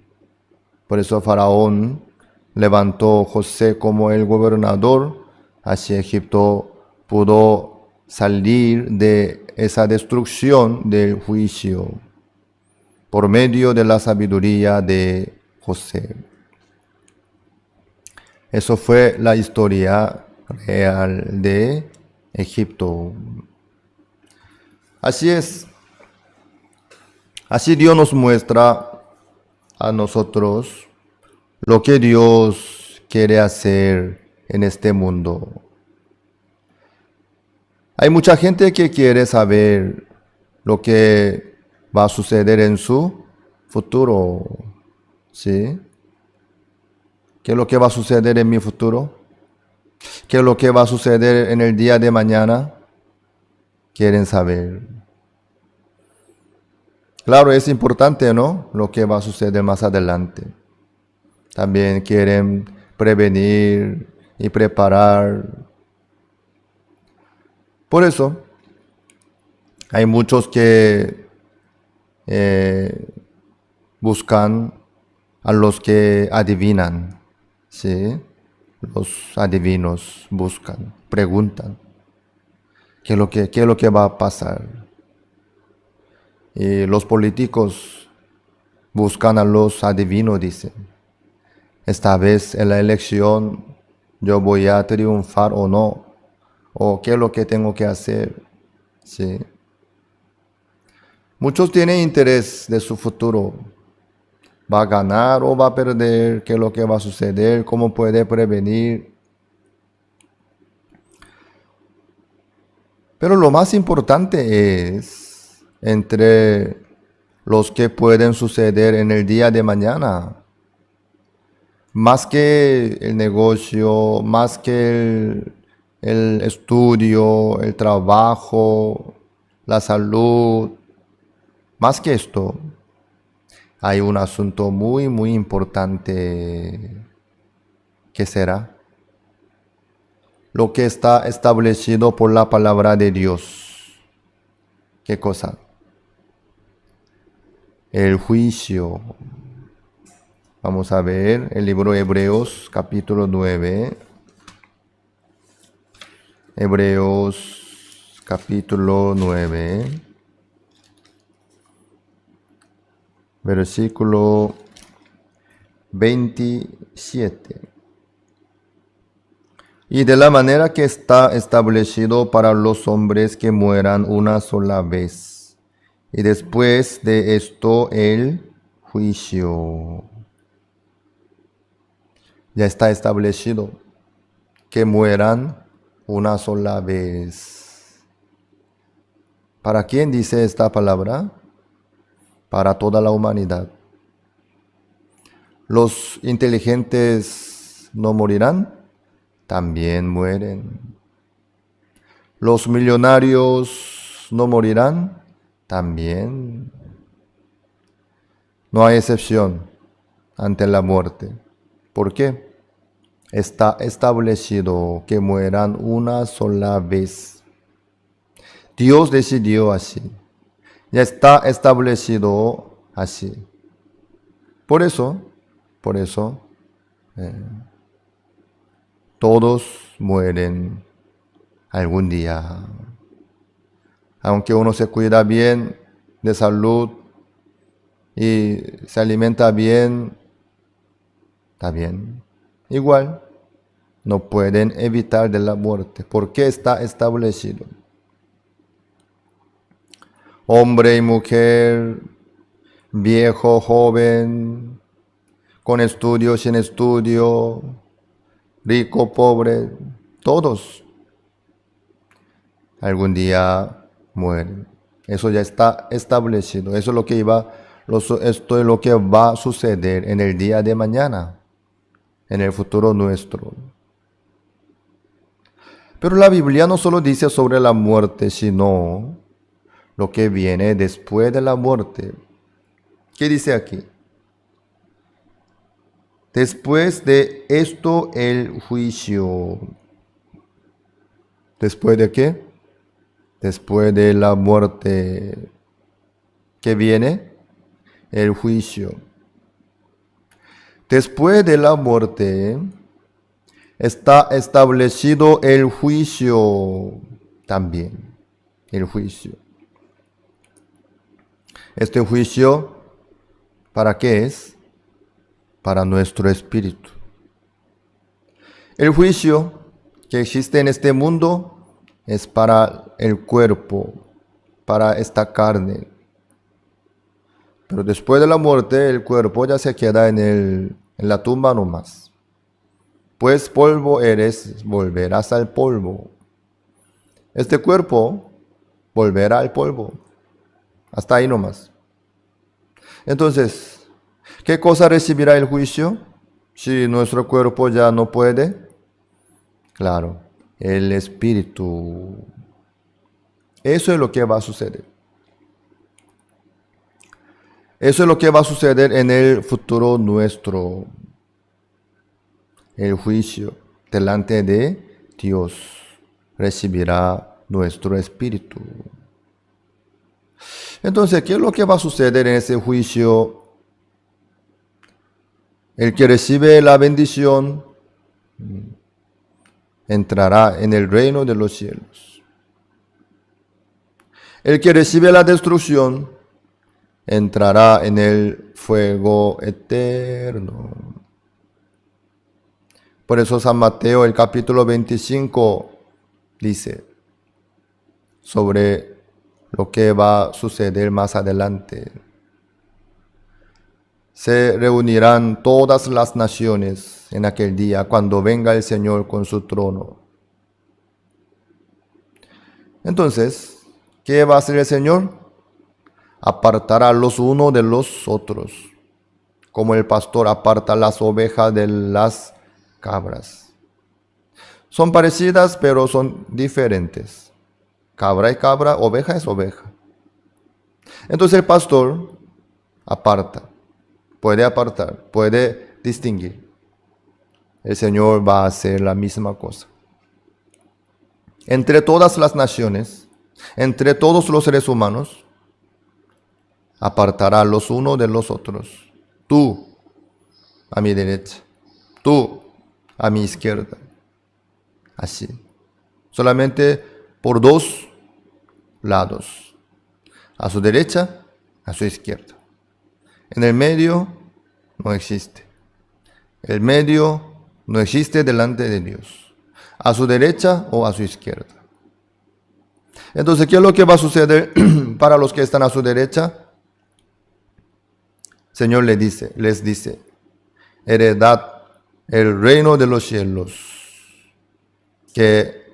Por eso Faraón levantó a José como el gobernador hacia Egipto, pudo salir de esa destrucción del juicio por medio de la sabiduría de José. Eso fue la historia real de Egipto. Así es. Así Dios nos muestra a nosotros lo que Dios quiere hacer en este mundo. Hay mucha gente que quiere saber lo que va a suceder en su futuro. ¿Sí? ¿Qué es lo que va a suceder en mi futuro? ¿Qué es lo que va a suceder en el día de mañana? Quieren saber. Claro, es importante, ¿no? Lo que va a suceder más adelante. También quieren prevenir y preparar. Por eso, hay muchos que buscan a los que adivinan. ¿Sí? Los adivinos buscan, preguntan, ¿qué es lo que va a pasar? Y los políticos buscan a los adivinos, dicen, esta vez en la elección yo voy a triunfar o no, o qué es lo que tengo que hacer. ¿Sí? Muchos tienen interés de su futuro. ¿Va a ganar o va a perder? ¿Qué es lo que va a suceder? ¿Cómo puede prevenir? Pero lo más importante es entre los que pueden suceder en el día de mañana. Más que el negocio, más que el estudio, el trabajo, la salud, más que esto, hay un asunto muy, muy importante. ¿Qué será? Lo que está establecido por la palabra de Dios. ¿Qué cosa? El juicio. Vamos a ver el libro de Hebreos, capítulo 9. Hebreos, capítulo 9. Versículo 27. Y de la manera que está establecido para los hombres que mueran una sola vez, y después de esto el juicio. Ya está establecido que mueran una sola vez. ¿Para quién dice esta palabra? Para toda la humanidad. Los inteligentes no morirán, también mueren. Los millonarios no morirán, también. No hay excepción ante la muerte. ¿Por qué? Está establecido que mueran una sola vez. Dios decidió así. Ya está establecido así. Por eso, todos mueren algún día. Aunque uno se cuida bien de salud y se alimenta bien, está bien. Igual, no pueden evitar de la muerte, porque está establecido. Hombre y mujer, viejo, joven, con estudio, sin estudio, rico, pobre, todos algún día mueren. Eso ya está establecido. Eso es lo que esto es lo que va a suceder en el día de mañana, en el futuro nuestro. Pero la Biblia no solo dice sobre la muerte, sino lo que viene después de la muerte. ¿Qué dice aquí? Después de esto el juicio. ¿Después de qué? Después de la muerte. ¿Qué viene? El juicio. Después de la muerte está establecido el juicio también. El juicio. Este juicio, ¿para qué es? Para nuestro espíritu. El juicio que existe en este mundo es para el cuerpo, para esta carne. Pero después de la muerte, el cuerpo ya se queda en la tumba nomás. Pues polvo eres, volverás al polvo. Este cuerpo volverá al polvo. Hasta ahí nomás. Entonces, ¿qué cosa recibirá el juicio si nuestro cuerpo ya no puede? Claro, el espíritu. Eso es lo que va a suceder. Eso es lo que va a suceder en el futuro nuestro. El juicio delante de Dios recibirá nuestro espíritu. Entonces, ¿qué es lo que va a suceder en ese juicio? El que recibe la bendición entrará en el reino de los cielos. El que recibe la destrucción entrará en el fuego eterno. Por eso San Mateo, el capítulo 25, dice sobre lo que va a suceder más adelante. Se reunirán todas las naciones en aquel día cuando venga el Señor con su trono. Entonces, ¿qué va a hacer el Señor? Apartará los unos de los otros, como el pastor aparta las ovejas de las cabras. Son parecidas, pero son diferentes. Cabra es cabra, oveja es oveja. Entonces el pastor aparta, puede distinguir. El Señor va a hacer la misma cosa. Entre todas las naciones, entre todos los seres humanos, apartará los unos de los otros. Tú a mi derecha, tú a mi izquierda. Así. Solamente por dos lados. A su derecha, a su izquierda. En el medio no existe. El medio no existe delante de Dios. A su derecha o a su izquierda. Entonces, ¿qué es lo que va a suceder para los que están a su derecha? El Señor les dice, heredad el reino de los cielos, que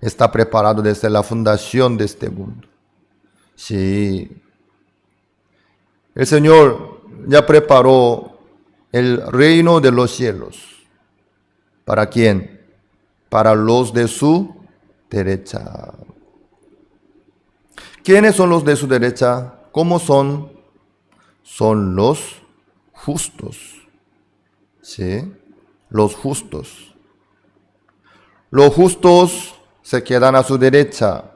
está preparado desde la fundación de este mundo. Sí. El Señor ya preparó el reino de los cielos. ¿Para quién? Para los de su derecha. ¿Quiénes son los de su derecha? ¿Cómo son? Son los justos. ¿Sí? Los justos. Los justos se quedan a su derecha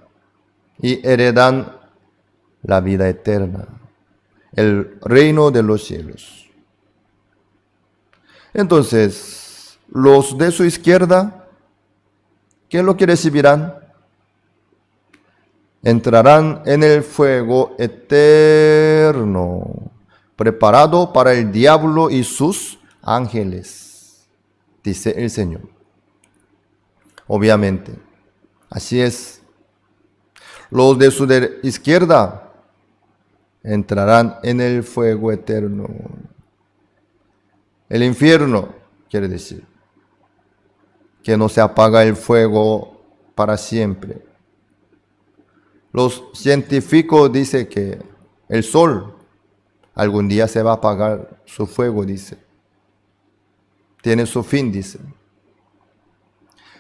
y heredan la vida eterna, el reino de los cielos. Entonces, los de su izquierda, ¿qué es lo que recibirán? Entrarán en el fuego eterno, preparado para el diablo y sus ángeles, dice el Señor. Obviamente, así es. Los de su izquierda entrarán en el fuego eterno. El infierno quiere decir que no se apaga el fuego para siempre. Los científicos dicen que el sol algún día se va a apagar su fuego, dice. Tiene su fin, dice.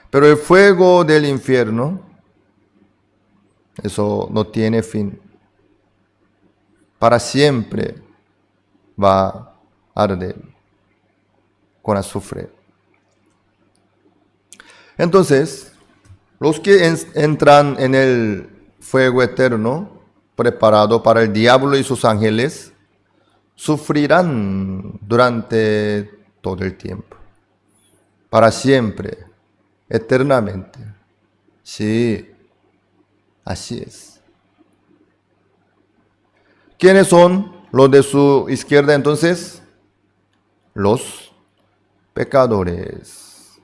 Pero el fuego del infierno, eso no tiene fin. Para siempre va a arder con azufre. Entonces, los que entran en el fuego eterno, preparado para el diablo y sus ángeles, sufrirán durante todo el tiempo, para siempre, eternamente. Sí, así es. ¿Quiénes son los de su izquierda entonces? Los pecadores,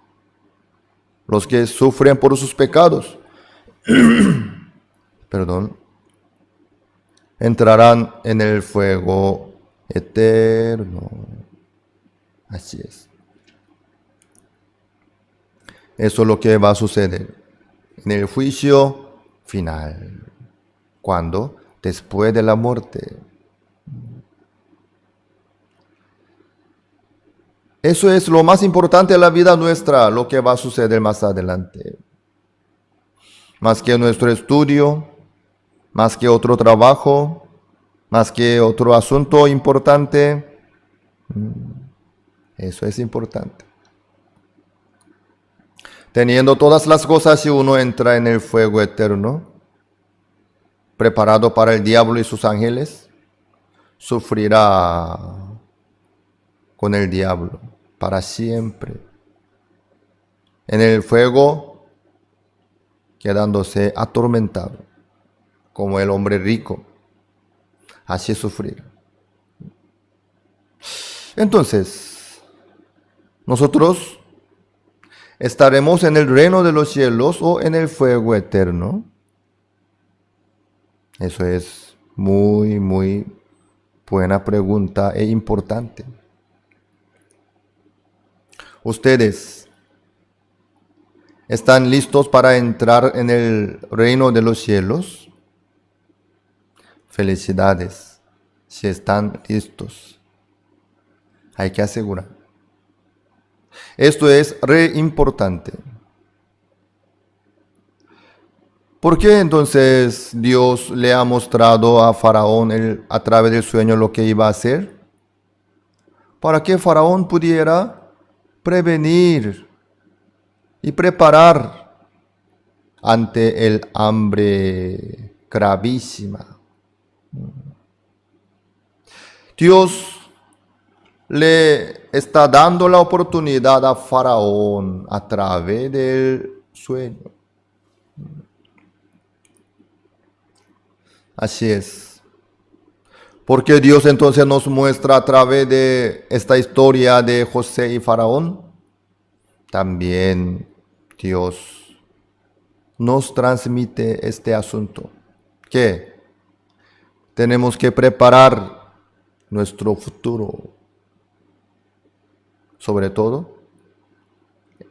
los que sufren por sus pecados. Perdón, entrarán en el fuego eterno. Así es. Eso es lo que va a suceder en el juicio final. ¿Cuándo? Después de la muerte. Eso es lo más importante de la vida nuestra, lo que va a suceder más adelante. Más que nuestro estudio, más que otro trabajo, más que otro asunto importante. Eso es importante. Teniendo todas las cosas, si uno entra en el fuego eterno, preparado para el diablo y sus ángeles, sufrirá con el diablo para siempre. En el fuego, quedándose atormentado, como el hombre rico. Así sufrir. Entonces, nosotros estaremos en el reino de los cielos o en el fuego eterno. Eso es muy, muy buena pregunta e importante. ¿Ustedes están listos para entrar en el reino de los cielos? Felicidades, si están listos. Hay que asegurar. Esto es re importante. ¿Por qué entonces Dios le ha mostrado a Faraón a través del sueño lo que iba a hacer? Para que Faraón pudiera prevenir y preparar ante el hambre gravísima. Dios le está dando la oportunidad a Faraón a través del sueño. Así es. Porque Dios entonces nos muestra a través de esta historia de José y Faraón. También Dios nos transmite este asunto. Que tenemos que preparar nuestro futuro. Sobre todo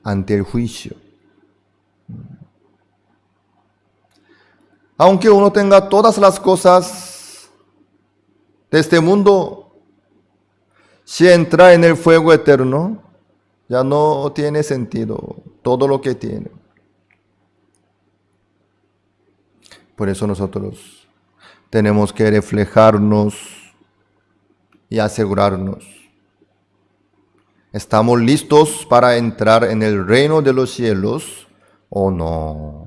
ante el juicio. Aunque uno tenga todas las cosas de este mundo, si entra en el fuego eterno, ya no tiene sentido todo lo que tiene. Por eso nosotros tenemos que reflejarnos y asegurarnos. ¿Estamos listos para entrar en el reino de los cielos o no?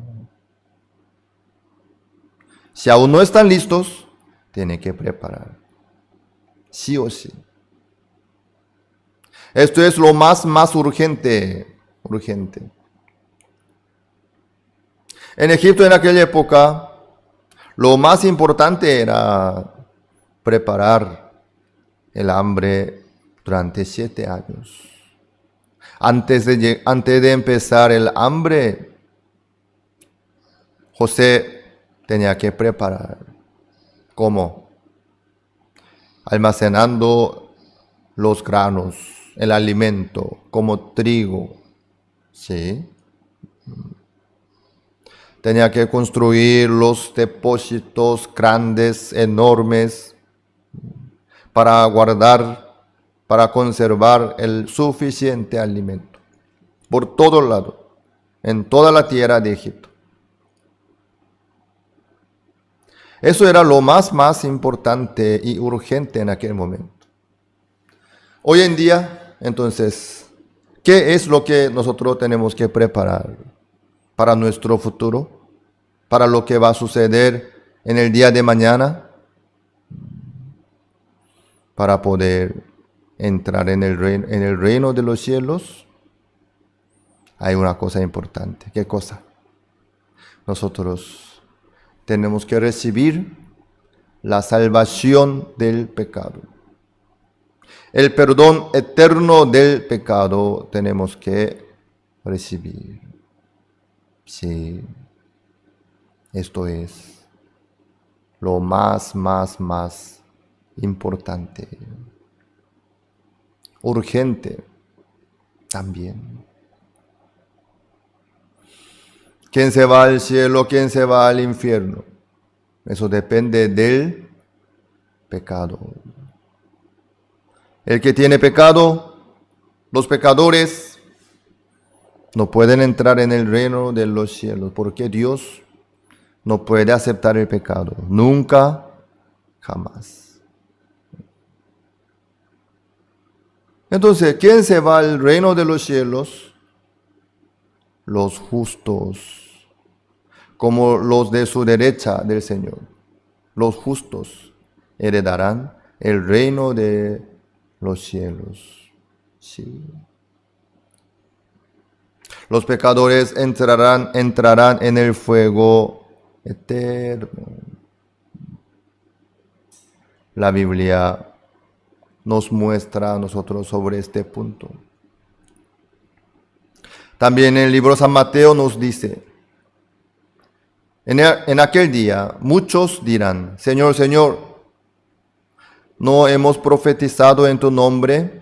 Si aún no están listos, tienen que preparar. Sí o sí. Esto es lo más urgente. En Egipto en aquella época, lo más importante era preparar el hambre durante 7 años. Antes de empezar el hambre, José tenía que preparar. ¿Cómo? Almacenando los granos, el alimento, como trigo. ¿Sí? Tenía que construir los depósitos grandes, enormes, para guardar, para conservar el suficiente alimento. Por todo lado, en toda la tierra de Egipto. Eso era lo más importante y urgente en aquel momento. Hoy en día, entonces, ¿qué es lo que nosotros tenemos que preparar para nuestro futuro? Para lo que va a suceder en el día de mañana, para poder entrar en el reino de los cielos. Hay una cosa importante. ¿Qué cosa? Nosotros tenemos que recibir la salvación del pecado. El perdón eterno del pecado tenemos que recibir. Sí, esto es lo más importante. Urgente también. ¿Quién se va al cielo? ¿Quién se va al infierno? Eso depende del pecado. El que tiene pecado, los pecadores, no pueden entrar en el reino de los cielos, porque Dios no puede aceptar el pecado. Nunca, jamás. Entonces, ¿quién se va al reino de los cielos? Los justos, como los de su derecha del Señor. Los justos heredarán el reino de los cielos. Sí. Los pecadores entrarán en el fuego eterno. La Biblia nos muestra a nosotros sobre este punto. También en el libro de San Mateo nos dice, en aquel día muchos dirán, Señor, Señor, ¿no hemos profetizado en tu nombre?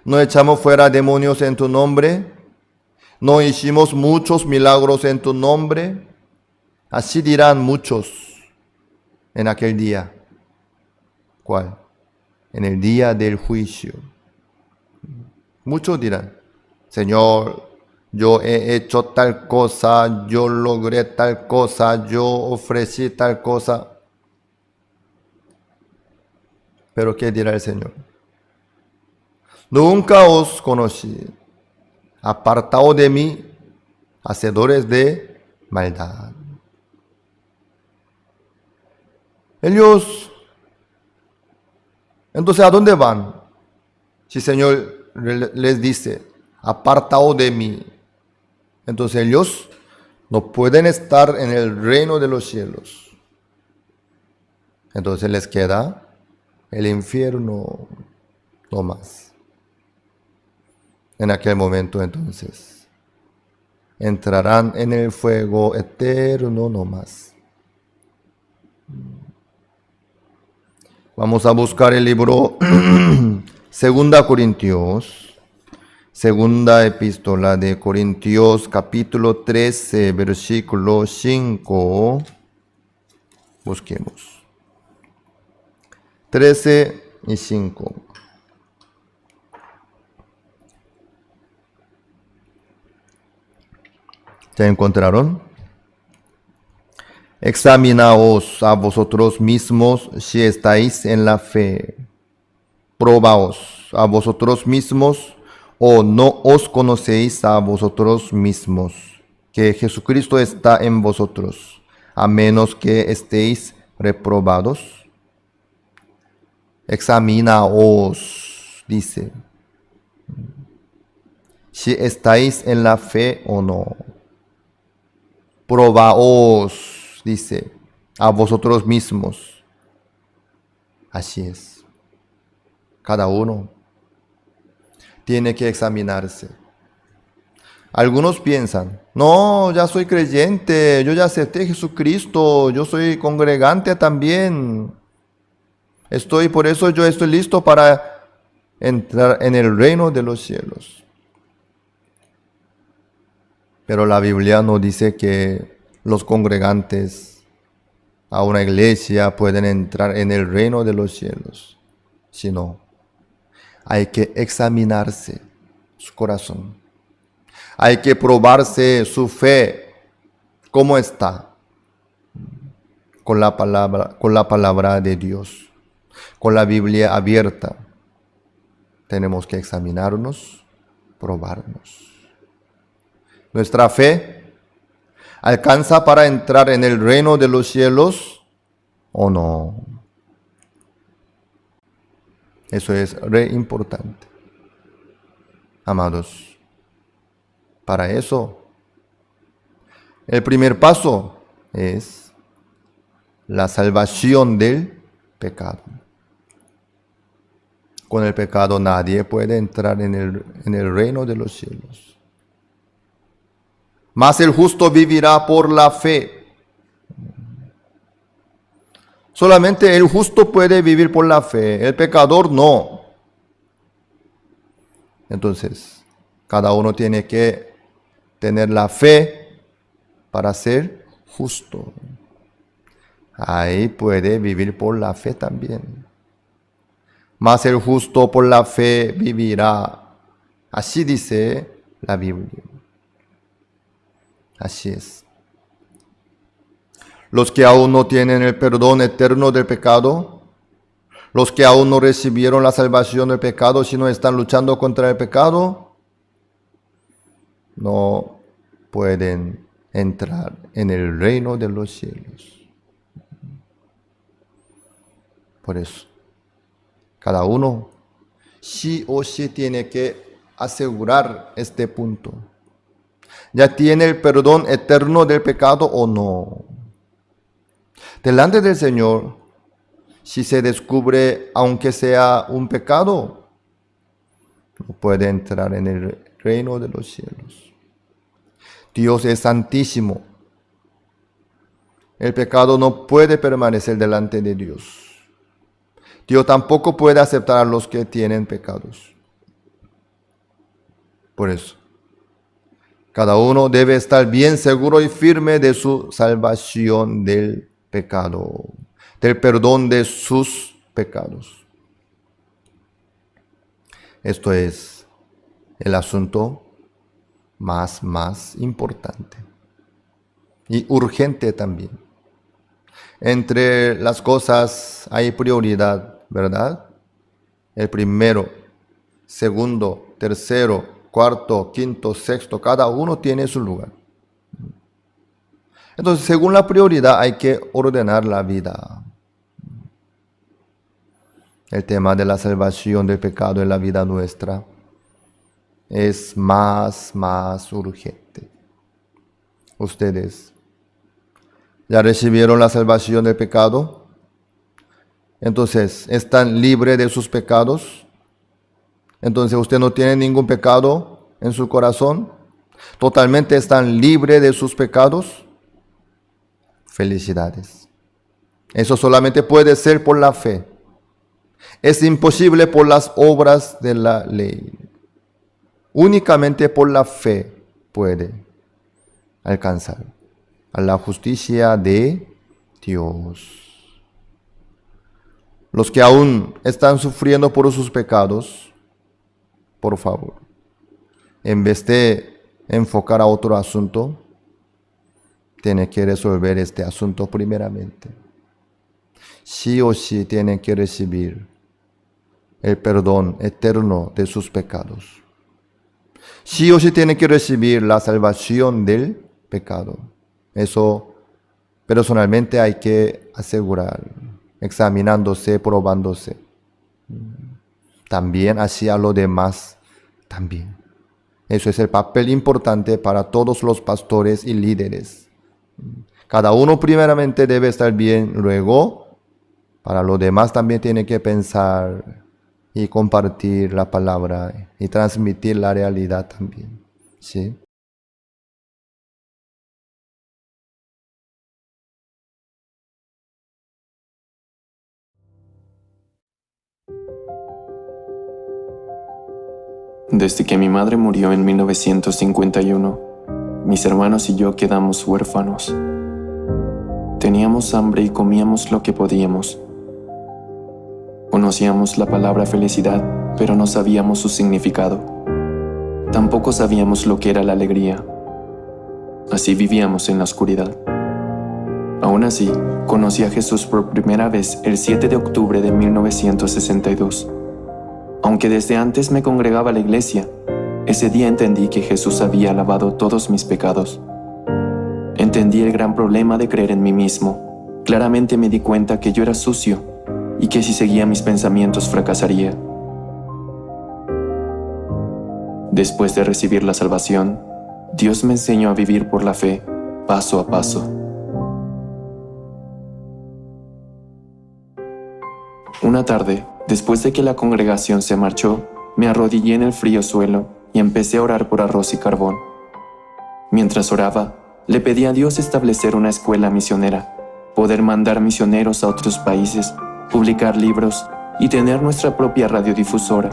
¿No echamos fuera demonios en tu nombre? ¿No hicimos muchos milagros en tu nombre? Así dirán muchos en aquel día. ¿Cuál? En el día del juicio. Muchos dirán, Señor, yo he hecho tal cosa, yo logré tal cosa, yo ofrecí tal cosa. Pero ¿qué dirá el Señor? Nunca os conocí. Apartaos de mí, hacedores de maldad. Ellos, entonces, ¿a dónde van? Si el Señor les dice, apartaos de mí. Entonces ellos no pueden estar en el reino de los cielos. Entonces les queda el infierno no más. En aquel momento entonces entrarán en el fuego eterno no más. Vamos a buscar el libro Segunda Corintios, segunda epístola de Corintios, capítulo 13, versículo 5. Busquemos. 13 y 5. ¿Se encontraron? Examinaos a vosotros mismos si estáis en la fe. Probaos a vosotros mismos o no os conocéis a vosotros mismos, que Jesucristo está en vosotros, a menos que estéis reprobados. Examinaos, dice. si estáis en la fe o no. Probaos, dice, a vosotros mismos. Así es. Cada uno tiene que examinarse. Algunos piensan, no, ya soy creyente, yo ya acepté a Jesucristo, yo soy congregante también. Por eso yo estoy listo para entrar en el reino de los cielos. Pero la Biblia no dice que los congregantes a una iglesia pueden entrar en el reino de los cielos, sino hay que examinarse su corazón. Hay que probarse su fe, cómo está con la palabra de Dios, con la Biblia abierta. Tenemos que examinarnos, probarnos. Nuestra fe alcanza para entrar en el reino de los cielos o no. Eso es re importante. Amados, para eso, el primer paso es la salvación del pecado. Con el pecado nadie puede entrar en el reino de los cielos. Mas el justo vivirá por la fe. Solamente el justo puede vivir por la fe, el pecador no. Entonces, cada uno tiene que tener la fe para ser justo. Ahí puede vivir por la fe también. Mas el justo por la fe vivirá. Así dice la Biblia. Así es. Los que aún no tienen el perdón eterno del pecado, los que aún no recibieron la salvación del pecado, sino están luchando contra el pecado, no pueden entrar en el reino de los cielos. Por eso, cada uno sí o sí tiene que asegurar este punto. ¿Ya tiene el perdón eterno del pecado o no? Delante del Señor, si se descubre, aunque sea un pecado, no puede entrar en el reino de los cielos. Dios es santísimo. El pecado no puede permanecer delante de Dios. Dios tampoco puede aceptar a los que tienen pecados. Por eso, cada uno debe estar bien seguro y firme de su salvación del pecado, del perdón de sus pecados. Esto es el asunto más importante y urgente también. Entre las cosas hay prioridad, ¿verdad? El primero, segundo, tercero, cuarto, quinto, sexto, cada uno tiene su lugar. Entonces, según la prioridad hay que ordenar la vida. El tema de la salvación del pecado en la vida nuestra es más urgente. Ustedes ya recibieron la salvación del pecado, entonces están libres de sus pecados. Entonces usted no tiene ningún pecado en su corazón, totalmente están libres de sus pecados. Felicidades. Eso solamente puede ser por la fe. Es imposible por las obras de la ley. Únicamente por la fe puede alcanzar a la justicia de Dios. Los que aún están sufriendo por sus pecados, por favor, en vez de enfocar a otro asunto, tiene que resolver este asunto primeramente. Sí o sí tienen que recibir el perdón eterno de sus pecados. Sí o sí tiene que recibir la salvación del pecado. Eso personalmente hay que asegurar, examinándose, probándose. También hacia lo demás también. Eso es el papel importante para todos los pastores y líderes. Cada uno primeramente debe estar bien, luego para los demás también tiene que pensar y compartir la palabra y transmitir la realidad también. ¿Sí? Desde que mi madre murió en 1951, mis hermanos y yo quedamos huérfanos. Teníamos hambre y comíamos lo que podíamos. Conocíamos la palabra felicidad, pero no sabíamos su significado. Tampoco sabíamos lo que era la alegría. Así vivíamos en la oscuridad. Aún así, conocí a Jesús por primera vez el 7 de octubre de 1962. Aunque desde antes me congregaba a la iglesia, ese día entendí que Jesús había lavado todos mis pecados. Entendí el gran problema de creer en mí mismo. Claramente me di cuenta que yo era sucio y que si seguía mis pensamientos fracasaría. Después de recibir la salvación, Dios me enseñó a vivir por la fe, paso a paso. Una tarde, después de que la congregación se marchó, me arrodillé en el frío suelo y empecé a orar por arroz y carbón. Mientras oraba, le pedí a Dios establecer una escuela misionera, poder mandar misioneros a otros países, publicar libros y tener nuestra propia radiodifusora.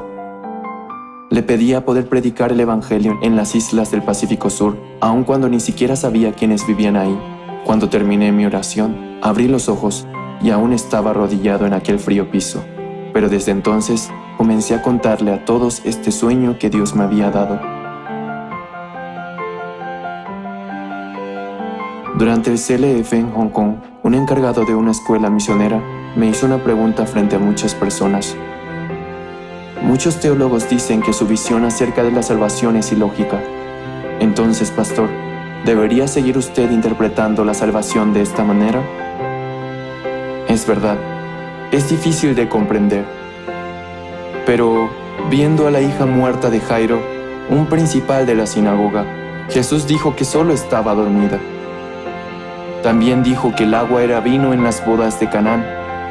Le pedía poder predicar el Evangelio en las islas del Pacífico Sur, aun cuando ni siquiera sabía quiénes vivían ahí. Cuando terminé mi oración, abrí los ojos y aún estaba arrodillado en aquel frío piso. Pero desde entonces comencé a contarle a todos este sueño que Dios me había dado. Durante el CLF en Hong Kong, un encargado de una escuela misionera me hizo una pregunta frente a muchas personas. Muchos teólogos dicen que su visión acerca de la salvación es ilógica. Entonces, pastor, ¿debería seguir usted interpretando la salvación de esta manera? Es verdad, es difícil de comprender. Pero, viendo a la hija muerta de Jairo, un principal de la sinagoga, Jesús dijo que solo estaba dormida. También dijo que el agua era vino en las bodas de Canaán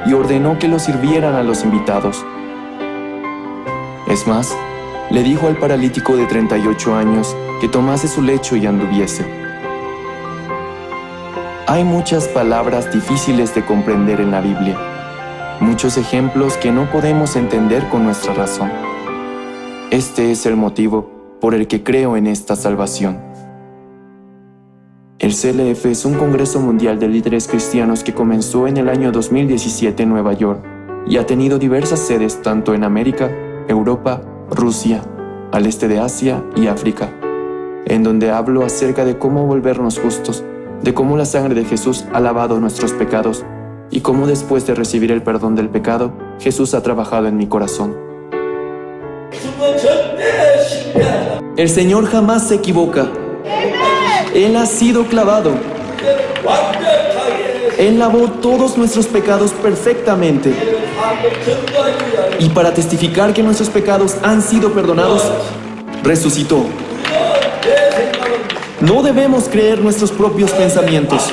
y ordenó que lo sirvieran a los invitados. Es más, le dijo al paralítico de 38 años que tomase su lecho y anduviese. Hay muchas palabras difíciles de comprender en la Biblia, muchos ejemplos que no podemos entender con nuestra razón. Este es el motivo por el que creo en esta salvación. El CLF es un congreso mundial de líderes cristianos que comenzó en el año 2017 en Nueva York y ha tenido diversas sedes tanto en América, Europa, Rusia, al este de Asia y África, en donde hablo acerca de cómo volvernos justos, de cómo la sangre de Jesús ha lavado nuestros pecados y cómo después de recibir el perdón del pecado, Jesús ha trabajado en mi corazón. El Señor jamás se equivoca. Él ha sido clavado. Él lavó todos nuestros pecados perfectamente. Y para testificar que nuestros pecados han sido perdonados, resucitó. No debemos creer nuestros propios pensamientos,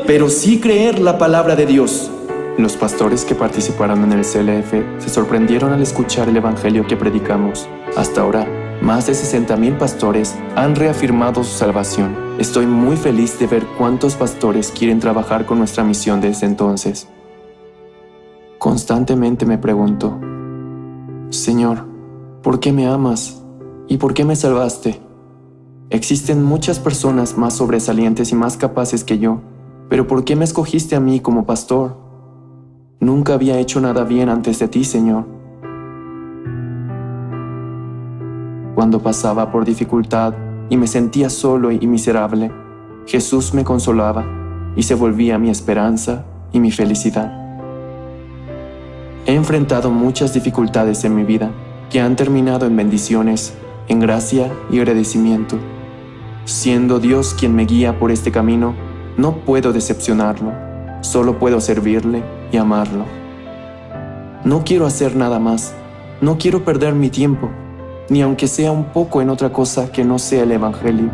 pero sí creer la palabra de Dios. Los pastores que participaron en el CLF se sorprendieron al escuchar el evangelio que predicamos. Hasta ahora, más de 60,000 pastores han reafirmado su salvación. Estoy muy feliz de ver cuántos pastores quieren trabajar con nuestra misión desde entonces. Constantemente me pregunto, Señor, ¿por qué me amas? ¿Y por qué me salvaste? Existen muchas personas más sobresalientes y más capaces que yo, pero ¿por qué me escogiste a mí como pastor? Nunca había hecho nada bien antes de ti, Señor. Cuando pasaba por dificultad y me sentía solo y miserable, Jesús me consolaba y se volvía mi esperanza y mi felicidad. He enfrentado muchas dificultades en mi vida que han terminado en bendiciones, en gracia y agradecimiento. Siendo Dios quien me guía por este camino, no puedo decepcionarlo, solo puedo servirle y amarlo. No quiero hacer nada más, no quiero perder mi tiempo. ni aunque sea un poco en otra cosa que no sea el Evangelio.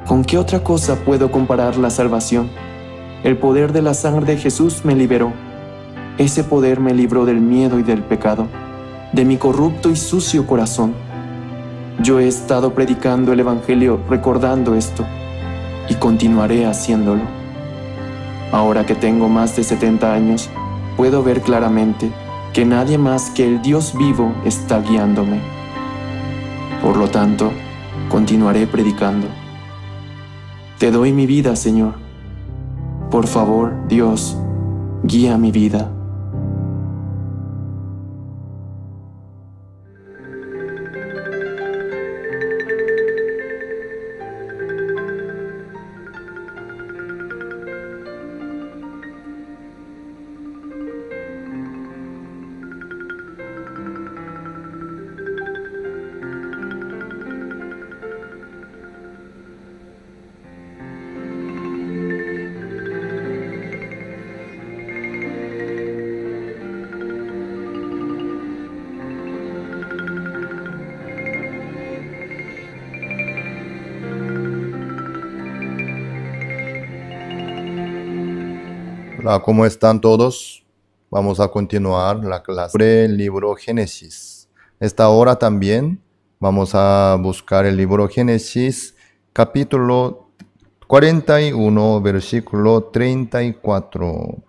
¿Con qué otra cosa puedo comparar la salvación? El poder de la sangre de Jesús me liberó. Ese poder me libró del miedo y del pecado, de mi corrupto y sucio corazón. Yo he estado predicando el Evangelio recordando esto, y continuaré haciéndolo. Ahora que tengo más de 70 años, puedo ver claramente que nadie más que el Dios vivo está guiándome. Por lo tanto, continuaré predicando. Te doy mi vida, Señor. Por favor, Dios, guía mi vida. Hola, ¿cómo están todos? Vamos a continuar la clase sobre el libro Génesis. Esta hora también vamos a buscar el libro Génesis, capítulo 41, versículo 34.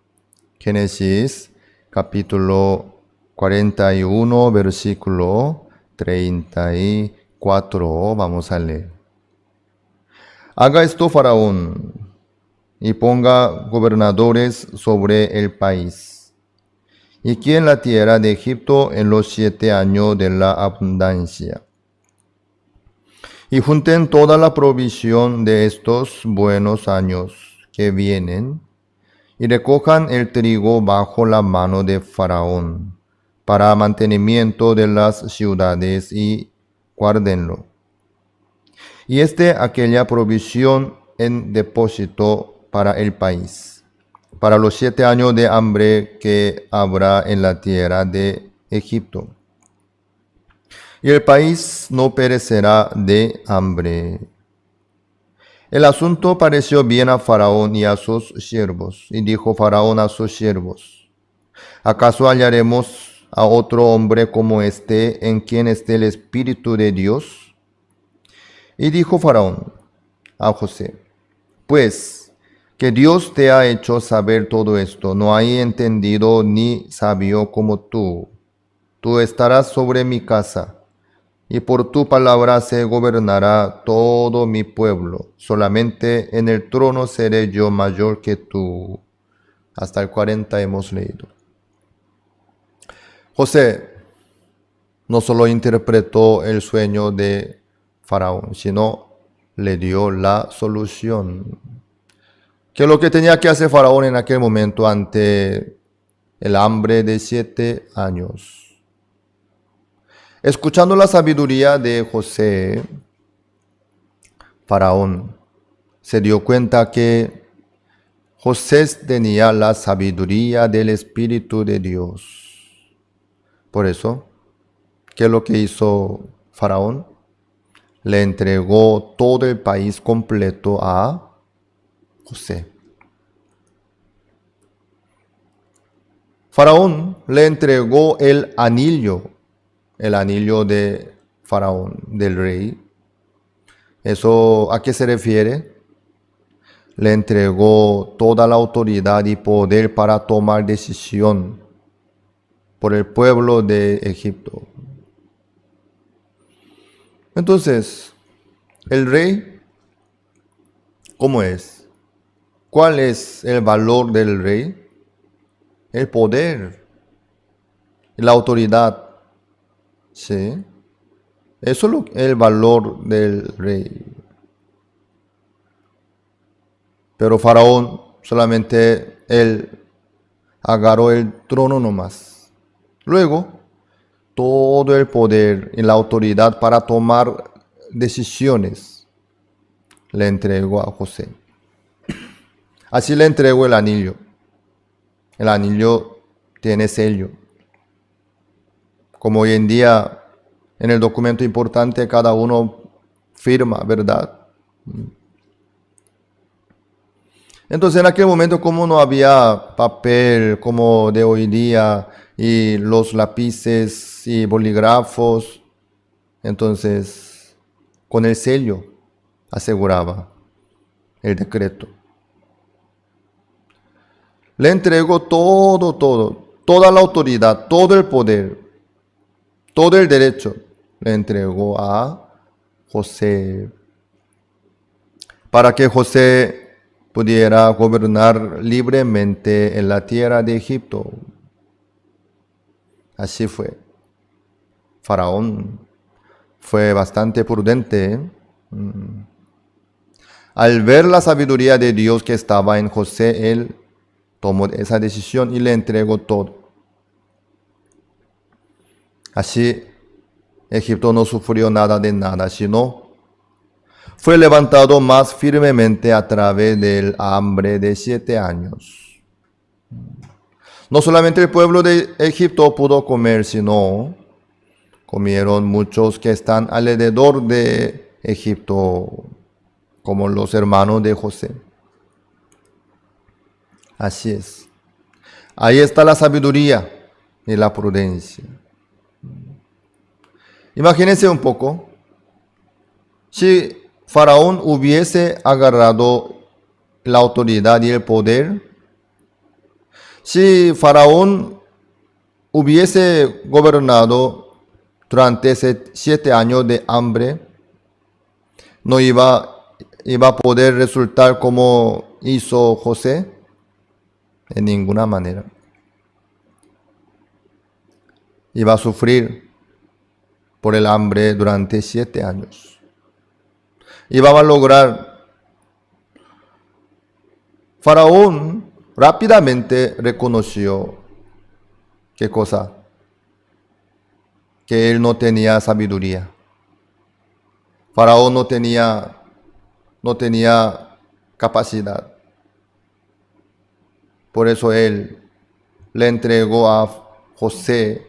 Génesis, capítulo 41, versículo 34. Vamos a leer. Haga esto Faraón y ponga gobernadores sobre el país, y aquí en la tierra de Egipto en los 7 años de la abundancia. Y junten toda la provisión de estos buenos años que vienen, y recojan el trigo bajo la mano de Faraón, para mantenimiento de las ciudades, y guárdenlo. Y aquella provisión en depósito para el país, para los 7 años de hambre que habrá en la tierra de Egipto. Y el país no perecerá de hambre. El asunto pareció bien a Faraón y a sus siervos, y dijo Faraón a sus siervos: ¿acaso hallaremos a otro hombre como este, en quien esté el Espíritu de Dios? Y dijo Faraón a José: pues que Dios te ha hecho saber todo esto, no hay entendido ni sabio como tú. Tú estarás sobre mi casa, y por tu palabra se gobernará todo mi pueblo. Solamente en el trono seré yo mayor que tú. Hasta el 40 hemos leído. José no solo interpretó el sueño de Faraón, sino le dio la solución. ¿Qué es lo que tenía que hacer Faraón en aquel momento ante el hambre de 7 años? Escuchando la sabiduría de José, Faraón se dio cuenta que José tenía la sabiduría del Espíritu de Dios. Por eso, ¿qué es lo que hizo Faraón? Le entregó todo el país completo a José. Faraón le entregó el anillo de Faraón, del rey. ¿Eso a qué se refiere? Le entregó toda la autoridad y poder para tomar decisión por el pueblo de Egipto. Entonces, el rey, ¿cómo es? ¿Cuál es el valor del rey? El poder, la autoridad. ¿Sí? Eso es el valor del rey. Pero Faraón solamente él agarró el trono nomás. Luego, todo el poder y la autoridad para tomar decisiones le entregó a José. Así le entregó el anillo. El anillo tiene sello. como hoy en día en el documento importante cada uno firma, ¿verdad? Entonces en aquel momento, como no había papel como de hoy día y los lápices y bolígrafos, entonces con el sello aseguraba el decreto. Le entregó toda la autoridad, todo el poder, todo el derecho, le entregó a José, para que José pudiera gobernar libremente en la tierra de Egipto. Así fue. Faraón fue bastante prudente. Al ver la sabiduría de Dios que estaba en José, él tomó esa decisión y le entregó todo. Así, Egipto no sufrió nada de nada, sino fue levantado más firmemente a través del hambre de 7 años. No solamente el pueblo de Egipto pudo comer, sino comieron muchos que están alrededor de Egipto, como los hermanos de José. Así es. Ahí está la sabiduría y la prudencia. Imagínense un poco, si Faraón hubiese agarrado la autoridad y el poder, si Faraón hubiese gobernado durante 7 años de hambre, no iba a poder resultar como hizo José, en ninguna manera. Iba a sufrir por el hambre durante 7 años. Iba a lograr. Faraón rápidamente reconoció, ¿qué cosa? Que él no tenía sabiduría. Faraón no tenía capacidad. Por eso él le entregó a José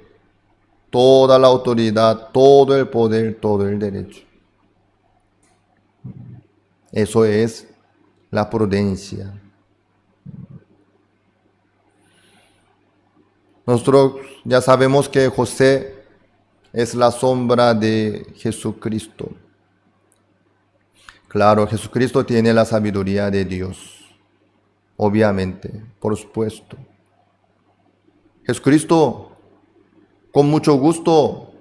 toda la autoridad, todo el poder, todo el derecho. Eso es la prudencia. Nosotros ya sabemos que José es la sombra de Jesucristo. Claro, Jesucristo tiene la sabiduría de Dios, obviamente, por supuesto. Jesucristo, con mucho gusto,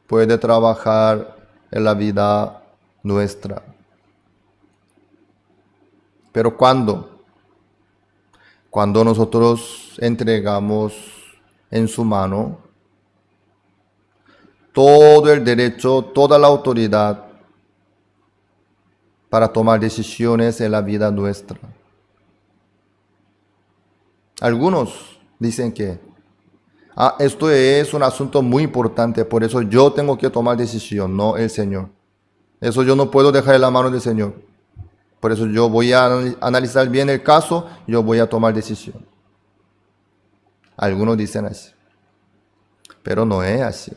puede trabajar en la vida nuestra. Pero ¿cuándo? Cuando nosotros entregamos en su mano todo el derecho, toda la autoridad para tomar decisiones en la vida nuestra. Algunos dicen que esto es un asunto muy importante, por eso yo tengo que tomar decisión, no el Señor. Eso yo no puedo dejar en la mano del Señor. Por eso yo voy a analizar bien el caso, yo voy a tomar decisión. Algunos dicen así, pero no es así.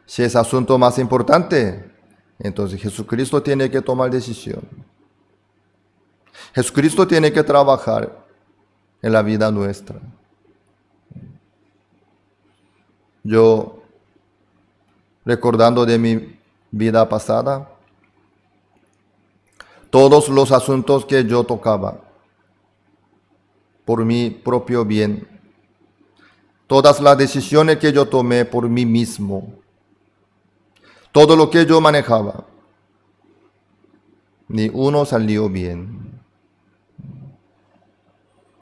Si es asunto más importante, entonces Jesucristo tiene que tomar decisión. Jesucristo tiene que trabajar en la vida nuestra. Yo, recordando de mi vida pasada, todos los asuntos que yo tocaba, por mi propio bien, todas las decisiones que yo tomé por mí mismo, todo lo que yo manejaba, ni uno salió bien.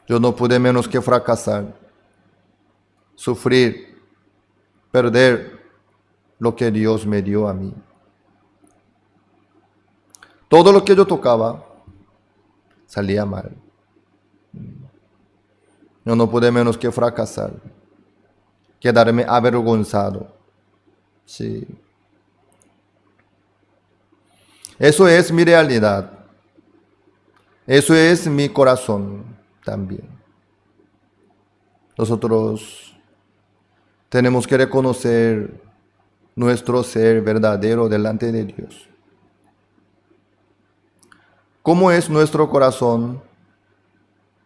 Yo no pude menos que fracasar, sufrir, perder lo que Dios me dio a mí. Todo lo que yo tocaba salía mal. Yo no pude menos que fracasar, quedarme avergonzado. Sí. Eso es mi realidad. Eso es mi corazón también. Nosotros Tenemos que reconocer nuestro ser verdadero delante de Dios. ¿Cómo es nuestro corazón?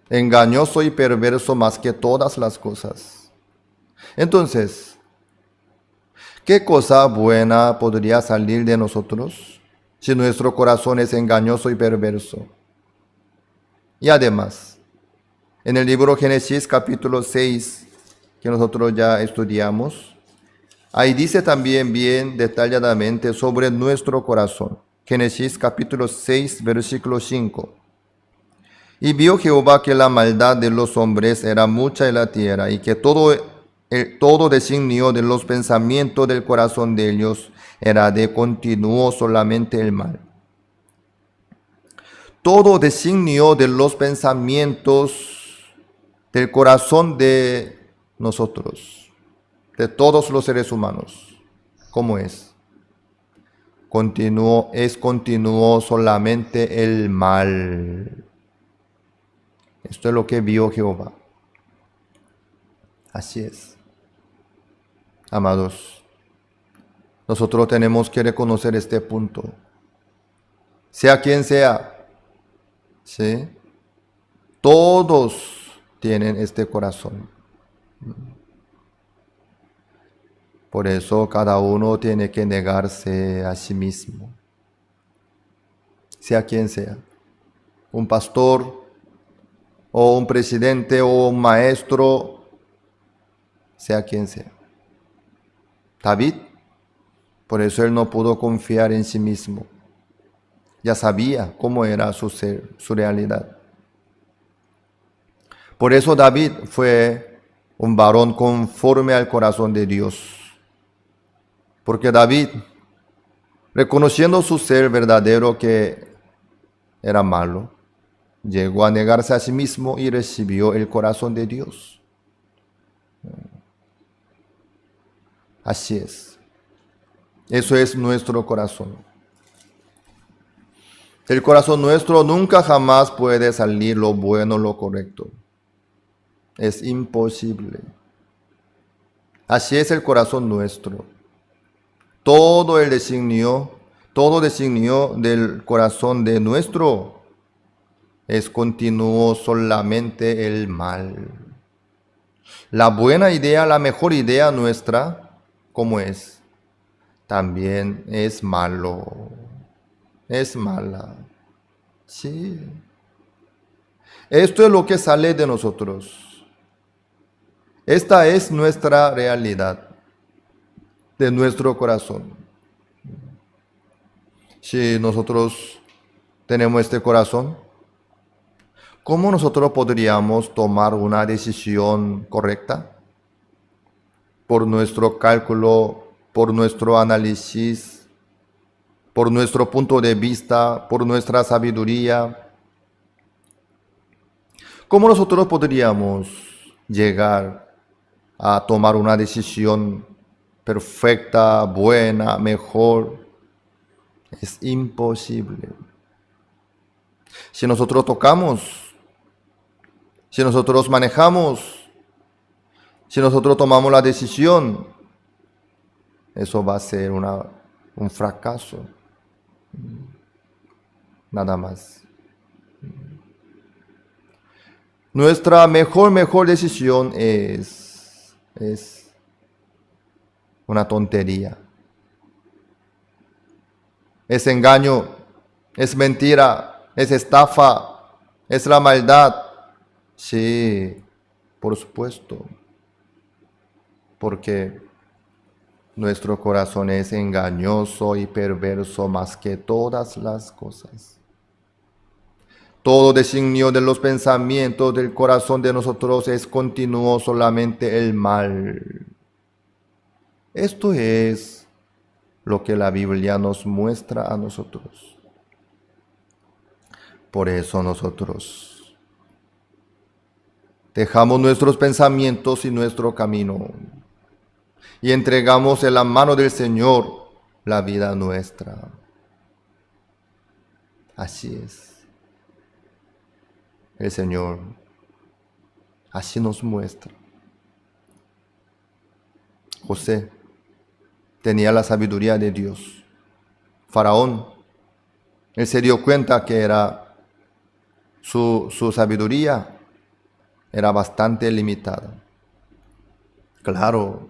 Engañoso y perverso más que todas las cosas. Entonces, ¿qué cosa buena podría salir de nosotros si nuestro corazón es engañoso y perverso? Y además, en el libro Génesis capítulo 6, que nosotros ya estudiamos, ahí dice también bien detalladamente sobre nuestro corazón. Génesis capítulo 6, versículo 5. Y vio Jehová que la maldad de los hombres era mucha en la tierra, y que todo designio de los pensamientos del corazón de ellos era de continuo solamente el mal. Todo designio de los pensamientos del corazón de nosotros, de todos los seres humanos, ¿cómo es? Es continuo solamente el mal. Esto es lo que vio Jehová. Así es. Amados, nosotros tenemos que reconocer este punto. Sea quien sea, ¿sí? Todos tienen este corazón. Por eso cada uno tiene que negarse a sí mismo. Sea quien sea. Un pastor, o un presidente, o un maestro, sea quien sea. David, por eso él no pudo confiar en sí mismo. Ya sabía cómo era su ser, su realidad. Por eso David fue un varón conforme al corazón de Dios. Porque David, reconociendo su ser verdadero que era malo, llegó a negarse a sí mismo y recibió el corazón de Dios. Así es. Eso es nuestro corazón. Del corazón nuestro nunca jamás puede salir lo bueno, lo correcto. Es imposible. Así es el corazón nuestro. Todo designio del corazón de nuestro es continuo solamente el mal. La buena idea, la mejor idea nuestra, ¿cómo es? También es malo. Es mala. Sí. Esto es lo que sale de nosotros. Esta es nuestra realidad, de nuestro corazón. Si nosotros tenemos este corazón, ¿cómo nosotros podríamos tomar una decisión correcta? Por nuestro cálculo, por nuestro análisis, por nuestro punto de vista, por nuestra sabiduría. ¿Cómo nosotros podríamos llegar a tomar una decisión perfecta, buena, mejor? Es imposible. Si nosotros tocamos, si nosotros manejamos, si nosotros tomamos la decisión, eso va a ser un fracaso. Nada más. Nuestra mejor decisión es una tontería. Es engaño, es mentira, es estafa, es la maldad. Sí, por supuesto. Porque nuestro corazón es engañoso y perverso más que todas las cosas. Todo designio de los pensamientos del corazón de nosotros es continuo solamente el mal. Esto es lo que la Biblia nos muestra a nosotros. Por eso nosotros dejamos nuestros pensamientos y nuestro camino y entregamos en la mano del Señor la vida nuestra. Así es. El Señor así nos muestra. José tenía la sabiduría de Dios. Faraón, él se dio cuenta que era su sabiduría era bastante limitada. Claro,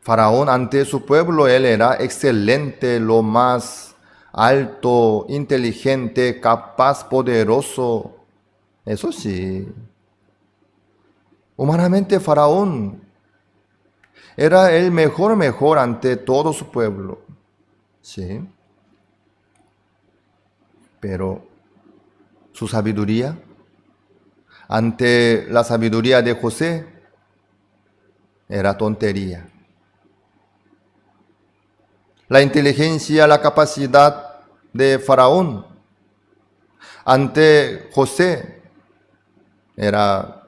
Faraón ante su pueblo, él era excelente, lo más alto, inteligente, capaz, poderoso. Eso sí. Humanamente, Faraón era el mejor ante todo su pueblo. Sí. Pero su sabiduría, ante la sabiduría de José, era tontería. La inteligencia, la capacidad de Faraón ante José era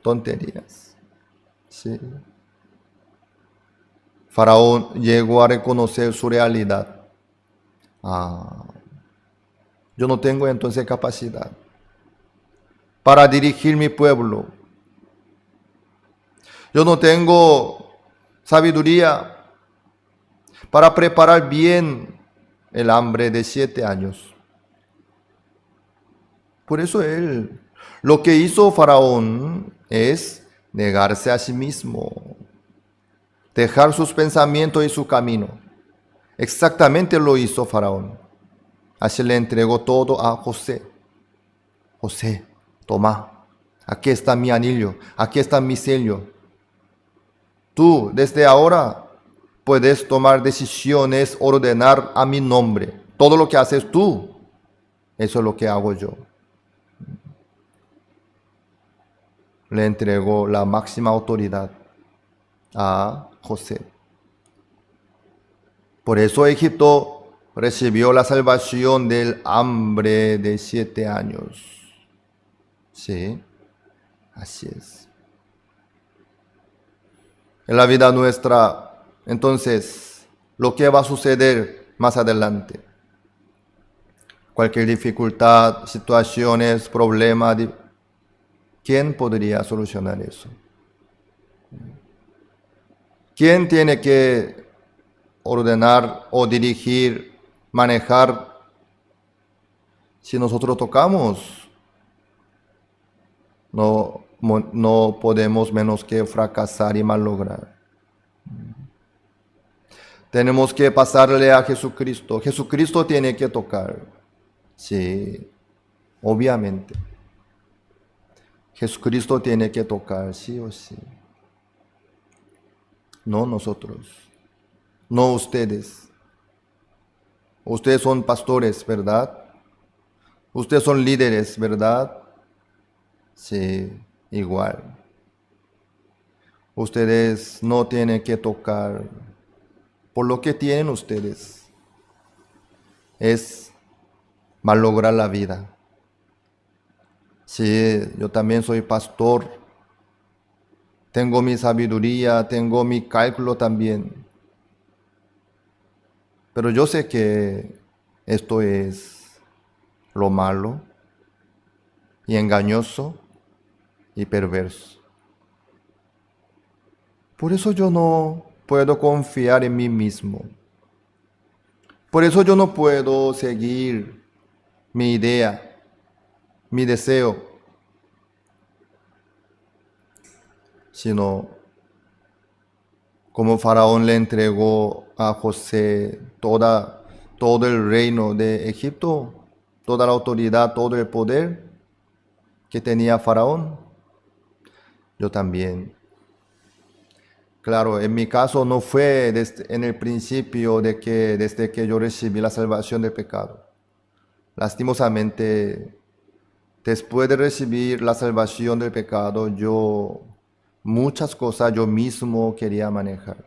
tonterías. Sí. Faraón llegó a reconocer su realidad. Yo no tengo entonces capacidad para dirigir mi pueblo. Yo no tengo sabiduría para preparar bien el hambre de 7 años. Por eso lo que hizo Faraón es negarse a sí mismo, dejar sus pensamientos y su camino. Exactamente lo hizo Faraón. Así le entregó todo a José. José, toma, aquí está mi anillo, aquí está mi sello. Tú, desde ahora, puedes tomar decisiones, ordenar a mi nombre. Todo lo que haces tú, eso es lo que hago yo. Le entregó la máxima autoridad a José. Por eso Egipto recibió la salvación del hambre de 7 años. Sí, así es. En la vida nuestra, entonces, lo que va a suceder más adelante. Cualquier dificultad, situaciones, problema, ¿quién podría solucionar eso? ¿Quién tiene que ordenar o dirigir, manejar? Si nosotros tocamos, no podemos menos que fracasar y malograr. Tenemos que pasarle a Jesucristo. Jesucristo tiene que tocar. Sí, obviamente. Jesucristo tiene que tocar, sí o sí. No nosotros. No ustedes. Ustedes son pastores, ¿verdad? Ustedes son líderes, ¿verdad? Sí, igual. Ustedes no tienen que tocar. Por lo que tienen ustedes es malograr la vida. Sí, yo también soy pastor. Tengo mi sabiduría, tengo mi cálculo también. Pero yo sé que esto es lo malo y engañoso y perverso. Por eso yo no puedo confiar en mí mismo. Por eso yo no puedo seguir mi idea, mi deseo, sino como Faraón le entregó a José todo el reino de Egipto, toda la autoridad, todo el poder que tenía Faraón, yo también. Claro, en mi caso no fue en el principio desde que yo recibí la salvación del pecado. Lastimosamente, después de recibir la salvación del pecado, muchas cosas yo mismo quería manejar.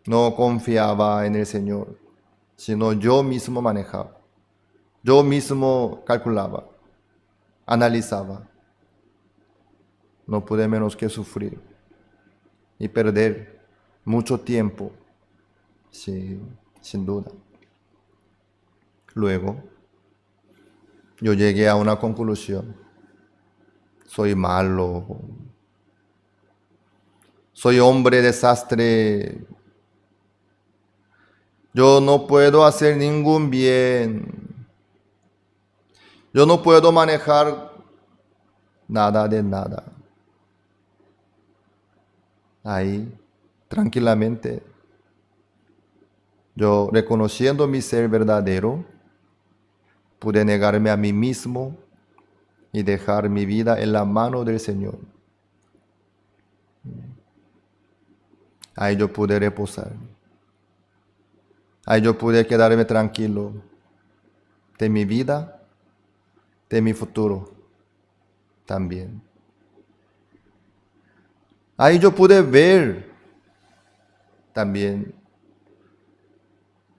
No confiaba en el Señor, sino yo mismo manejaba. Yo mismo calculaba, analizaba. No pude menos que sufrir y perder mucho tiempo, sí, sin duda. Luego, yo llegué a una conclusión. Soy malo. Soy hombre desastre. Yo no puedo hacer ningún bien. Yo no puedo manejar nada de nada. Ahí, tranquilamente, yo reconociendo mi ser verdadero, pude negarme a mí mismo y dejar mi vida en la mano del Señor. Ahí yo pude reposar. Ahí yo pude quedarme tranquilo de mi vida, de mi futuro también. Ahí yo pude ver también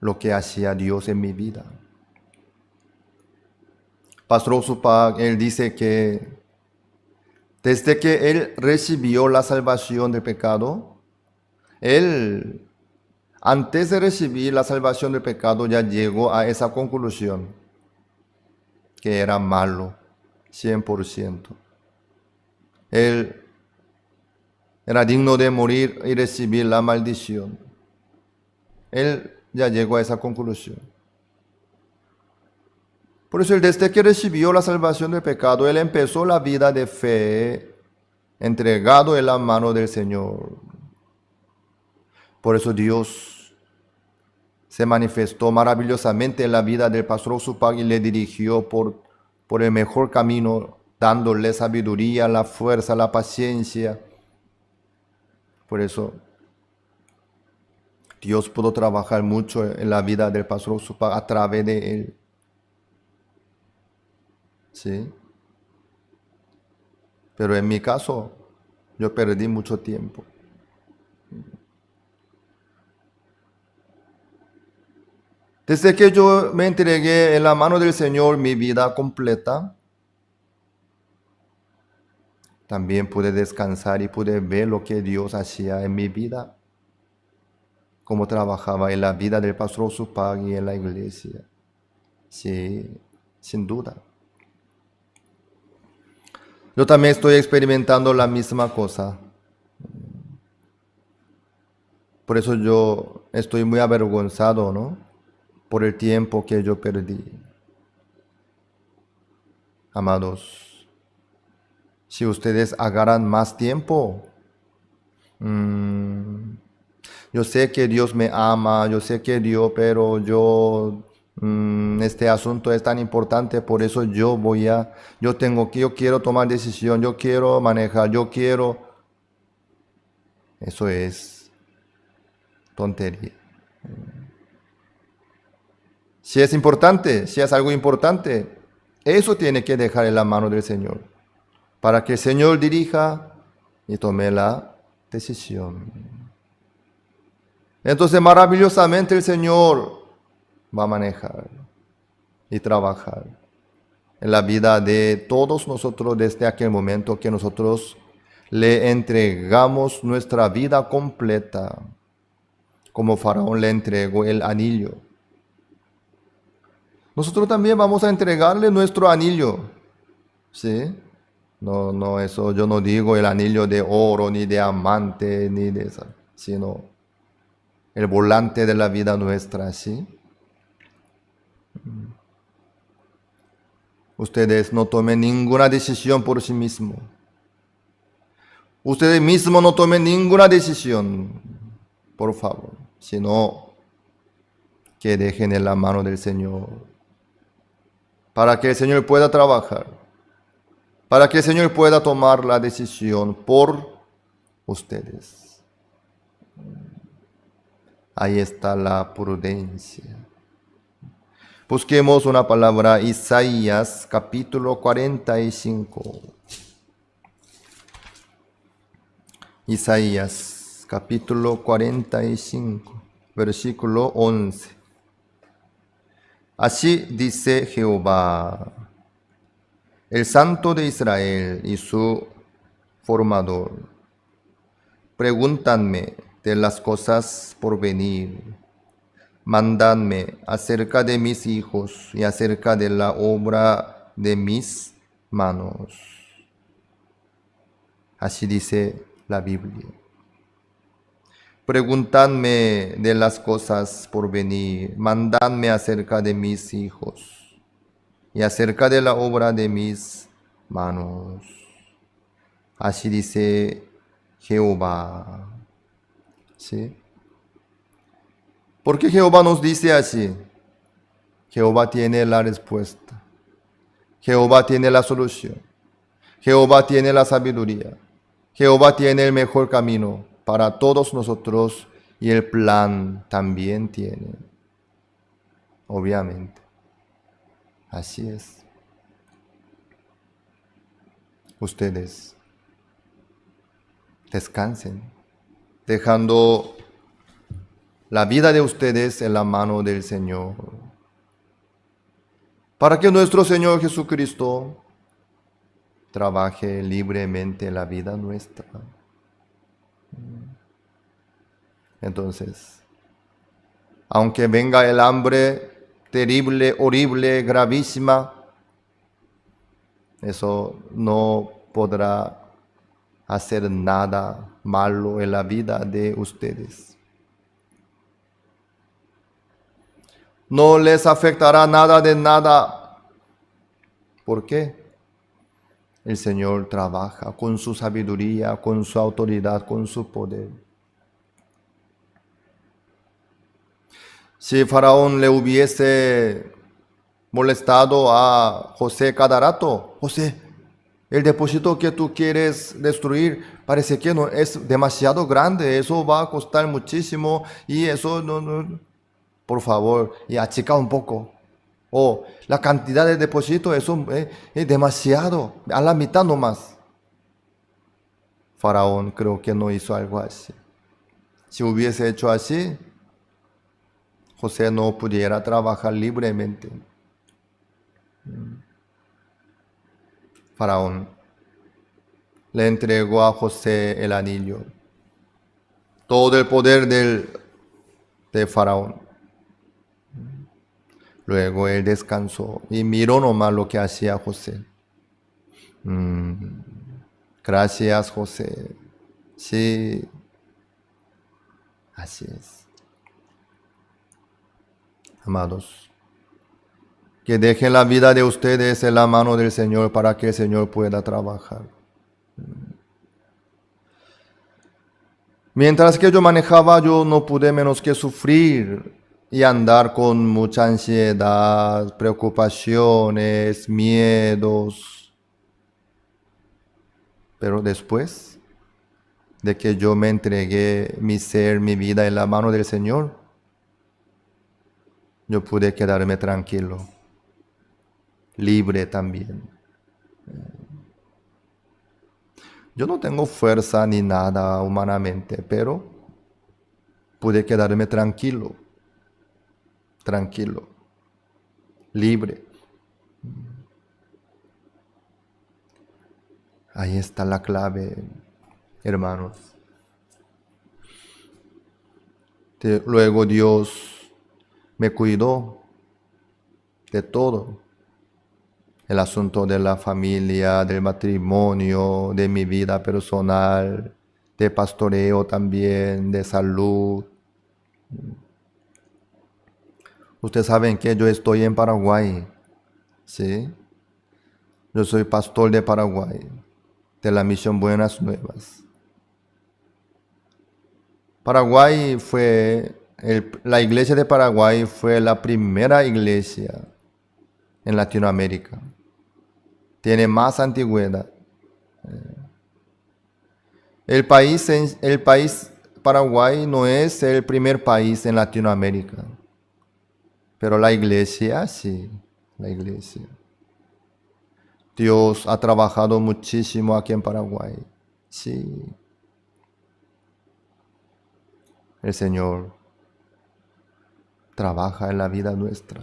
lo que hacía Dios en mi vida. Pastor Osupak, él dice que desde que él recibió la salvación del pecado, él, antes de recibir la salvación del pecado, ya llegó a esa conclusión, que era malo, 100%. Él era digno de morir y recibir la maldición. Él ya llegó a esa conclusión. Por eso, desde que recibió la salvación del pecado, él empezó la vida de fe, entregado en la mano del Señor. Por eso Dios se manifestó maravillosamente en la vida del pastor Osupak y le dirigió por el mejor camino, dándole sabiduría, la fuerza, la paciencia. Por eso Dios pudo trabajar mucho en la vida del pastor Osupak a través de él. ¿Sí? Pero en mi caso, yo perdí mucho tiempo. Desde que yo me entregué en la mano del Señor mi vida completa, también pude descansar y pude ver lo que Dios hacía en mi vida, cómo trabajaba en la vida del pastor Osupak y en la iglesia. Sí, sin duda. Yo también estoy experimentando la misma cosa. Por eso yo estoy muy avergonzado, ¿no? Por el tiempo que yo perdí. Amados, si ustedes agarran más tiempo, yo sé que Dios me ama, yo sé que Dios, pero este asunto es tan importante, por eso yo quiero tomar decisión, yo quiero manejar, eso es tontería. Si es importante, si es algo importante, eso tiene que dejar en la mano del Señor, para que el Señor dirija y tome la decisión. Entonces maravillosamente el Señor va a manejar y trabajar en la vida de todos nosotros desde aquel momento que nosotros le entregamos nuestra vida completa, como Faraón le entregó el anillo. Nosotros también vamos a entregarle nuestro anillo, ¿sí? No, eso yo no digo el anillo de oro, ni de diamante, ni de eso, sino el volante de la vida nuestra, ¿sí? Ustedes no tomen ninguna decisión por sí mismos. Ustedes mismos no tomen ninguna decisión, por favor, sino que dejen en la mano del Señor, para que el Señor pueda trabajar, para que el Señor pueda tomar la decisión por ustedes. Ahí está la prudencia. Busquemos una palabra, Isaías capítulo 45. Isaías capítulo 45, versículo 11. Así dice Jehová, el Santo de Israel y su formador. Pregúntame de las cosas por venir. Mandadme acerca de mis hijos y acerca de la obra de mis manos. Así dice la Biblia. Preguntadme de las cosas por venir, mandadme acerca de mis hijos y acerca de la obra de mis manos. Así dice Jehová. ¿Sí? ¿Por qué Jehová nos dice así? Jehová tiene la respuesta. Jehová tiene la solución. Jehová tiene la sabiduría. Jehová tiene el mejor camino para todos nosotros y el plan también tiene. Obviamente. Así es. Ustedes descansen, dejando la vida de ustedes en la mano del Señor, para que nuestro Señor Jesucristo trabaje libremente la vida nuestra. Entonces, aunque venga el hambre terrible, horrible, gravísima, eso no podrá hacer nada malo en la vida de ustedes. No les afectará nada de nada. ¿Por qué? El Señor trabaja con su sabiduría, con su autoridad, con su poder. Si Faraón le hubiese molestado a José cada rato, José, el depósito que tú quieres destruir parece que no es demasiado grande, eso va a costar muchísimo y eso no. Por favor, y achica un poco. O la cantidad de depósito eso es demasiado, a la mitad nomás. Faraón creo que no hizo algo así. Si hubiese hecho así, José no pudiera trabajar libremente. Faraón le entregó a José el anillo, todo el poder de Faraón. Luego él descansó y miró nomás lo que hacía José. Gracias, José. Sí, así es. Amados, que dejen la vida de ustedes en la mano del Señor para que el Señor pueda trabajar. Mientras que yo manejaba, yo no pude menos que sufrir y andar con mucha ansiedad, preocupaciones, miedos. Pero después de que yo me entregué mi ser, mi vida en la mano del Señor, yo pude quedarme tranquilo, libre también. Yo no tengo fuerza ni nada humanamente, pero pude quedarme tranquilo, libre. Ahí está la clave, hermanos. Luego Dios me cuidó de todo. El asunto de la familia, del matrimonio, de mi vida personal, de pastoreo también, de salud. Ustedes saben que yo estoy en Paraguay, ¿sí? Yo soy pastor de Paraguay, de la Misión Buenas Nuevas. Paraguay la iglesia de Paraguay fue la primera iglesia en Latinoamérica. Tiene más antigüedad. El país Paraguay no es el primer país en Latinoamérica, pero la iglesia sí, la iglesia. Dios ha trabajado muchísimo aquí en Paraguay, sí. El Señor trabaja en la vida nuestra.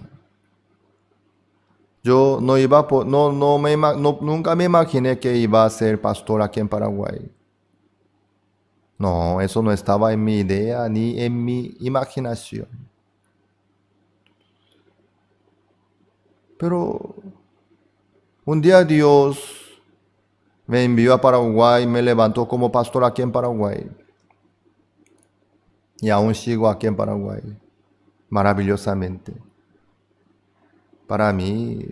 Yo nunca me imaginé que iba a ser pastor aquí en Paraguay. No, eso no estaba en mi idea ni en mi imaginación. Pero un día Dios me envió a Paraguay, me levantó como pastor aquí en Paraguay. y aún sigo aquí en Paraguay, maravillosamente. Para mí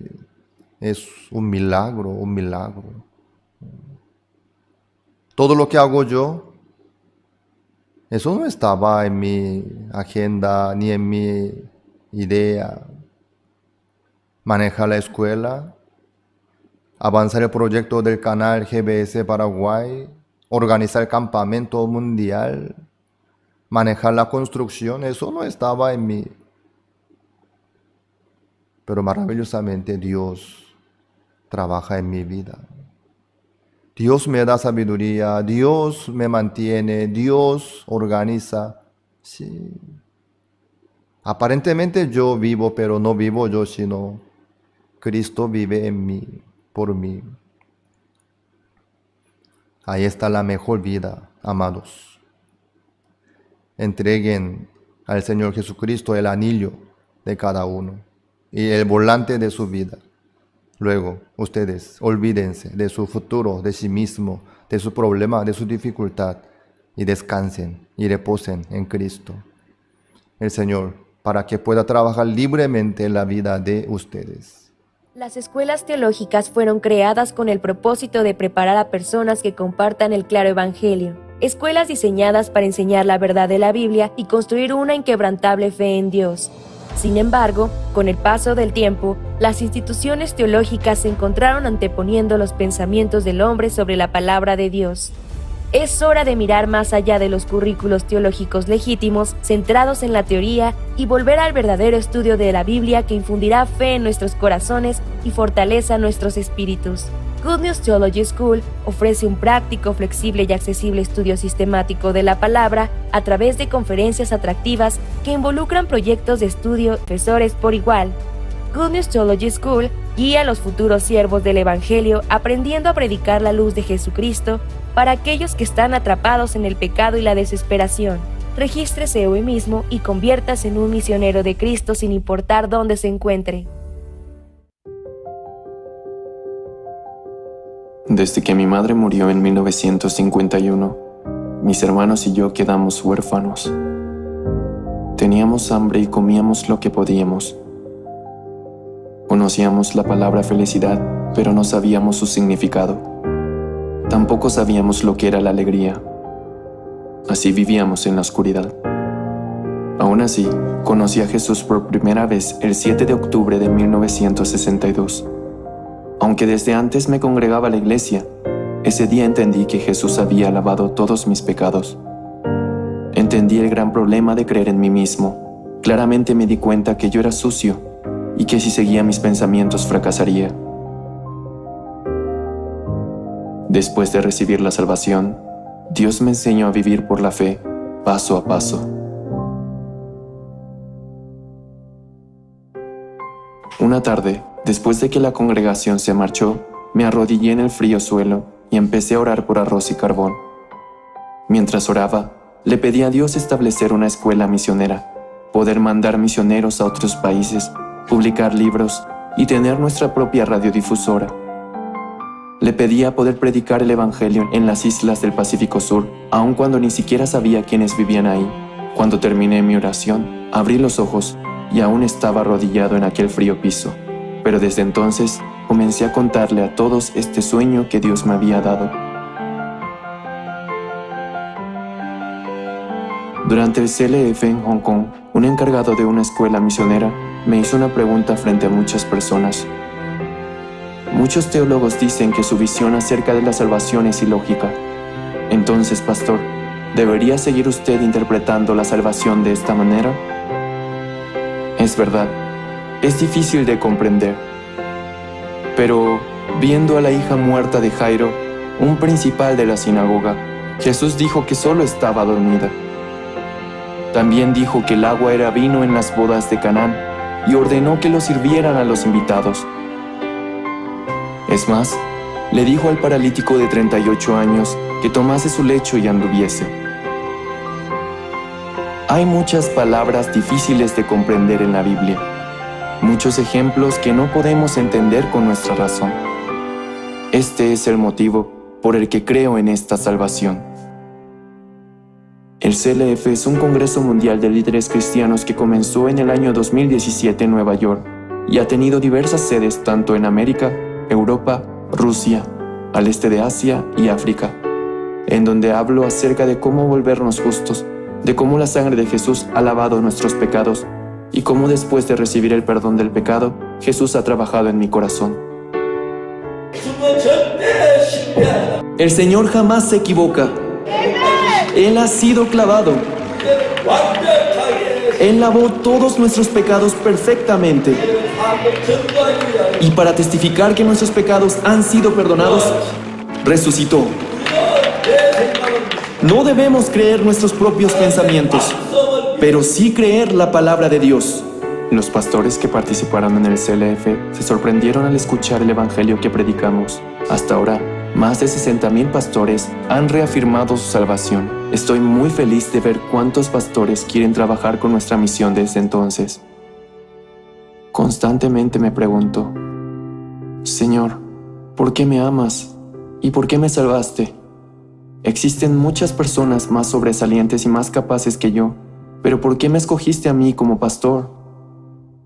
es un milagro, un milagro. Todo lo que hago yo, eso no estaba en mi agenda ni en mi idea. Manejar la escuela, avanzar el proyecto del canal GBS Paraguay, organizar el campamento mundial, manejar la construcción, eso no estaba en mí. Pero maravillosamente Dios trabaja en mi vida. Dios me da sabiduría, Dios me mantiene, Dios organiza. Sí. Aparentemente yo vivo, pero no vivo yo, sino Cristo vive en mí, por mí. Ahí está la mejor vida, amados. Entreguen al Señor Jesucristo el anillo de cada uno y el volante de su vida. Luego, ustedes olvídense de su futuro, de sí mismo, de su problema, de su dificultad, y descansen y reposen en Cristo, el Señor, para que pueda trabajar libremente en la vida de ustedes. Las escuelas teológicas fueron creadas con el propósito de preparar a personas que compartan el claro evangelio. Escuelas diseñadas para enseñar la verdad de la Biblia y construir una inquebrantable fe en Dios. Sin embargo, con el paso del tiempo, las instituciones teológicas se encontraron anteponiendo los pensamientos del hombre sobre la palabra de Dios. Es hora de mirar más allá de los currículos teológicos legítimos, centrados en la teoría, y volver al verdadero estudio de la Biblia que infundirá fe en nuestros corazones y fortaleza nuestros espíritus. Good News Theology School ofrece un práctico, flexible y accesible estudio sistemático de la palabra a través de conferencias atractivas que involucran proyectos de estudio de profesores por igual. Good News Theology School guía a los futuros siervos del Evangelio aprendiendo a predicar la luz de Jesucristo para aquellos que están atrapados en el pecado y la desesperación. Regístrese hoy mismo y conviértase en un misionero de Cristo sin importar dónde se encuentre. Desde que mi madre murió en 1951, mis hermanos y yo quedamos huérfanos. Teníamos hambre y comíamos lo que podíamos. Conocíamos la palabra felicidad, pero no sabíamos su significado. Tampoco sabíamos lo que era la alegría. Así vivíamos en la oscuridad. Aún así, conocí a Jesús por primera vez el 7 de octubre de 1962. Aunque desde antes me congregaba a la iglesia, ese día entendí que Jesús había lavado todos mis pecados. Entendí el gran problema de creer en mí mismo. Claramente me di cuenta que yo era sucio y que si seguía mis pensamientos fracasaría. Después de recibir la salvación, Dios me enseñó a vivir por la fe, paso a paso. Una tarde, después de que la congregación se marchó, me arrodillé en el frío suelo y empecé a orar por arroz y carbón. Mientras oraba, le pedí a Dios establecer una escuela misionera, poder mandar misioneros a otros países, publicar libros y tener nuestra propia radiodifusora. Le pedía poder predicar el Evangelio en las islas del Pacífico Sur, aun cuando ni siquiera sabía quiénes vivían ahí. Cuando terminé mi oración, abrí los ojos y aún estaba arrodillado en aquel frío piso. Pero desde entonces comencé a contarle a todos este sueño que Dios me había dado. Durante el CLF en Hong Kong, un encargado de una escuela misionera me hizo una pregunta frente a muchas personas. Muchos teólogos dicen que su visión acerca de la salvación es ilógica. Entonces, pastor, ¿debería seguir usted interpretando la salvación de esta manera? Es verdad, es difícil de comprender. Pero, viendo a la hija muerta de Jairo, un principal de la sinagoga, Jesús dijo que solo estaba dormida. También dijo que el agua era vino en las bodas de Canaán y ordenó que lo sirvieran a los invitados. Es más, le dijo al paralítico de 38 años que tomase su lecho y anduviese. Hay muchas palabras difíciles de comprender en la Biblia, muchos ejemplos que no podemos entender con nuestra razón. Este es el motivo por el que creo en esta salvación. El CLF es un congreso mundial de líderes cristianos que comenzó en el año 2017 en Nueva York y ha tenido diversas sedes tanto en América, Europa, Rusia, al este de Asia y África, en donde hablo acerca de cómo volvernos justos, de cómo la sangre de Jesús ha lavado nuestros pecados y cómo después de recibir el perdón del pecado, Jesús ha trabajado en mi corazón. El Señor jamás se equivoca. Él ha sido clavado. Él lavó todos nuestros pecados perfectamente. Y para testificar que nuestros pecados han sido perdonados, resucitó. No debemos creer nuestros propios pensamientos, pero sí creer la palabra de Dios. Los pastores que participaron en el CLF se sorprendieron al escuchar el evangelio que predicamos. Hasta ahora, más de 60,000 pastores han reafirmado su salvación. Estoy muy feliz de ver cuántos pastores quieren trabajar con nuestra misión desde entonces. Constantemente me pregunto, Señor, ¿por qué me amas? ¿Y por qué me salvaste? Existen muchas personas más sobresalientes y más capaces que yo, pero ¿por qué me escogiste a mí como pastor?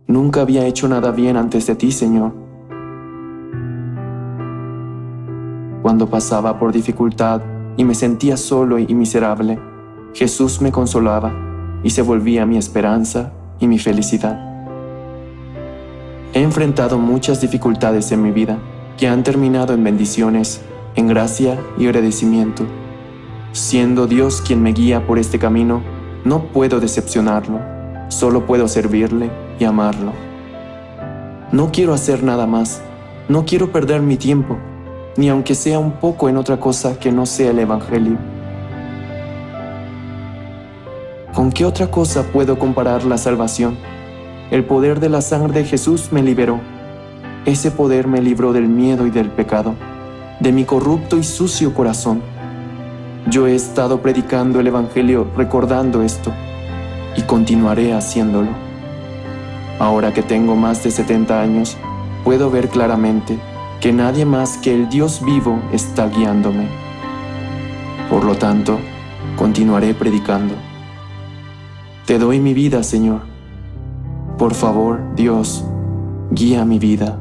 Nunca había hecho nada bien antes de ti, Señor. Cuando pasaba por dificultad y me sentía solo y miserable, Jesús me consolaba y se volvía mi esperanza y mi felicidad. He enfrentado muchas dificultades en mi vida que han terminado en bendiciones, en gracia y agradecimiento. Siendo Dios quien me guía por este camino, no puedo decepcionarlo, solo puedo servirle y amarlo. No quiero hacer nada más, no quiero perder mi tiempo, ni aunque sea un poco en otra cosa que no sea el Evangelio. ¿Con qué otra cosa puedo comparar la salvación? El poder de la sangre de Jesús me liberó. Ese poder me libró del miedo y del pecado, de mi corrupto y sucio corazón. Yo he estado predicando el Evangelio recordando esto, y continuaré haciéndolo. Ahora que tengo más de 70 años, puedo ver claramente que nadie más que el Dios vivo está guiándome. Por lo tanto, continuaré predicando. Te doy mi vida, Señor. Por favor, Dios, guía mi vida.